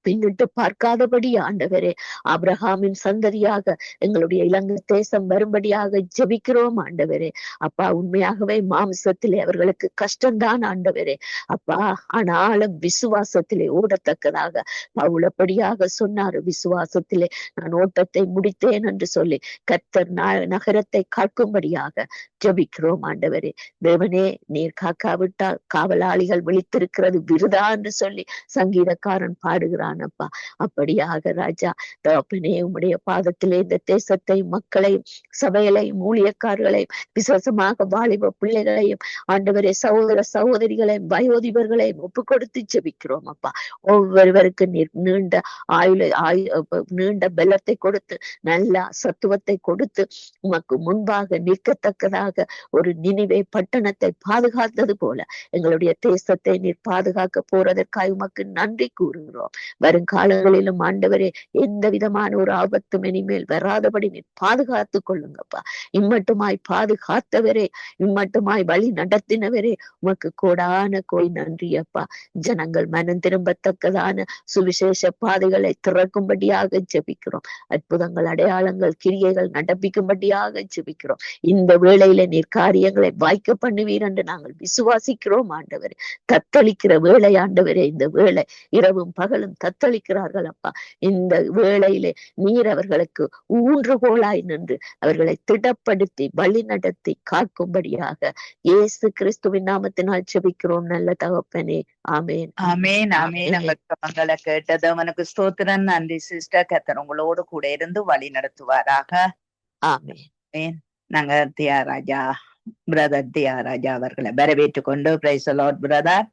பின்னிட்டு பார்க்காதபடி ஆண்டவரே ஆபிரகாமின் சந்ததியாக எங்களுடைய இலங்கை தேசம் வரும்படியாக ஜெபிக்கிறோம் ஆண்டவரே. அப்பா உண்மையாகவே மாம்சத்திலே அவர்களுக்கு கஷ்டம்தான் ஆண்டவரே அப்பா. ஆனாலும் விசுவாசத்திலே ஓடத்தக்கதாக பவுலப்படியாக சொன்னாரு, விசுவாசத்திலே நான் ஓட்டத்தை முடித்தேன் என்று சொல்லி கர்த்தர் நகரத்தை காக்கும்படியாக ஜெபிக்கிறோம் ஆண்டவரே. தேவனே நீர் காக்காவிட்டால் காவலாளிகள் விழித்திருக்கிறது விருதா என்று சொல்லி சங்கீதக்காரன் பாடுகிறான் அப்பா. அப்படியாக ராஜா தகப்பனே உம்முடைய பாதத்திலே இந்த தேசத்தை, மக்களையும், சபைகளையும், ஊழியக்காரர்களையும், விசேஷமாக வாலிப பிள்ளைகளையும் ஆண்டவரே சகோதர சகோதரிகளையும் வயோதிபர்களையும் ஒப்பு கொடுத்து ஜெபிக்கிறோம் அப்பா. ஒவ்வொருவருக்கு நீண்ட நீண்ட பலத்தை கொடுத்து நல்ல சத்துவத்தை கொடுத்து உமக்கு முன்பாக நிற்கத்தக்கதாக ஒரு நினிவே பட்டணத்தை பாதுகாத்தது போல எங்களுடைய தேசத்தை நீர் பாதுகாக்க போறதற்காக உமக்கு நன்றி கூறுகிறோம். வருங்காலங்களிலும் ஆண்டவரே எந்த விதமான ஒரு ஆபத்தும் இனிமேல் வராதபடி நீர் பாதுகாத்து கொள்ளுங்கப்பா. இம்மட்டுமாய் பாதுகாத்தவரே, இம்மட்டுமாய் வழி நடத்தினவரே, உமக்கு கோடான கோடி நன்றி அப்பா. ஜனங்கள் மனம் திரும்பத்தக்கதான சுவிசேஷ பாதைகளை திறக்கும்படியாக ஜெபிக்கிறோம். அற்புதங்கள், அடையாளங்கள், கிரியைகள் நடப்பிக்கும்படியாக ஜெபிக்கிறோம். இந்த வேளையில நீர் காரியங்களை வாய்க்க பண்ணுவீர் என்று நாங்கள் விசுவாசிக்கிறோம் ஆண்டவரே. தத்தளிக்கிற வேளை ஆண்டவரே, இந்த வேளை இரவும் பகலும் தத்தளிக்கிறார்கள் அப்பா. இந்த வேளையிலே நீர் அவர்களுக்கு ஊன்றுகோலாய் நின்று அவர்களை திடப்படுத்தி வழி நடத்தி காக்கும்படியாக இயேசு கிறிஸ்துவின் நாமத்தினால் ஜெபிக்கிறோம் நல்ல தகப்பனே. ஆமேன். ஆமேன் ஆமேன். மங்களை கேட்டது அவனுக்கு ஸ்தோத்திரம். நன்றி சிஸ்டர். கர்த்தர் உங்களோடு கூட இருந்து வழி நடத்துவாராக. ஆமேன். நாங்க தியாகராஜா பிரதர் தியாகராஜா அவர்களை வரவேற்று கொண்டு பிரைஸ் தி லார்ட் பிரதர்.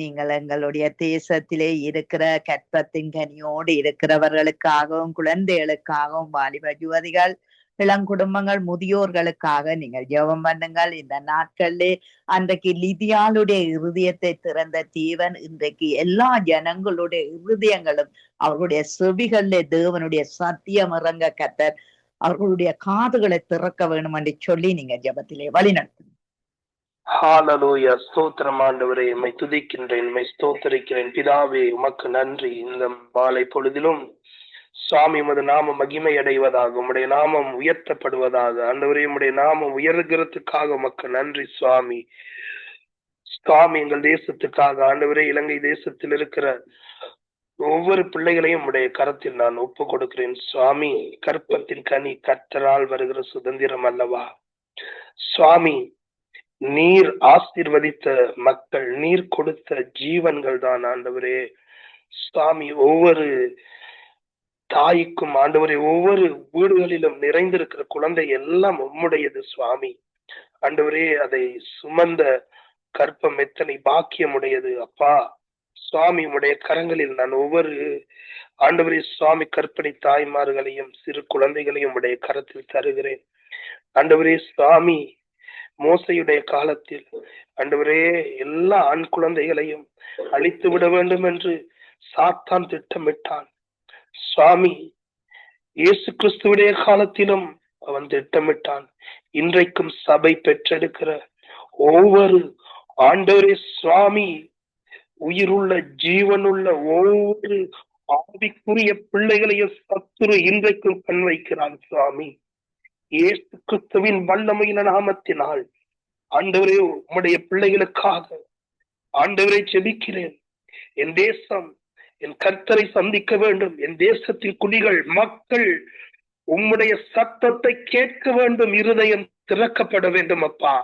நீங்கள் எங்களுடைய தேசத்திலே இருக்கிற கற்பத்தின் கனியோடு இருக்கிறவர்களுக்காகவும் குழந்தைகளுக்காகவும் வாலிப யுவதிகள் இளங்குடும்பங்கள் முதியோர்களுக்காக நீங்கள் ஜெபம் பண்ணுங்கள். இந்த நாட்களிலே அன்றைக்கு லிதியாளுடைய இருதயத்தை திறந்த தேவன் இன்றைக்கு எல்லா ஜனங்களுடைய இருதயங்களும் அவர்களுடைய செவிகளிலே தேவனுடைய சத்தியம் இறங்க கர்த்தர் அவர்களுடைய காதுகளை திறக்க வேண்டும் என்று சொல்லி நீங்க ஜெபத்திலே வழி நடத்துங்க. ஹல்லேலூயா. ஸ்தோத்திரம் ஆண்டவரே, உம்மை துதிக்கின்றேன், உம்மை ஸ்தோத்திரிக்கிறேன். பிதாவே உமக்கு நன்றி. இந்த மாலை பொழுதிலும் சுவாமி உமது நாமம் மகிமை அடைவதாக, உம்முடைய நாமம் உயர்த்தப்படுவதாக. ஆண்டவரே, உம்முடைய நாமம் உயர்கிறதுக்காக உமக்கு நன்றி சுவாமி. சுவாமி, எங்கள் தேசத்துக்காக ஆண்டவரே, இலங்கை தேசத்தில் இருக்கிற ஒவ்வொரு பிள்ளைகளையும் உடைய கரத்தில் நான் ஒப்பு கொடுக்கிறேன் சுவாமி. கற்பத்தின் கனி கர்த்தரால் வருகிற சுதந்திரம் அல்லவா சுவாமி. நீர் ஆசீர்வதித்த மக்கள், நீர் கொடுத்த ஜீவன்கள் தான் ஆண்டவரே சுவாமி. ஒவ்வொரு தாய்க்கும் ஆண்டவரே, ஒவ்வொரு வீடுகளிலும் நிறைந்திருக்கிற குழந்தை எல்லாம் உம்முடையது சுவாமி. ஆண்டவரே, அதை சுமந்த கற்பம் எத்தனை பாக்கியமுடையது அப்பா சுவாமி. உடைய கரங்களில் நான் ஒவ்வொரு ஆண்டவரே சுவாமி கற்பனை தாய்மார்களையும் சிறு குழந்தைகளையும் உடைய கரத்தில் தருகிறேன் ஆண்டவரே சுவாமி. மோசையுடைய காலத்தில் ஆண்டவரே எல்லா ஆண் குழந்தைகளையும் அழித்து விட வேண்டும் என்று சாத்தான் திட்டமிட்டான் சுவாமி. இயேசு கிறிஸ்துவுடைய காலத்திலும் அவன் திட்டமிட்டான். இன்றைக்கும் சபை பெற்றெடுக்கிற ஒவ்வொரு ஆண்டவரே சுவாமி உயிருள்ள ஜீவனுள்ள ஒவ்வொரு ஆவிக்குரிய பிள்ளைகளையும் சத்துரு இன்றைக்கும் கண் வைக்கிறான் சுவாமி. இயேசு கிறிஸ்துவின் வல்லமையின நாமத்தினால் ஆண்டவரே உம்முடைய பிள்ளைகளுக்காக ஆண்டவரை ஜெபிக்கிறேன். என் தேசம் என் கர்த்தரை சந்திக்க வேண்டும். என் தேசத்தின் குடிகள் மக்கள் உம்முடைய சத்தத்தை கேட்க வேண்டும். இருதயம் திறக்கப்பட வேண்டும் அப்பா.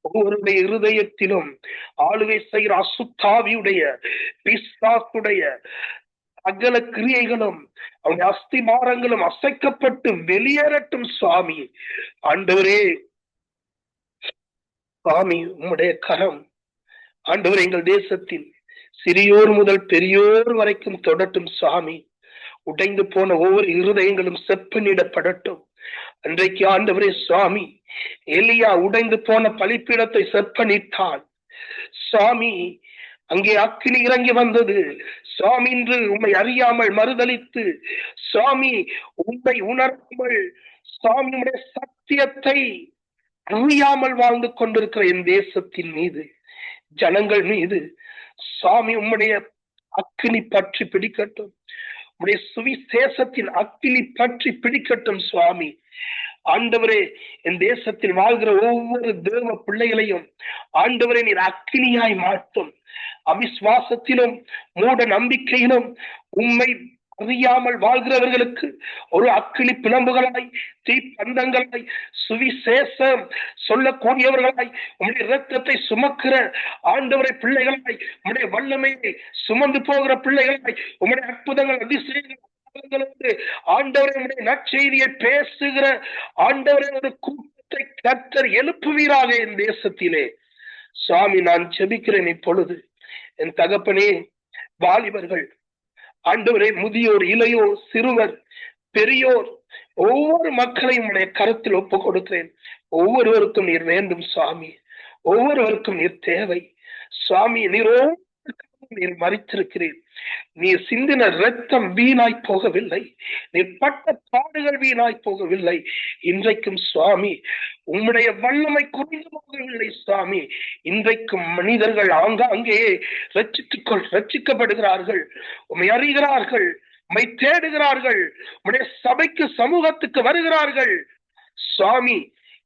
ஒவ்வொருடைய இருதயத்திலும் ஆளுகை செய்கிற அசுத்தாவியுடைய பிசாசுடைய அகல கிரியைகளும் அவருடைய அஸ்திமாரங்களும் அசைக்கப்பட்டு வெளியேறட்டும் சுவாமி. ஆண்டவரே சுவாமி, உம்முடைய கரம் ஆண்டவரே எங்கள் தேசத்தில் சிறியோர் முதல் பெரியோர் வரைக்கும் தொடட்டும் சுவாமி. உடைந்து போன ஒவ்வொரு இருதயங்களும் செப்பனிடப்படட்டும். அன்றைக்கு ஆண்டவரே சுவாமி, எலியா உடைந்து போன பலிப்பீடத்தை செப்பனிட்டான் சுவாமி. அங்கே அக்கினி இறங்கி வந்தது சுவாமி. இன்று உம்மை அறியாமல் மறுதலித்து சுவாமி, உம்மை உணராமல் சுவாமி, உம்முடைய சத்தியத்தை அறியாமல் வாழ்ந்து கொண்டிருக்கிற என் தேசத்தின் மீது, ஜனங்கள் மீது சுவாமி உம்முடைய அக்கினி பற்றி பிடிக்கட்டும். உம்முடைய சுவிசேஷத்தின் அக்கினி பற்றி பிடிக்கட்டும் சுவாமி. ஆண்டவரே, என் தேசத்தில் வாழ்கிற ஒவ்வொரு தேவ பிள்ளைகளையும் ஆண்டவரே நீர் அக்கினியாய் மாற்றும். அவிசுவாசத்திலும் மூட நம்பிக்கையிலும் உம்மை அறியாமல் வாழ்கிறவர்களுக்கு ஒரு அக்கினி பிளம்புகளாய், தீப்பந்தங்களாய், சுவிசேஷம் சொல்லக்கூடியவர்களாய், உம்முடைய இரத்தத்தை சுமக்கிற ஆண்டவரை பிள்ளைகளாய், உம்முடைய வல்லமையை சுமந்து போகிற பிள்ளைகளாய், உம்முடைய அற்புதங்கள் அதிசயங்கள் ஆண்டவரை உம்முடைய நற்செய்தியை பேசுகிற ஆண்டவரை ஒரு கூட்டத்தை கர்த்தர் எழுப்புவீராக என் தேசத்திலே சுவாமி. நான் ஜெபிக்கிறேன் இப்பொழுது என் தகப்பனே, வாலிபர்கள் ஆண்டவரே, முதியோர், இளையோர், சிறுவர், பெரியோர், ஒவ்வொரு மக்களையும் உடைய கரத்தில் ஒப்பு கொடுக்கிறேன். ஒவ்வொருவருக்கும் நீர் வேண்டும் சுவாமி. ஒவ்வொருவருக்கும் நீர் தேவை சுவாமி. நீரோ நீர் மறித்திருக்கிறீர். நீர் சிந்தின இரத்தம் வீணாய் போகவில்லை. நீர் பட்ட பாடுகள் வீணாய் போகவில்லை. இன்றைக்கும் சுவாமி உம்முடைய வல்லமை குறைந்து போகவில்லை சுவாமி. இன்றைக்கும் மனிதர்கள் ஆங்காங்கே ரட்சிக்கப்படுகிறார்கள், உம்மை அறிகிறார்கள், உம்மை தேடுகிறார்கள், உம்முடைய சபைக்கு சமூகத்துக்கு வருகிறார்கள். சுவாமி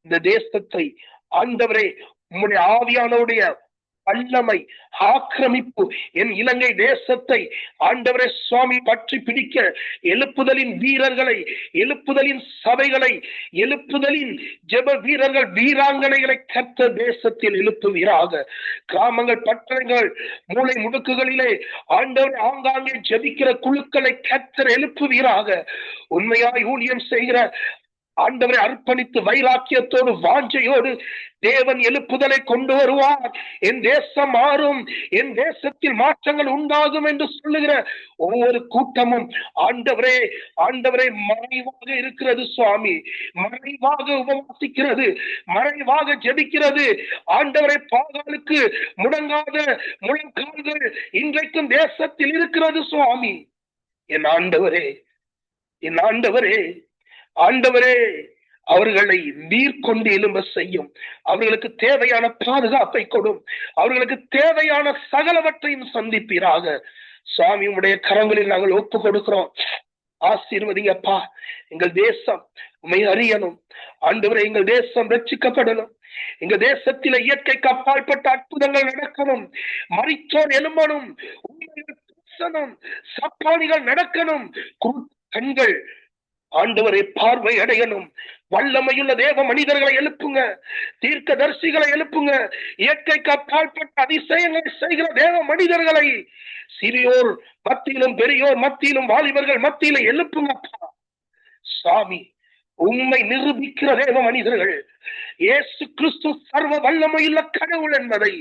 இந்த தேசத்தை ஆண்டவரே உம்முடைய ஆவியானோடைய வல்லமை ஆக்கிரமிப்பு என் இலங்கை தேசத்தை ஆண்டவரே சுவாமி பற்றி பிடிக்க எழுப்புதலின் வீரர்களை, எழுப்புதலின் சபைகளை, எழுப்புதலின் ஜெப வீரர்கள், வீராங்கனைகளை கர்த்தர் தேசத்தில் எழுப்புவீராக. கிராமங்கள், பட்டணங்கள், மூலை முடுக்குகளிலே ஆண்டவர் ஆங்காங்கே ஜெபிக்கிற குழுக்களை கர்த்தர் எழுப்புவீராக. உண்மையாய் ஊழியம் செய்கிற ஆண்டவரை அர்ப்பணித்து வைராக்கியத்தோடு வாஞ்சையோடு தேவன் எழுப்புதலை கொண்டு வருவார். என் தேசம் மாறும், என் தேசத்தில் மாற்றங்கள் உண்டாகும் என்று சொல்லுகிற ஒவ்வொரு கூட்டமும் ஆண்டவரே ஆண்டவரே மறைவாக இருக்கிறது சுவாமி. மறைவாக உபவாசிக்கிறது, மறைவாக ஜெபிக்கிறது. ஆண்டவரை பாகாலுக்கு முடங்காத முழங்கால்கள் இன்றைக்கும் தேசத்தில் இருக்கிறது சுவாமி. என் ஆண்டவரே, என் ஆண்டவரே, ஆண்டவரே அவர்களை நீர் கொண்டு எழும்ப செய்யும். அவர்களுக்கு தேவையான பாதுகாப்பை கொடும். அவர்களுக்கு தேவையான சகலவற்றையும் சந்திப்பீராக. சுவாமி உடைய கரங்களில் நாங்கள் ஒப்பு கொடுக்கிறோம். ஆசீர்வதிங்கப்பா. எங்கள் தேசம் உம்மை அறியணும் ஆண்டவரே. எங்கள் தேசம் ரட்சிக்கப்படணும். எங்க தேசத்தில இயற்கைக்கு அப்பாற்பட்ட அற்புதங்கள் நடக்கணும். மரித்தோர் எழும்பணும், பேசணும், சப்பானிகள் நடக்கணும், கண்கள் ஆண்டவரை பார்வை அடையணும். வல்லமையுள்ள தேவ மனிதர்களை எழுப்புங்க, தீர்க்க தரிசிகளை எழுப்புங்க, இயற்கைக்கு அப்பாற்பட்ட அதிசயங்களை செய்கிற தேவ மனிதர்களை சிறியோர் மத்தியிலும் பெரியோர் மத்தியிலும் வாலிபர்கள் மத்தியிலும் எழுப்புங்கப்பா. சுவாமி உண்மை நிரூபிக்கிற தேவ மனிதர்கள், இயேசு கிறிஸ்து சர்வ வல்லமையுள்ள கடவுள் என்பதை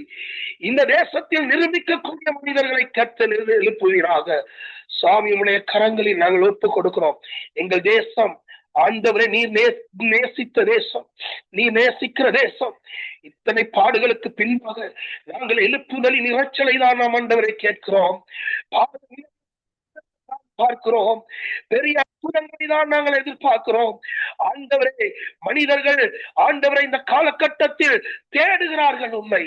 இந்த தேசத்தில் நிரூபிக்கக்கூடிய மனிதர்களை கர்த்தர் எழுப்புவீராக. சுவாமி உடைய கரங்களில் நாங்கள் ஒப்பு கொடுக்கிறோம். எங்கள் தேசம் ஆண்டவரே நீர் நேசித்த தேசம், நீ நேசிக்கிற தேசம். இத்தனை பாடுகளுக்கு பின்பாக நாங்கள் எழுப்புதலின் இறைச்சலை தான் நாம் ஆண்டவரை கேட்கிறோம், பார்க்கிறோம். பெரிய அற்புதங்களை தான் நாங்கள் எதிர்பார்க்கிறோம். ஆண்டவரே மனிதர்கள் ஆண்டவரை இந்த காலகட்டத்தில் தேடுகிறார்கள் உண்மை.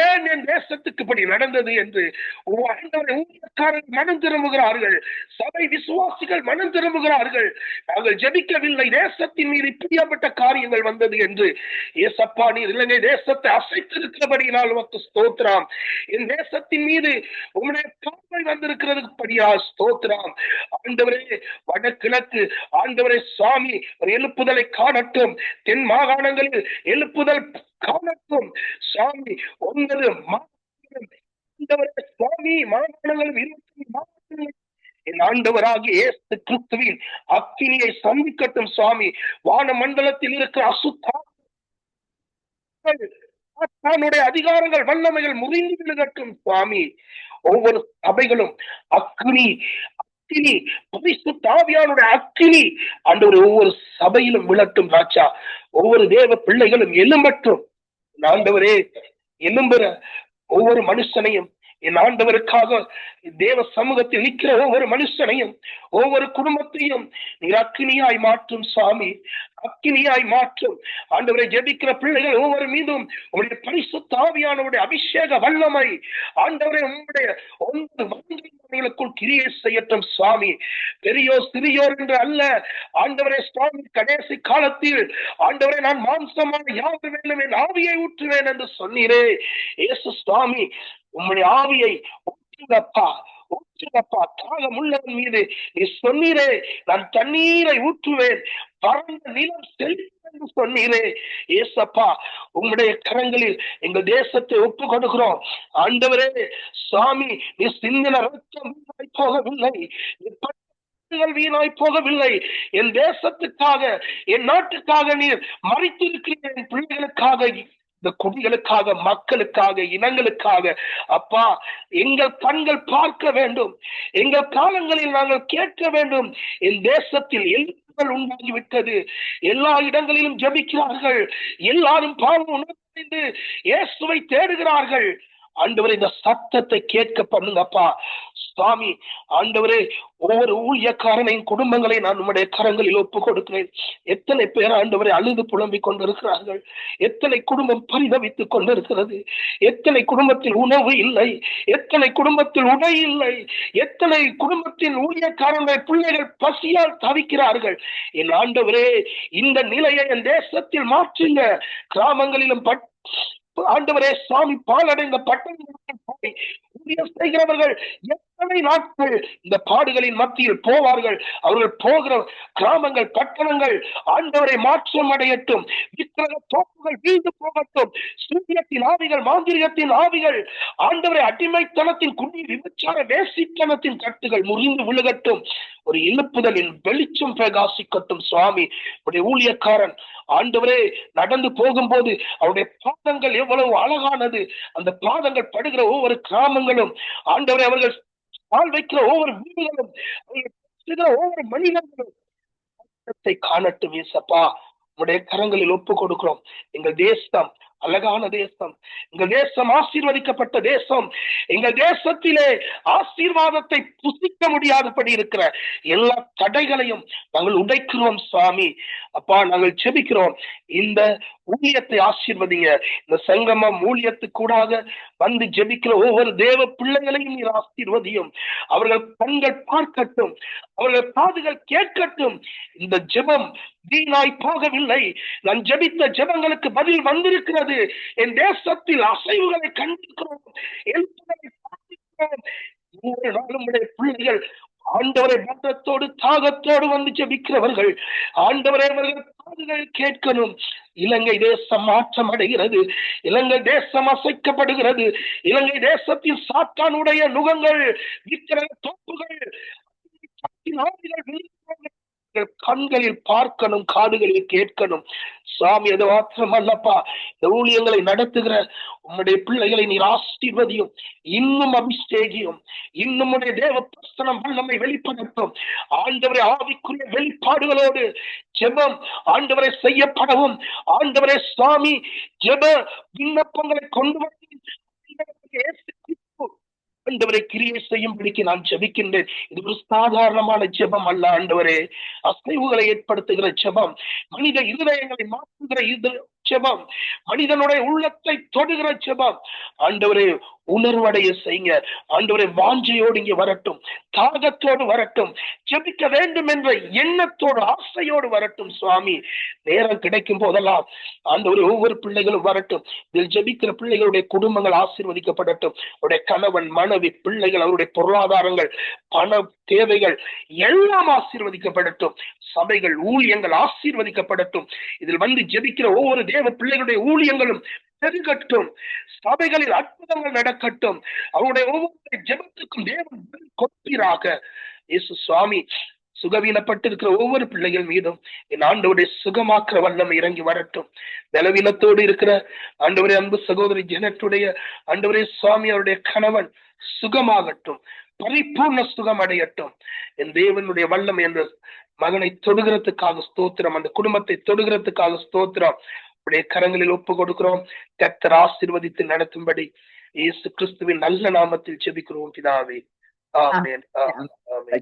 ஏன் என் தேசத்துக்கு இப்படி நடந்தது என்று ஊழியக்காரர்கள் மனம் திரும்புகிறார்கள், சபை விசுவாசிகள் மனம் திரும்புகிறார்கள். நாங்கள் ஜெபிக்கவில்லை, தேசத்தின் மீது இப்படியாப்பட்ட காரியங்கள் வந்தது என்று. ஏசப்பா நீர் இலங்கை தேசத்தை அசைத்திருக்கிறபடியினால் உமக்கு ஸ்தோத்திரம். என் தேசத்தின் மீது உம்முடைய பார்வை வந்திருக்கிறதுபடியா ஸ்தோத்திரம். ஆண்டவரே வடகிழக்கு ஆண்டவரே சுவாமி ஒரு எழுப்புதலை காணட்டும். தென் மாகாணங்களில் எழுப்புதல் காணட்டும் சுவாமி. 9 சுவாமி மாகாணங்களும் 20 என் ஆண்டவராகிய இயேசு கிறிஸ்துவின் அக்கினியை சந்திக்கட்டும் சுவாமி. வான மண்டலத்தில் இருக்கிற அசுத்தானுடைய அதிகாரங்கள் வல்லமைகள் முறிந்து விழுகட்டும் சுவாமி. ஒவ்வொரு சபைகளும் அக்கினி அக்கினி பரிசுத்தாவியானுடைய அக்கினி ஆண்டவரே ஒவ்வொரு சபையிலும் விழட்டும் ராஜா. ஒவ்வொரு தேவ பிள்ளைகளும் எழும்பட்டும் ஆண்டவரே. எழும்புற ஒவ்வொரு மனுஷனையும் என் ஆண்டவருக்காக தேவ சமூகத்தில் நிற்கிற ஒவ்வொரு மனுஷனையும் ஒவ்வொரு குடும்பத்தையும் நீர் அக்கினியாய் மாற்றும் சுவாமி, அக்கினியாய் மாற்றும் ஆண்டவரை. ஜெபிக்கிற பிள்ளைகள் ஒவ்வொரு மீதும் உங்களுடைய பரிசுத்த ஆவியானவருடைய அபிஷேக வல்லமை ஆண்டவரை உங்களுடைய 9 வருடங்களுக்குள் கிரியை செய்யட்டும் சுவாமி. பெரியோர் சிறியோர் என்று அல்ல ஆண்டவரே சுவாமி. கடைசி காலத்தில் ஆண்டவரை நான் மாம்சமான யாவர் மேலும் என் ஆவியை ஊற்றுவேன் என்று சொன்னீரே இயேசு சுவாமி. உம்முடைய ஆவியை ஊற்றுங்கப்பா, ஊற்றுங்கப்பா. தாகம் உள்ளவன் மீது நீ சொன்னீரே நான் தண்ணீரை ஊற்றுவேன், பரந்த நிலம் செழிக்கும் என்று சொன்னீரே ஏசப்பா. உம்முடைய கரங்களில் எங்கள் தேசத்தை ஒப்பு கொடுக்கிறோம் ஆண்டவரே சுவாமி. நீ சிந்தின ரத்தம் வீணாய் போகவில்லை, வீணாய் போகவில்லை. என் தேசத்துக்காக என் நாட்டுக்காக நீர் மறித்திருக்கிறீர். என் பிள்ளைகளுக்காக, இந்த குடிகளுக்காக, மக்களுக்காக, இனங்களுக்காக அப்பா. எங்கள் கண்கள் பார்க்க வேண்டும், எங்கள் காலங்களில் நாங்கள் கேட்க வேண்டும். என் தேசத்தில் எழுப்புதல் உண்டாகிவிட்டது. எல்லா இடங்களிலும் ஜெபிக்கிறார்கள், எல்லாரும் பாவம் உணர்ந்து இயேசுவை தேடுகிறார்கள். ஆண்டவரே இந்த சத்தத்தை கேட்க பண்ணுங்கப்பா சுவாமி. ஆண்டவரே ஒவ்வொரு ஊழியக்காரனையும் குடும்பங்களை நான் உம்முடைய கரங்களில் ஒப்பு கொடுக்கிறேன். எத்தனை பேர் ஆண்டவரை அழுது புலம்பிக் கொண்டிருக்கிறார்கள், எத்தனை குடும்பம் பரிதவித்துக் கொண்டிருக்கிறது, எத்தனை குடும்பத்தில் உணவு இல்லை, எத்தனை குடும்பத்தில் உடை இல்லை, எத்தனை குடும்பத்தின் ஊழியக்காரர்கள் பிள்ளைகள் பசியால் தவிக்கிறார்கள். என் ஆண்டவரே இந்த நிலையை என் தேசத்தில் மாற்றுங்க. கிராமங்களிலும் ஆண்டவரே சாமி பாலடைந்த பட்டணங்களில் செய்கிறவர்கள் எத்தனை நாட்கள் இந்த பாடுகளின் மத்தியில் போவார்கள். அவர்கள் போகிற கிராமங்கள் பட்டணங்கள் ஆண்டவரை மாற்றம் அடையட்டும். விக்கிரக தோப்புகள் வீழ்ந்து போகட்டும். சூரியத்தின் ஆவிகள் மாந்திரிகத்தின் ஆவிகள் ஆண்டவரை அடிமைத்தனத்தின் குடி விபச்சார வேசித்தனத்தின் கட்டுகள் முறிந்து விழுகட்டும். ஒரு எழுப்புதலின் வெளிச்சம் பிரகாசிக்கட்டும் சுவாமி. உடைய ஊழியக்காரன் ஆண்டவரே நடந்து போகும்போது அவருடைய பாதங்கள் எவ்வளவு அழகானது. அந்த பாதங்கள் படுகிற ஒவ்வொரு கிராமங்களும் ஆண்டவரே அவர்கள் கால் வைக்கிற ஒவ்வொரு வீடுகளும் ஒவ்வொரு மனிதர்களும் காணட்டும். ஏசப்பா உடைய கரங்களில் ஒப்பு கொடுக்கிறோம். எங்கள் தேசம் அழகான தேசம், எங்கள் தேசம் ஆசீர்வதிக்கப்பட்ட தேசம். எங்கள் தேசத்திலே ஆசீர்வாதத்தை புசிக்க முடியாதபடி இருக்கிற எல்லா தடைகளையும் நாங்கள் உடைக்கிறோம் சுவாமி. அப்பா நாங்கள் ஜெபிக்கிறோம், இந்த ஊழியத்தை ஆசீர்வதிங்க. இந்த சங்கமம் ஊழியத்துக்கூடாக வந்து ஜெபிக்கிற ஒவ்வொரு தேவ பிள்ளைகளையும் நீர் ஆசீர்வதியும். அவர்கள் கண்கள் பார்க்கட்டும், அவர்கள் காதுகள் கேட்கட்டும். இந்த ஜெபம் வீணாய் போகவில்லை. நான் ஜெபித்த ஜெபங்களுக்கு பதில் வந்திருக்கிறது. என் தேசத்தில் அசைவுகளை கண்டிருக்கிறோம், எழுப்புதலை பார்க்கிறோம். ஒவ்வொரு நாளும் பிள்ளைகள் ஆண்டவரை பந்தத்தோடு தாகத்தோடு வந்து ஜெபிக்கிறவர்கள் ஆண்டவரை அவர்கள் காதுகள் கேட்கணும். இலங்கை தேசம் மாற்றம் அடைகிறது, இலங்கை தேசம் அசைக்கப்படுகிறது. இலங்கை தேசத்தில் சாத்தானுடைய நுகங்கள், விக்கிரக தோப்புகள், கண்களில் பார்க்கணும், காதுகளில் கேட்கணும் சுவாமி. அது மாத்திரம் அல்லப்பா, இந்த ஊழியங்களை நடத்துகிற உம்முடைய பிள்ளைகளை நீர் ஆசீர்வதியும், இன்னும் அபிஷேகியும், இன்னும் உடைய தேவ பிரசனம் நம்மை வெளிப்படட்டும். ஆண்டவரை ஆவிக்குரிய வெளிப்பாடுகளோடு ஜெபம் ஆண்டவரை செய்யப்படவும், ஆண்டவரை சுவாமி ஜெப விண்ணப்பங்களை கொண்டு வந்து ஆண்டவரை கிரியை செய்யும்படிக்கு நான் ஜெபிக்கின்றேன். இது ஒரு சாதாரணமான ஜெபம் அல்ல ஆண்டவரே, அசைவுகளை ஏற்படுத்துகிற ஜெபம், மனித இருதயங்களை மாற்றுகிற ஜெபம், மனிதனுடைய உள்ளத்தை தொடுகிற ஜெபம். ஆண்டவரே உணர்வடைய செய்யுங்க. ஆண்டவரே வாஞ்சையோடு இங்கே வரட்டும், தாகத்தோடு வரட்டும், ஜெபிக்க வேண்டும் என்ற எண்ணத்தோடு ஆசையோடு வரட்டும் சுவாமி. நேரம் கிடைக்கும் போதெல்லாம் ஆண்டவரே ஒவ்வொரு பிள்ளைகளும் வரட்டும். இதில் ஜெபிக்கிற பிள்ளைகளுடைய குடும்பங்கள் ஆசீர்வதிக்கப்படட்டும். அவருடைய கணவன், மனைவி, பிள்ளைகள், அவருடைய பொருளாதாரங்கள், பண தேவைகள் எல்லாம் ஆசீர்வதிக்கப்படட்டும். சபைகள், ஊழியங்கள் ஆசீர்வதிக்கப்படட்டும். இதில் வந்து ஜெபிக்கிற ஒவ்வொரு தேவ பிள்ளைகளுடைய ஊழியங்களும் பெருகட்டும். சபைகளில் அற்புதங்கள் நடக்கட்டும். அவருடைய ஒவ்வொரு ஜெபத்துக்கும் தேவன் கொடுப்பீராக. இயேசு சுவாமி, சுகவீனப்பட்டிருக்கிற ஒவ்வொரு பிள்ளைகள் மீதும் என் ஆண்டவருடைய சுகமாக்குற வல்லமை இறங்கி வரட்டும். பலவீனத்தோடு இருக்கிற ஆண்டவரே அன்பு சகோதரி ஜெனட்டுடைய ஆண்டவரே சுவாமி, அவருடைய கணவன் சுகமாகட்டும், பரிபூர்ண சுகம் அடையட்டும். என் தேவனுடைய வல்லமை என்ற மகனை தொடுகிறதுக்காக ஸ்தோத்திரம், அந்த குடும்பத்தை தொடுகிறதுக்காக ஸ்தோத்திரம். உடைய கரங்களில் ஒப்பு கொடுக்கிறோம். கர்த்தர் ஆசீர்வதித்து நடத்தும்படி இயேசு கிறிஸ்துவின் நல்ல நாமத்தில் ஜெபிக்கிறோம் பிதாவே, ஆமென்.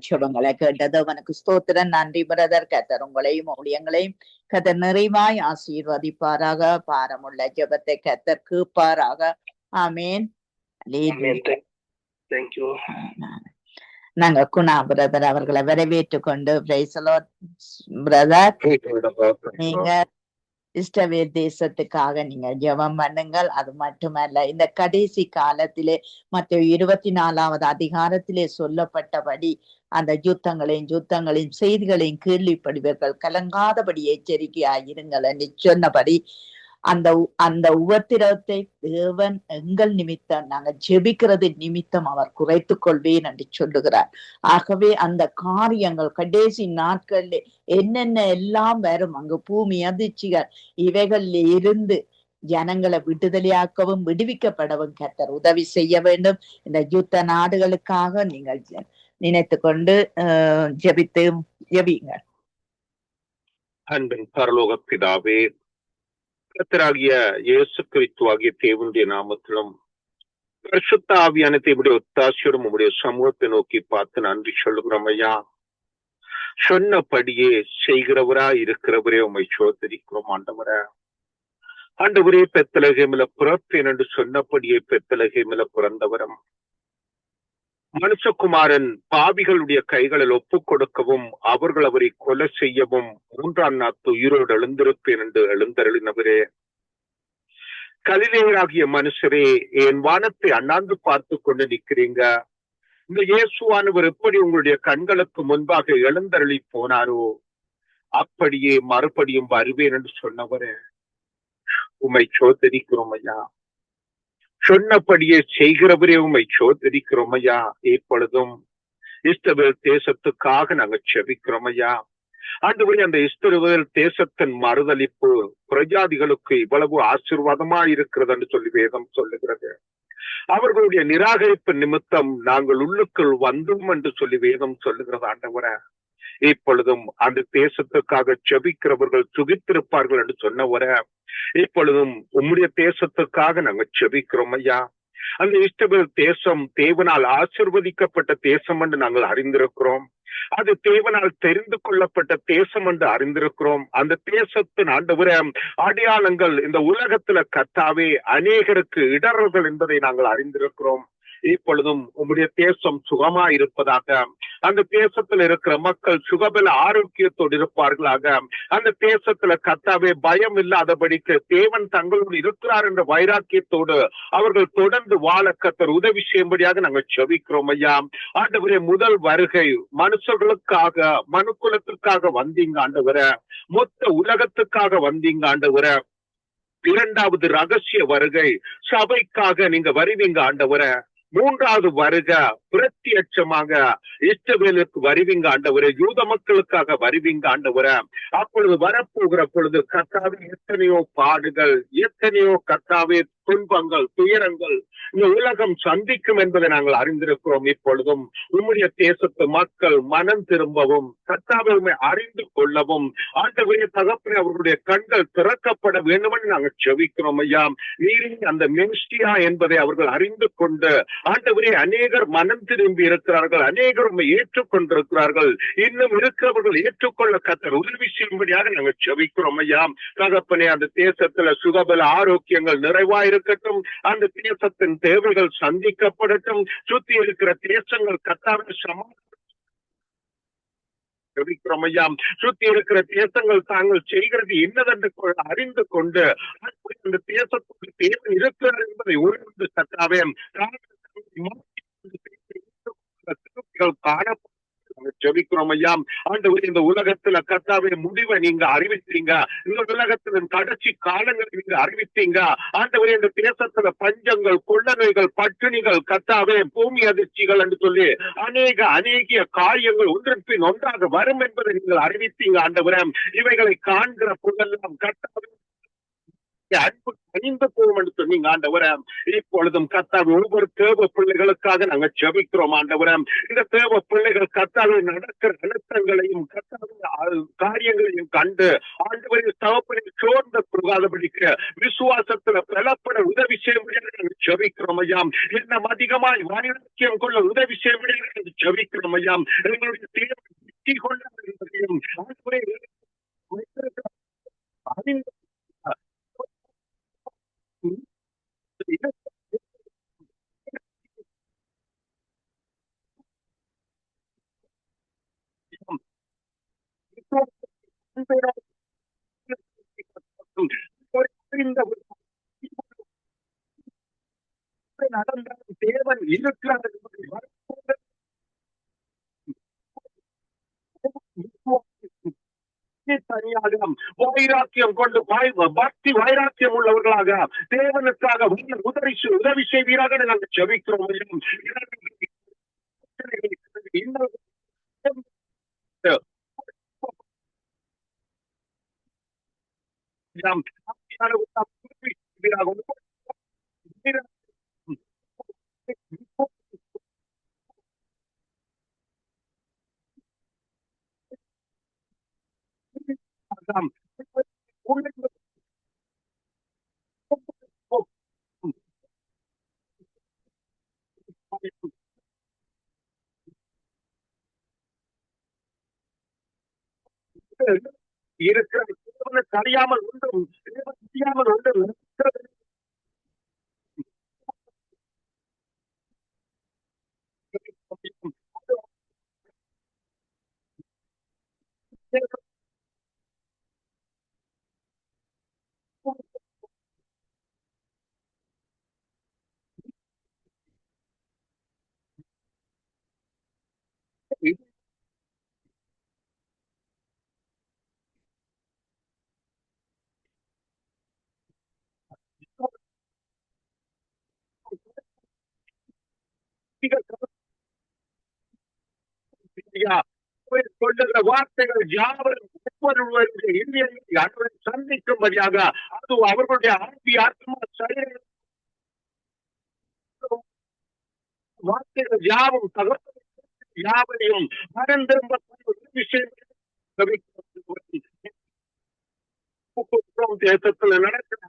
ஜெபங்களை கேட்டது அவனுக்கு ஸ்தோத்திரம். நன்றி பிரதர். கர்த்தர் உங்களையும் ஊழியங்களையும் கர்த்தர் நிறைவாய் ஆசீர்வதிப்பாராக. பாரமுள்ள ஜெபத்தை கர்த்தர் கேட்பாராக. ஆமென். நாங்க குணா பிரதர் அவர்களை வரவேற்று கொண்டு பிரதர், நீங்க இஸ்ரவேல் தேசத்துக்காக நீங்க ஜெபம் பண்ணுங்கள். அது மட்டுமல்ல, இந்த கடைசி காலத்திலே மற்ற 24வது அதிகாரத்திலே சொல்லப்பட்டபடி அந்த யுத்தங்களையும் செய்திகளையும் கேள்விப்படுவீர்கள், கலங்காதபடி எச்சரிக்கையாயிருங்கள் என்று சொன்னபடி அந்த உபத்திரவத்தை தேவன் எங்கள் நிமித்தம், நாங்க ஜெபிக்கிறது நிமித்தம் அவர் குறைத்துக் கொள்வேன் என்று சொல்லுகிறார். ஆகவே அந்த காரியங்கள் கடைசி நாட்கள்ல என்னென்ன எல்லாம் வரும், அங்கு பூமி அதிர்ச்சிகள், இவைகள்ல இருந்து ஜனங்களை விடுதலையாக்கவும் விடுவிக்கப்படவும் கர்த்தர் உதவி செய்ய வேண்டும். இந்த யுத்த நாடுகளுக்காக நீங்கள் நினைத்து கொண்டு ஜெபியுங்கள். அன்பின் பரலோக பிதாவே, கர்த்தராகிய இயேசு கிறிஸ்துவாகிய தேவனுடைய நாமத்திலும் பரிசுத்த ஆவியானத்தை இப்படி ஒத்தாசியோடும் உங்களுடைய சமூகத்தை நோக்கி பார்த்து நன்றி சொல்லுகிறோம் ஐயா. சொன்னபடியே செய்கிறவரா இருக்கிறவரே உண்மை சோதரிக்கிறோம் ஆண்டவரே. ஆண்டவரே பெத்தலகேமில பிறப்பேன் என்று சொன்னபடியே பெத்தலகேமில பிறந்தவரம் மனுஷகுமாரன் பாவிகளுடைய கைகளில் ஒப்புக் கொடுக்கவும் அவர்கள் அவரை கொலை செய்யவும் 3ஆம் நாள் உயிரோடு எழுந்திருப்பேன் என்று எழுந்தருளினவரே. கலிலேயராகிய மனுஷரே, என் வானத்தை அண்ணாந்து பார்த்து கொண்டு நிற்கிறீங்க. இந்த இயேசுவானவர் எப்படி உங்களுடைய கண்களுக்கு முன்பாக எழுந்தருளி போனாரோ அப்படியே மறுபடியும் வருவேன் என்று சொன்னவரே உம்மை சோதரிக்கிறோம் ஐயா. சொன்னபடியே செய்கிறவரே உம்மை சோதரிக்கிறோம் ஐயா. இப்பொழுதும் இஸ்ரவேல் தேசத்துக்காக நாங்க செபிக்கிறோம் ஐயா. ஆண்டவரே, அந்த இஸ்ரவேல் தேசத்தின் மறுதலிப்பு பிரஜாதிகளுக்கு இவ்வளவு ஆசீர்வாதமா இருக்கிறது என்று சொல்லி வேதம் சொல்லுகிறது. அவர்களுடைய நிராகரிப்பு நிமித்தம் நாங்கள் உள்ளுக்குள் வந்தோம் என்று சொல்லி வேதம் சொல்லுகிறது. ஆண்டவரே, இப்பொழுதும் அந்த தேசத்துக்காக செபிக்கிறவர்கள் சுகித்திருப்பார்கள் என்று சொன்னவரே, இப்பொழுதும் உம்முடைய தேசத்துக்காக நாங்கள் செபிக்கிறோம் ஐயா. அந்த இஸ்ரவேல் தேசம் தேவனால் ஆசீர்வதிக்கப்பட்ட தேசம் என்று நாங்கள் அறிந்திருக்கிறோம். அது தேவனால் தெரிந்து கொள்ளப்பட்ட தேசம் என்று அறிந்திருக்கிறோம். அந்த தேசத்தின் ஆண்டவரே அடையாளங்கள் இந்த உலகத்துல கர்த்தாவே அநேகருக்கு இடர்கள் என்பதை நாங்கள் அறிந்திருக்கிறோம். இப்பொழுதும் உம்முடைய தேசம் சுகமா இருப்பதாக, அந்த தேசத்துல இருக்கிற மக்கள் சுகபல ஆரோக்கியத்தோடு இருப்பார்களாக, அந்த தேசத்துல கர்த்தாவே பயம் இல்லாதபடிக்கு தேவன் தங்களோடு இருக்கிறார் என்ற வைராக்கியத்தோடு அவர்கள் தொடர்ந்து வாழ கர்த்தர் உதவி செய்யும்படியாக நாங்கள் செபிக்கிறோம் ஐயா. ஆண்டவரே, முதல் வருகை மனுஷர்களுக்காக மனுக்குலத்திற்காக வந்தீங்க ஆண்டவரே, மொத்த உலகத்துக்காக வந்தீங்க ஆண்டவரே. 2வது ரகசிய வருகை சபைக்காக நீங்க வருவீங்க ஆண்டவரே. 3வது வருக பிரத்யட்சமாக இஸ்ரவேலுக்கு வருவீங்க ஆண்டவரே, யூத மக்களுக்காக வருவீங்க ஆண்டவரே. அப்பொழுது வரப்போகிற பொழுது கர்த்தாவே எத்தனையோ பாடுகள், எத்தனையோ கர்த்தாவே துன்பங்கள், துயரங்கள் இந்த உலகம் சந்திக்கும் என்பதை நாங்கள் அறிந்திருக்கிறோம். இப்பொழுதும் உம்முடைய தேசத்து மக்கள் மனம் திரும்பவும் கர்த்தாவை அறிந்து கொள்ளவும் ஆண்டவரே தகப்பனே அவர்களுடைய கண்கள் திறக்கப்பட வேண்டும் என்று நாங்கள் செபிக்கிறோம் ஐயா. நீரே அந்த மென்ஸ்டியா என்பதை அவர்கள் அறிந்து கொண்டு ஆண்டவரே அநேகர் மனம் திரும்பி இருக்கிறார்கள், அநேகர் உண்மை ஏற்றுக்கொண்டிருக்கிறார்கள். இன்னும் இருக்கிறவர்கள் ஏற்றுக்கொள்ள கர்த்தர் உதவி செய்யும்படியாக நாங்கள் செபிக்கிறோம் ஐயா. தகப்பனே, அந்த தேசத்துல சுகபல ஆரோக்கியங்கள் நிறைவாயிருக்கட்டும். அந்த தேசத்தின் தேவைகள் சந்திக்கப்படட்டும். சுத்தி இருக்கிற தேசங்கள் கர்த்தாவே செபிக்கிறோம் ஐயா. சுத்தி இருக்கிற தேசங்கள் தாங்கள் செய்கிறது என்னதென்று அறிந்து கொண்டு அந்த தேசத்துக்கு தேவை இருக்கிறது என்பதை உணர்ந்து கர்த்தாவே காண ஜெபிக்கிறோம் ஐயா. ஆண்டவரே, இந்த உலகத்துல கர்த்தாவே முடிவை நீங்க அறிவித்தீங்க. இந்த உலகத்தின் கடைசி காலங்களை நீங்க அறிவித்தீங்க ஆண்டவரே. இந்த தேசத்துல பஞ்சங்கள், கொள்ளநோய்கள், பட்டினிகள், கர்த்தாவே பூமி அதிர்ச்சிகள் என்று சொல்லி அநேக காரியங்கள் ஒன்றின் பின் ஒன்றாக வரும் என்பதை நீங்கள் அறிவித்தீங்க ஆண்டவரே. இவைகளை காண்கிற பொழுதெல்லாம் கர்த்தாவே அன்பு கனிந்து போகும் என்று சொன்னீங்க ஆண்டவரே. இப்பொழுதும் கர்த்தாவே ஒவ்வொரு தேவ பிள்ளைகளுக்காக நாங்க ஜெபிக்கிறோம் ஆண்டவரே. இந்த தேவ பிள்ளைகள் கர்த்தாவே நடக்கிற அழுத்தங்களையும் கர்த்தாவே காரியங்களையும் கண்டு ஆண்டவரே தகப்பனை சோர்ந்து போகாதபடிக்கு விசுவாசத்துல பலப்பட உதவி செய்யும்படியாக நாங்கள் ஜெபிக்கிறோம் ஐயா. இன்னும் அதிகமாய் வைராக்கியம் கொள்ள உதவி செய்யும்படியாக நாங்கள் ஜெபிக்கிறோம் ஐயா. எங்களுடைய தேவை வெற்றி கொண்டதையும் ஆண்டவரே நடந்தாலும் தேவன் இருக்கிறார் வைராக்கியம் கொண்டு பக்தி வைராக்கியம் உள்ளவர்களாக தேவனுக்காக உதவி செய்வீராக நாங்கள் ஜெபிக்கிறோம். இருக்கிற அறியாமல் ஒன்றும் அறியாமல் ஒன்றும் சொல்லுகிற வார்த்தைகள் யாவரும் ஒவ்வொருவருடைய சந்திக்கும்படியாக அது அவர்களுடைய ஆட்சி ஆத்மா சரீரம் வார்த்தைகள் யாவும் யாவரையும் மறந்திரும்ப விஷயம் தேசத்துல நடக்கிற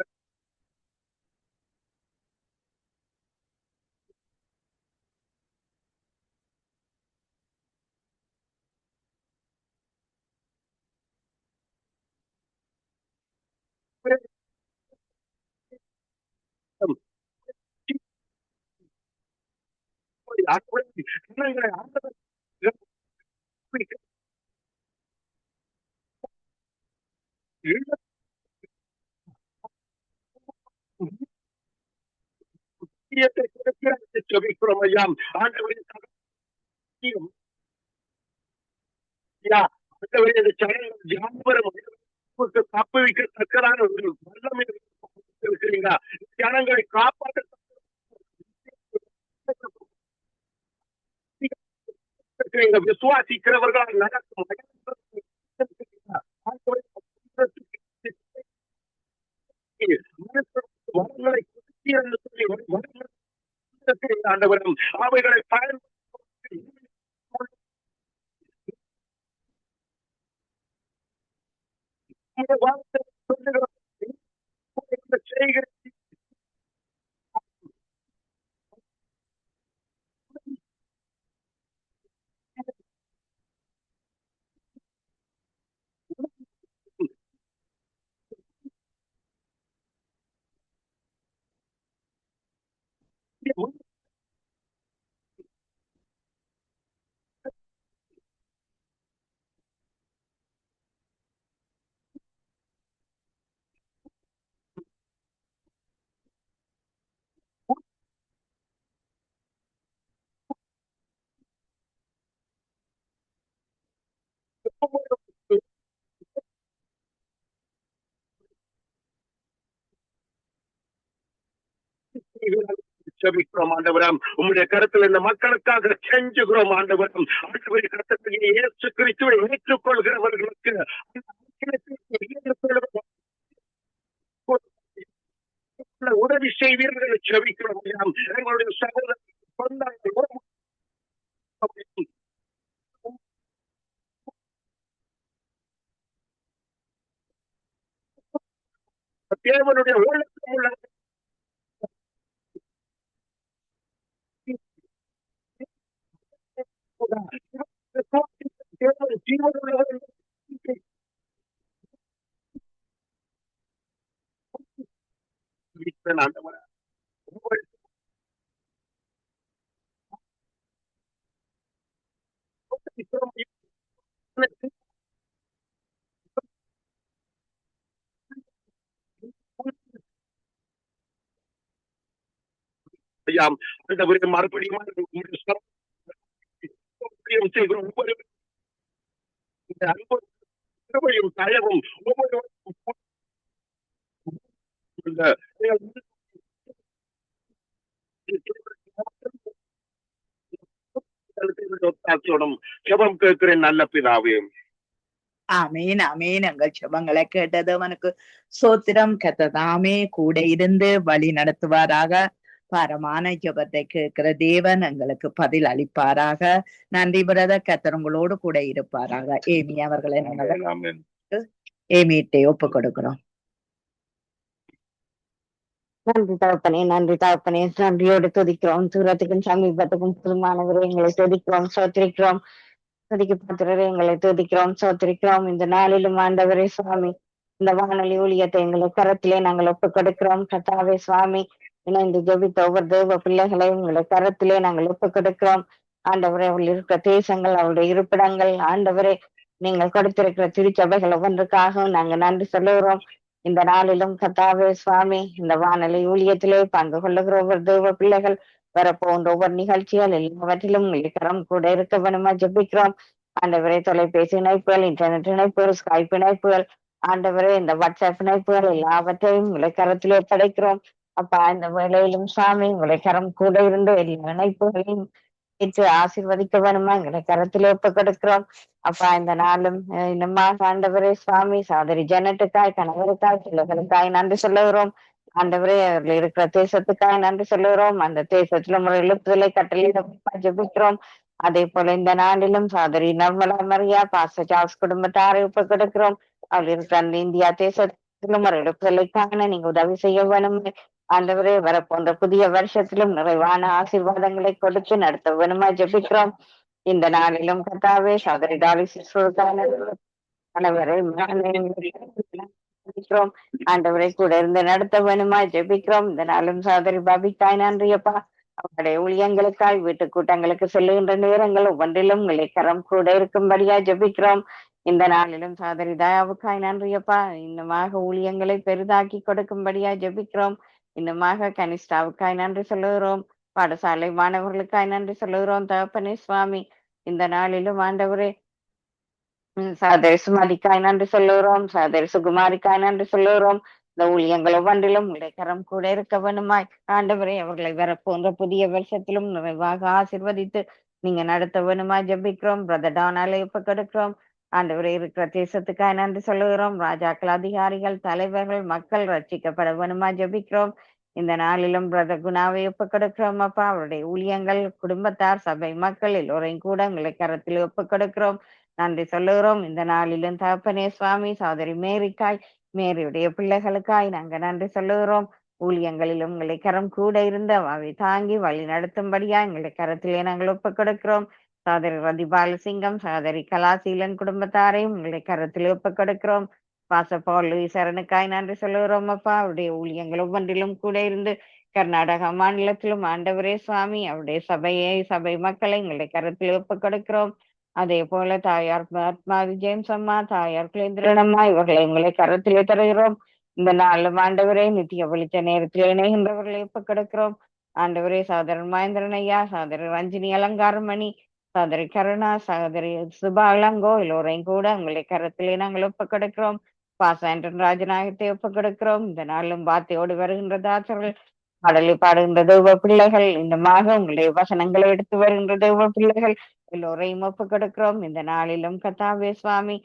தப்பு வைக்கத்தக்கதான ஒரு வல்லமை இருக்கிறீங்களா? ஜனங்களை காப்பாற்ற விசுவாசிக்கிறவர்கள் நடக்கும் வரங்களை ஆண்டவரும் அவைகளை பயன்படுத்தி செபிக்கிறோம் ஆண்டவரம். உங்களுடைய கருத்தில் இந்த மக்களுக்காக செஞ்சுகிறோம் ஆண்டவரம். ஆண்டவரை கருத்தை இயேசு கிறிஸ்துவை ஏற்றுக்கொள்கிறவர்களுக்கு உதவி செய்வீர்கள் செபிக்கிறோம். எங்களுடைய சகோதர தேவனுடைய உள்ளத்தில் உள்ள மறுபடியும் செய்கிறோம். ஒவ்வொரு தயவும் ஒவ்வொரு ஜெபம் கேட்கிறேன் நல்ல பிதாவே. ஆமீன் ஆமீன். எங்கள் ஜெபங்களை கேட்டதவனுக்கு சோத்திரம். கத்ததாமே கூட இருந்து வழி நடத்துவாராக. பாரமான ஜெபத்தை கேட்கிற தேவன் எங்களுக்கு பதில் அளிப்பாராக. நன்றி பிரதர். கத்தர் உங்களோடு கூட இருப்பாராக. ஏமி அவர்களை ஏமிட்டை ஒப்பு கொடுக்கிறோம். நன்றி தகப்பனே, நன்றி தகப்பனே, நன்றியோடு துதிக்கிறோம். தூரத்துக்கும் சமீபத்துக்கும் புதுமானவரை எங்களை துதிக்கிறோம், சோத்திரிக்கிறோம். துதிக்க பாத்திரரை எங்களை துதிக்கிறோம், சோத்திரிக்கிறோம். இந்த நாளிலும் ஆண்டவரே சுவாமி, இந்த வானொலி ஊழியத்தை எங்களை கரத்திலே நாங்கள் ஒப்புக் கொடுக்கிறோம். கர்த்தாவே சுவாமி, இணைந்து ஜெபித்த ஒவ்வொரு தேவ பிள்ளைகளையும் உங்களை கரத்திலே நாங்கள் ஒப்புக் கொடுக்கிறோம். ஆண்டவரே, அவர்கள் இருக்கிற தேசங்கள், அவருடைய இருப்பிடங்கள், ஆண்டவரே நீங்கள் கொடுத்திருக்கிற திருச்சபைகள் ஒவ்வொன்றுக்காகவும் நாங்கள் நன்றி சொல்லுகிறோம். இந்த நாளிலும் கர்த்தாவே சுவாமி, இந்த வானொலி ஊழியத்திலே பங்கு கொள்ளுகிற ஒவ்வொரு தேவ பிள்ளைகள் வரப்போன்ற ஒவ்வொரு நிகழ்ச்சிகள் எல்லாவற்றிலும் உங்கள் கரம் கூட இருக்க வேணுமா ஜெபிக்கிறோம். ஆண்டவரே, தொலைபேசி இணைப்புகள், இன்டர்நெட் இணைப்புகள், ஸ்கைப் இணைப்புகள், ஆண்டவரே இந்த வாட்ஸ்அப் இணைப்புகள் எல்லாவற்றையும் உங்களை கரத்திலே படைக்கிறோம். அப்பா, இந்த வேளையிலும் சாமி உங்களை கரம் கூட இருந்து எல்லா இணைப்புகளையும் ஏற்று ஆசீர்வதிக்க வேணுமா எங்களை கரத்திலே ஒப்புக் கொடுக்கிறோம். அப்பா, இந்த நாளும் இன்னமாக ஆண்டவரே சுவாமி, சகோதரி ஜனட்டுக்காய், கணவருக்காய், பிள்ளைகளுக்காய் நன்றி சொல்லுகிறோம். ஆண்டவரே, அவர்கள் இருக்கிற தேசத்துக்காக நன்றி சொல்லுகிறோம். அந்த தேசத்துல முறை எழுப்புதலை கட்டளையிட ஜெபிக்கிறோம். அதே போல இந்த நாளிலும் சகோதரி நர்மலா மரியா, பாஸ்டர் சார்ல்ஸ் குடும்பத்தாரை ஒப்புக் கொடுக்கிறோம். அவர்கள் இருக்கிற அந்த இந்தியா தேசத்துல முறை எழுப்புதலை காண நீங்க உதவி செய்ய வேணும். ஆண்டவரே, வரப்போன்ற புதிய வருஷத்திலும் நிறைவான ஆசீர்வாதங்களை கொடுத்து நடத்த வேணுமா ஜெபிக்கிறோம். இந்த நாளிலும் கர்த்தாவே சகோதரி டாலி சிஸ்டருக்கான அனைவரை ஜெபிக்கிறோம். ஆண்டவரை கூட இருந்து நடத்த வேணுமா ஜெபிக்கிறோம். இந்த நாளும் சகோதரி பாபிக்காய் நன்றியப்பா. அவருடைய ஊழியங்களுக்காய் வீட்டு கூட்டங்களுக்கு செல்லுகின்ற நேரங்கள் ஒவ்வொன்றிலும் உங்களை கரம் கூட இருக்கும்படியா ஜெபிக்கிறோம். இந்த நாளிலும் சகோதரி தயாவுக்காய் நன்றியப்பா. இன்னுமாக ஊழியங்களை பெரிதாக்கி கொடுக்கும்படியா ஜெபிக்கிறோம். இன்னுமாக கனிஷ்டாவுக்காய் நன்றி சொல்லுகிறோம். பாடசாலை மாணவர்களுக்காய் நன்றி சொல்லுகிறோம். தகப்பனே சுவாமி, இந்த நாளிலும் ஆண்டவரே சகோதரி சுமதிக்காய் நன்றி சொல்லுகிறோம். சகோதரி சுகுமாரிக்காய் நன்றி சொல்லுகிறோம். இந்த ஊழியங்கள் ஒவ்வொன்றிலும் உங்களுடைய கரம் கூட இருக்க வேணுமாய் ஆண்டவரே, அவர்களை வரப்போன்ற புதிய வருஷத்திலும் நிறைவாக ஆசீர்வதித்து நீங்க நடத்த வேணுமாய் ஜெபிக்கிறோம். பிரதர் டானாலை ஒப்புக் கொடுக்கிறோம். ஆண்டவரே, இருக்கிற தேசத்துக்காய் நன்றி சொல்லுகிறோம். ராஜாக்கள், அதிகாரிகள், தலைவர்கள், மக்கள் ரட்சிக்கப்பட வேணுமாய் ஜெபிக்கிறோம். இந்த நாளிலும் பிரதர் குணாவை ஒப்புக் கொடுக்கிறோம். அப்பா, அவருடைய ஊழியங்கள், குடும்பத்தார், சபை மக்கள் எல்லோரையும் கூட உங்களை கரத்தில் ஒப்புக் கொடுக்கிறோம். நன்றி சொல்லுகிறோம். இந்த நாளிலும் தகப்பனே சுவாமி, சகோதரி மேரிக்காய், மேரியுடைய பிள்ளைகளுக்காய் நாங்க நன்றி சொல்லுகிறோம். ஊழியங்களிலும் உங்களை கரம் கூட இருந்து அவை தாங்கி வழி நடத்தும்படியா எங்களை கரத்திலே நாங்கள் ஒப்புக் கொடுக்கிறோம். சகோதரி ரதிபால சிங்கம், சகோதரி கலாசீலன் குடும்பத்தாரையும் உங்களை கரத்திலே ஒப்புக் கொடுக்கிறோம். பாசப்பால் சரணுக்காய் நன்றி சொல்லுகிறோம். அப்பா, அவருடைய ஊழியங்கள் ஒவ்வொன்றிலும் கூட இருந்து கர்நாடகா மாநிலத்திலும் ஆண்டவரே சுவாமி, அவருடைய சபை மக்களை எங்களை கரத்தில் ஒப்புக் கொடுக்கிறோம். அதே போல தாயார் ஆத்மாவி ஜேம்ஸ் அம்மா, தாயார் குலேந்திரனம்மா, இவர்களை உங்களை கரத்திலே தருகிறோம். இந்த நாளும் ஆண்டவரே நித்திய வெளிச்ச நேரத்தில் இணைகின்றவர்களை ஒப்புக் கொடுக்கிறோம். ஆண்டவரே, சகோதரன் மகேந்திரன் ஐயா, சகோதரி ரஞ்சினி அலங்காரமணி, சகோதரி கருணா, சகோதரி சுபா இளங்கோ எல்லோரையும் கூட உங்களை கரத்திலே நாங்கள் ஒப்புக் கொடுக்கிறோம். பாசாண்டன் ராஜநாயகத்தை ஒப்புக் கொடுக்கிறோம். இந்த நாளும் வார்த்தையோடு வருகின்ற தாசர்கள், பாடலை பாடுகின்ற தெய்வ பிள்ளைகள், இன்னமாக உங்களுடைய வசனங்களை எடுத்து வருகின்ற தெய்வ பிள்ளைகள் எல்லோரையும் ஒப்புக் கொடுக்கிறோம். இந்த நாளிலும் கர்த்தாவே சுவாமி,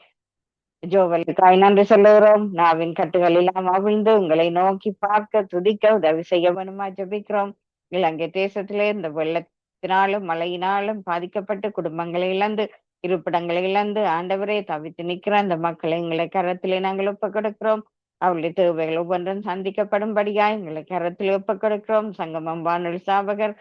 ஜோவலுக்காய் நன்றி சொல்லுகிறோம். நாவின் கட்டுகள் எல்லாம் அவிழ்ந்து உங்களை நோக்கி பார்க்க துதிக்க உதவி செய்ய வேணுமா ஜெபிக்கிறோம். இலங்கை தேசத்திலே இந்த வெள்ளத்தினாலும் மழையினாலும் பாதிக்கப்பட்டு குடும்பங்களை இழந்து இருப்பிடங்களை இழந்து ஆண்டவரே தவித்து நிற்கிற அந்த மக்களை எங்களை கரத்திலே நாங்கள் ஒப்புக் கொடுக்கிறோம். அவருடைய தேவைகள் ஒவ்வொன்றும் சந்திக்கப்படும்படியாய் எங்களை கரத்தில் ஒப்புக் கொடுக்கிறோம். சங்கமம் வானொலி சாபகர்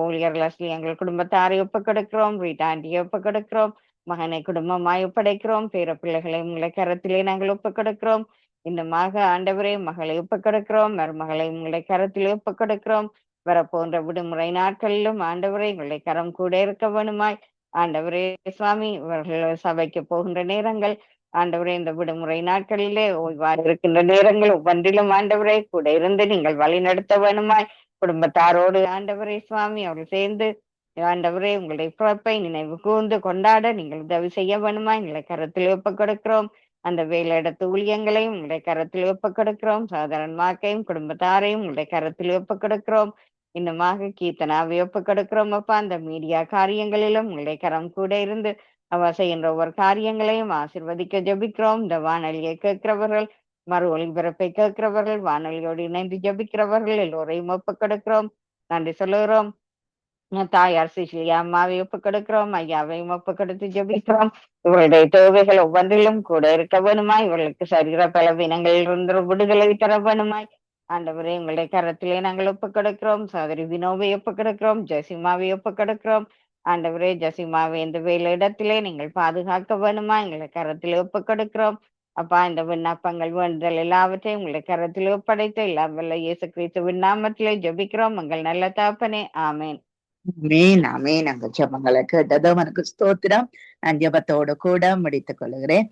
ஊழியர் லஸ்லி எங்கள் குடும்பத்தாரை ஒப்புக் கொடுக்கிறோம். வீட்டாண்டியை ஒப்புக் கொடுக்கிறோம். மகனை குடும்பமாய் ஒப்படைக்கிறோம். பேர பிள்ளைகளை உங்களை கரத்திலே நாங்கள் ஒப்புக் கொடுக்கிறோம். இன்னுமாக ஆண்டவரே மகளை ஒப்புக் கொடுக்கிறோம். மருமகளை உங்களை கரத்திலே ஒப்புக் கொடுக்கிறோம். வரப்போன்ற விடுமுறை நாட்களிலும் ஆண்டவரே எங்களை கரம் கூட இருக்க வேணுமாய் ஆண்டவரே சுவாமி, இவர்கள் சபைக்கு போகின்ற நேரங்கள் ஆண்டவரே இந்த விடுமுறை நாட்களிலே ஓய்வாக இருக்கின்ற நேரங்கள் ஒவ்வொன்றிலும் ஆண்டவரே கூட இருந்து நீங்கள் வழி நடத்த வேணுமாய் குடும்பத்தாரோடு ஆண்டவரே சுவாமி அவர்கள் சேர்ந்து ஆண்டவரே உங்களுடைய பிறப்பை நினைவு கூர்ந்து கொண்டாட நீங்கள் உதவி செய்ய வேணுமா எங்களை கரத்தில் ஒப்புக் கொடுக்கிறோம். அந்த வேலையிடத்து ஊழியங்களையும் உங்களுடைய கரத்தில் ஒப்புக் கொடுக்கிறோம். சகோதரன் மாக்கையும் குடும்பத்தாரையும் உங்களுடைய கரத்தில் ஒப்புக் கொடுக்கிறோம். இன்னுமாக கீர்த்தனாவை ஒப்புக் கொடுக்கிறோம். அப்பா, அந்த மீடியா காரியங்களிலும் உங்களுடைய கரம் கூட இருந்து அவ செய்கின்ற ஒவ்வொரு காரியங்களையும் ஆசீர்வதிக்க ஜெபிக்கிறோம். இந்த வானொலியை கேட்கிறவர்கள், மறு ஒளிபரப்பை கேட்கிறவர்கள், வானொலியோடு இணைந்து ஜெபிக்கிறவர்கள் எல்லோரையும் ஒப்புக் கொடுக்கிறோம். நன்றி சொல்லுகிறோம். தாயார் சிசிலியா அம்மாவை ஒப்புக் கொடுக்கிறோம். ஐயாவையும் ஒப்புக் கொடுத்து ஜெபிக்கிறோம். இவருடைய தேவைகள் ஒவ்வொன்றிலும் கூட இருக்க வேணுமாய், இவர்களுக்கு சரீர பலவீனங்களில் இருந்து விடுதலை தர வேணுமாய் ஆண்டவரே உங்களுடைய கரத்திலே நாங்கள் ஒப்புக்கொடுக்கிறோம். சகோதரி வினோவை ஒப்புக்கொடுக்கிறோம். ஜெசிமாவை ஒப்புக்கொடுக்கிறோம். ஆண்டவரே ஜெசிமாவை இந்த வேலை இடத்திலே நீங்கள் பாதுகாக்க வேணுமா எங்களை கரத்திலே ஒப்புக்கொடுக்கிறோம். அப்பா இந்த விண்ணப்பங்கள் வேண்டுதல் எல்லாவற்றையும் உங்களுடைய கரத்திலே ஒப்படைத்து எல்லாம் வல்ல இயேசு கிறிஸ்துவின் நாமத்திலே ஜெபிக்கிறோம் எங்கள் நல்ல தகப்பனே. ஆமேன். ஆமேன் ஆமேன். அங்க ஜெபங்களை கேட்டது அவனுக்கு ஸ்தோத்திரம். நான் ஜெபத்தோடு கூட முடித்துக் கொள்கிறேன்.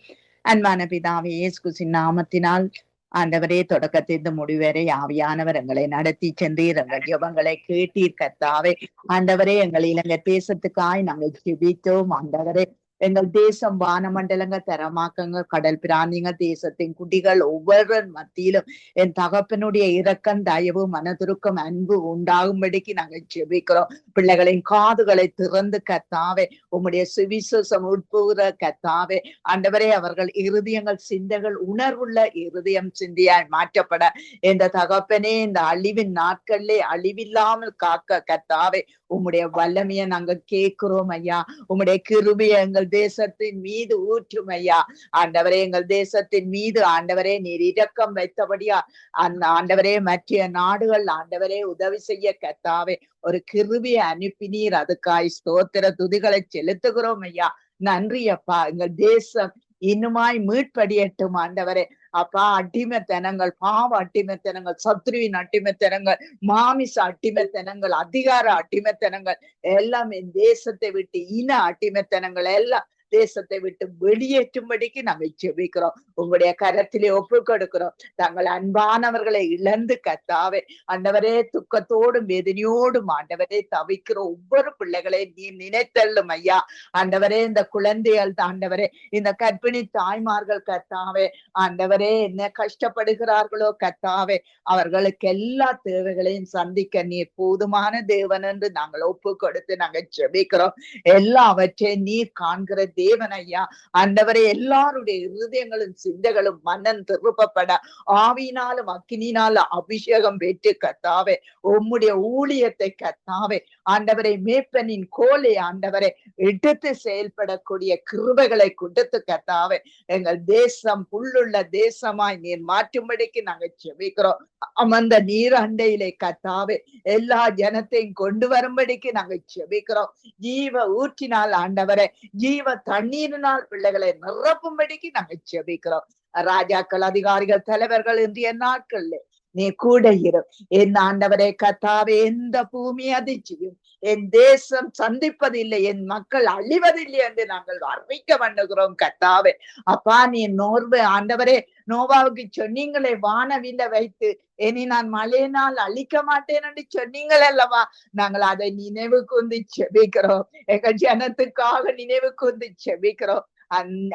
அன்பான பிதாவே இயேசு கிறிஸ்துவின் நாமத்தினால் ஆண்டவரே தொடக்கத்திலிருந்து முடிவரை ஆவியானவர் எங்களை நடத்தி சென்றீர். எங்கள் ஜெபங்களை கேட்டீர் கர்த்தாவே. ஆண்டவரே எங்கள் இலங்கை தேசத்துக்காய் நாங்கள் ஜெபித்தோம். ஆண்டவரே எங்கள் தேசம் வானமண்டலங்கள் தரமாக்கங்கள் கடல் பிராணிங்க தேசத்தின் குடிகள் ஒவ்வொரு மத்தியிலும் என் தகப்பனுடைய இரக்கம் தயவு மனதுருக்கம் அன்பு உண்டாகும்படிக்கு நாங்கள் ஜெபிக்கிறோம். பிள்ளைகளின் காதுகளை திறந்து கர்த்தாவே உம்முடைய சுவிசேஷம் உட்புகிற கர்த்தாவே ஆண்டவரே அவர்கள் இருதயங்கள் சிந்தைகள் உணர்வுள்ள இருதயம் சிந்தியாய் மாற்றப்பட இந்த தகப்பனே இந்த அழிவின் நாட்களிலே அழிவில்லாமல் காக்க கர்த்தாவே உம்முடைய வல்லமையை நாங்க கேட்கிறோம் ஐயா. உம்முடைய கிருபையை எங்கள் தேசத்தின் மீது ஊற்றும் ஐயா. ஆண்டவரே எங்கள் தேசத்தின் மீது ஆண்டவரே நீர் இரக்கம் வைத்தபடியா அந்த ஆண்டவரே மற்ற நாடுகள் ஆண்டவரே உதவி செய்ய கர்த்தாவே ஒரு கிருபையை அனுப்பினீர். அதுக்காய் ஸ்தோத்திர துதிகளை செலுத்துகிறோம் ஐயா. நன்றி அப்பா. எங்கள் தேசம் இன்னுமாய் மீட்படியட்டும் ஆண்டவரே. அப்பா அடிமைத்தனங்கள் பாவ அடிமைத்தனங்கள் சத்ருவின் அடிமைத்தனங்கள் மாமிச அடிமைத்தனங்கள் அதிகார அடிமைத்தனங்கள் எல்லாம் என் தேசத்தை விட்டு இன அடிமைத்தனங்கள் எல்லாம் தேசத்தை விட்டு வெளியேற்றும்படிக்கு நாங்கள் ஜெபிக்கிறோம். உங்களுடைய கரத்திலே ஒப்பு கொடுக்கிறோம். தங்கள் அன்பானவர்களை இழந்து கர்த்தாவே ஆண்டவரே துக்கத்தோடும் வேதனையோடும் ஆண்டவரே தவிக்கிற ஒவ்வொரு பிள்ளைகளை நீ நினைத்தள்ளும் ஐயா. ஆண்டவரே இந்த குழந்தைகள் ஆண்டவரே இந்த கர்ப்பிணி தாய்மார்கள் கர்த்தாவே ஆண்டவரே என்ன கஷ்டப்படுகிறார்களோ கர்த்தாவே அவர்களுக்கு எல்லா தேவைகளையும் சந்திக்க நீர் போதுமான தேவன் என்று நாங்கள் ஒப்பு கொடுத்து நாங்கள் ஜெபிக்கிறோம். எல்லாவற்றையும் நீர் காண்கிற தேவன் ஐயா. ஆண்டவரே எல்லாருடைய இருதயங்களும் சிந்தைகளும் மனம் திருப்பப்பட ஆவியினாலும் அக்கினினாலும் அபிஷேகம் பெற்று கர்த்தாவே உம்முடைய ஊழியத்தை கர்த்தாவே ஆண்டவரை மேய்ப்பனின் கோலை ஆண்டவரை எடுத்து செயல்படக்கூடிய கிருபைகளை கொடுத்து கர்த்தாவே எங்கள் தேசம் புல்லுள்ள தேசமாய் நீர் மாற்றும்படிக்கு நாங்கள் ஜெபிக்கிறோம். அமர்ந்த நீர் அண்டையிலே கர்த்தாவே எல்லா ஜனத்தையும் கொண்டு வரும்படிக்கு நாங்கள் ஜெபிக்கிறோம். ஜீவ ஊற்றினால் ஆண்டவரை ஜீவ தண்ணீரினால் பிள்ளைகளை நிரப்பும்படிக்கு நாங்கள் ஜெபிக்கிறோம். ராஜாக்கள் அதிகாரிகள் தலைவர்கள் இன்றைய நாட்கள்ல நீ கூட இரு. என் ஆண்டவரே கர்த்தாவே எந்த பூமி அதிர்ச்சியும் என் தேசம் சந்திப்பதில்லை என் மக்கள் அழிவதில்லை என்று நாங்கள் அறிவிக்க பண்ணுகிறோம் கர்த்தாவே. அப்பா நீ நோர்வு ஆண்டவரே நோவாவுக்கு சொன்னீங்களே வானவில்ல வைத்து இனி நான் மழையினால் அழிக்க மாட்டேன் என்று சொன்னீங்கள் அல்லவா. நாங்கள் அதை நினைவு கூர்ந்து செபிக்கிறோம். எங்கள் ஜனத்துக்காக நினைவு கூர்ந்து செபிக்கிறோம்.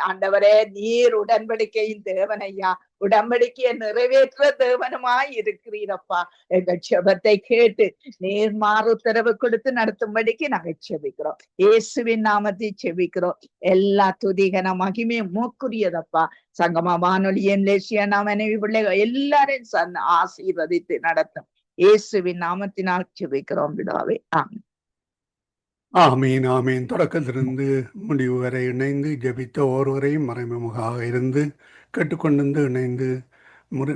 ஆண்டவரே நீர் உடன்படிக்கையின் தேவன் ஐயா. உடன்படிக்கையை நிறைவேற்ற தேவனுமாய் இருக்கிறீரப்பா. எங்கள் ஜெபத்தை கேட்டு நீர் மாறு உத்தரவு கொடுத்து நடத்தும்படிக்கு நாங்கள் செபிக்கிறோம். இயேசுவின் நாமத்தை செபிக்கிறோம். எல்லா துதிகன மகிமையும் மூக்குரியதப்பா. சங்கமா வானொலியின் லேசியா மனைவி பிள்ளைகள் எல்லாரையும் ஆசீர்வதித்து நடத்தும் இயேசுவின் நாமத்தினால் செபிக்கிறோம் பிதாவே. ஆமென். ஆமீன் ஆமீன். தொடக்கத்திலிருந்து முடிவு வரை இணைந்து ஜெபித்த ஒருவரையும் மறைமுகமாக இருந்து கேட்டுக்கொண்டிருந்து இணைந்து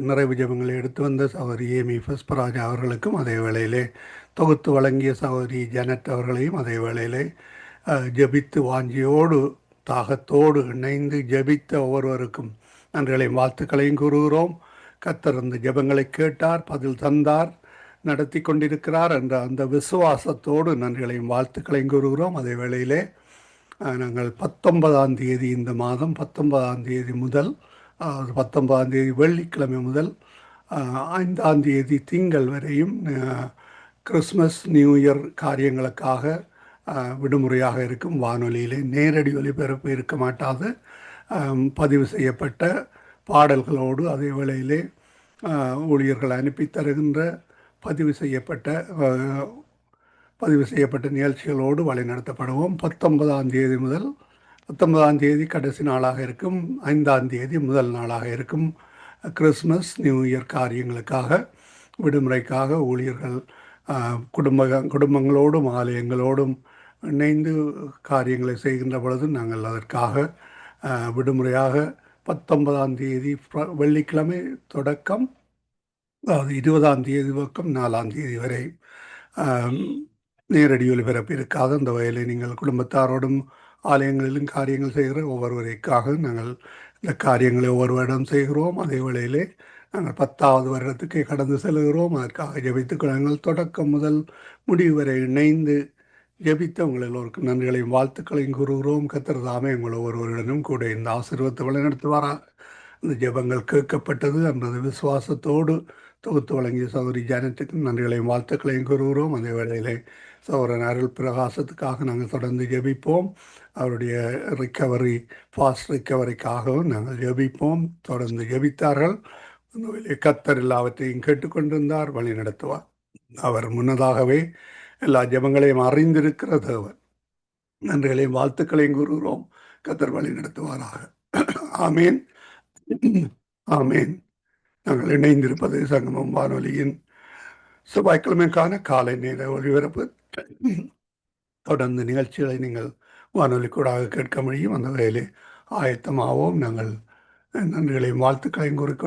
நிறைவு ஜெபங்களை எடுத்து வந்த சகோதரி ஏமி பஸ்பராஜ் அவர்களுக்கும் அதே வேளையிலே தொகுத்து வழங்கிய சகோதரி ஜனட் அவர்களையும் அதே வேளையிலே ஜெபித்து வாஞ்சியோடு தாகத்தோடு இணைந்து ஜெபித்த ஒவ்வொருவருக்கும் நன்றிகளையும் வாழ்த்துக்களையும் கூறுகிறோம். கர்த்தர் அந்த ஜெபங்களை கேட்டார், பதில் தந்தார், நடத்தி கொண்டிருக்கிறார் என்ற அந்த விசுவாசத்தோடு நன்றிகளையும் வாழ்த்துக்களையும் கூறுகிறோம். அதே வேளையிலே நாங்கள் 19ஆம் தேதி இந்த மாதம் 19ஆம் தேதி முதல் 19ஆம் தேதி வெள்ளிக்கிழமை முதல் 5ஆம் தேதி திங்கள் வரையும் கிறிஸ்மஸ் நியூ இயர் காரியங்களுக்காக விடுமுறையாக இருக்கும். வானொலியிலே நேரடி ஒலிபரப்பு இருக்க மாட்டாது. பதிவு செய்யப்பட்ட பாடல்களோடு அதே வேளையிலே ஊழியர்கள் அனுப்பி தருகின்ற பதிவு செய்யப்பட்ட நிகழ்ச்சிகளோடு வழிநடத்தப்படுவோம். 19ஆம் தேதி முதல் 19ஆம் தேதி கடைசி நாளாக இருக்கும். 5ஆம் தேதி முதல் நாளாக இருக்கும். கிறிஸ்மஸ் நியூ இயர் காரியங்களுக்காக விடுமுறைக்காக ஊழியர்கள் குடும்பங்களோடும் ஆலயங்களோடும் இணைந்து காரியங்களை செய்கின்ற பொழுது நாங்கள் அதற்காக விடுமுறையாக 19ஆம் தேதி வெள்ளிக்கிழமை தொடக்கம் அதாவது 20ஆம் தேதி பக்கம் 4ஆம் தேதி வரை நேரடி ஒலிபரப்பு இருக்காது. அந்த வகையில் நீங்கள் குடும்பத்தாரோடும் ஆலயங்களிலும் காரியங்கள் செய்கிற ஒவ்வொருவருக்காக நாங்கள் இந்த காரியங்களை ஒவ்வொரு வருடம் செய்கிறோம். அதே வேளையிலே நாங்கள் 10வது வருடத்துக்கு கடந்து செல்கிறோம். அதற்காக ஜெபித்துக் நாங்கள் தொடக்கம் முதல் முடிவு வரை இணைந்து ஜெபித்த உங்கள் எல்லோருக்கும் நன்றிகளையும் வாழ்த்துக்களையும் கூறுகிறோம். கர்த்தர் தாமே உங்கள் ஒவ்வொருவருடனும் கூட இந்த ஆசீர்வாதத்தை வழிநடத்துவாராக. இந்த ஜெபங்கள் கேட்கப்பட்டது என்பது விசுவாசத்தோடு தொகுத்து வழங்கிய சகோதரி ஜானத்துக்கும் நன்றிகளையும் வாழ்த்துக்களையும் கூறுகிறோம். அதே வேளையிலே சகோதரன் அருள் பிரகாசத்துக்காக நாங்கள் தொடர்ந்து ஜெபிப்போம். அவருடைய ரிக்கவரி ஃபாஸ்ட் ரிக்கவரிக்காகவும் நாங்கள் ஜெபிப்போம். தொடர்ந்து ஜெபித்தார்கள். அந்த வேளையில் கர்த்தர் எல்லாவற்றையும் கேட்டுக்கொண்டிருந்தார், வழி நடத்துவார். அவர் முன்னதாகவே எல்லா ஜெபங்களையும் அறிந்திருக்கிற தேவன். நன்றிகளையும் வாழ்த்துக்களையும் கூறுகிறோம். கர்த்தர் வழி நடத்துவாராக. ஆமேன், ஆமேன். நாங்கள் இணைந்திருப்பது சங்கமம் வானொலியின் செவ்வாய்க்கிழமைக்கான காலை நேர ஒளிபரப்பு. தொடர்ந்து நிகழ்ச்சிகளை நீங்கள் வானொலி கூடாக கேட்க முடியும். அந்த வேலை ஆயத்தமாகவும் நாங்கள் நன்றிகளையும் வாழ்த்துக்களையும் கூறிக்கொண்டு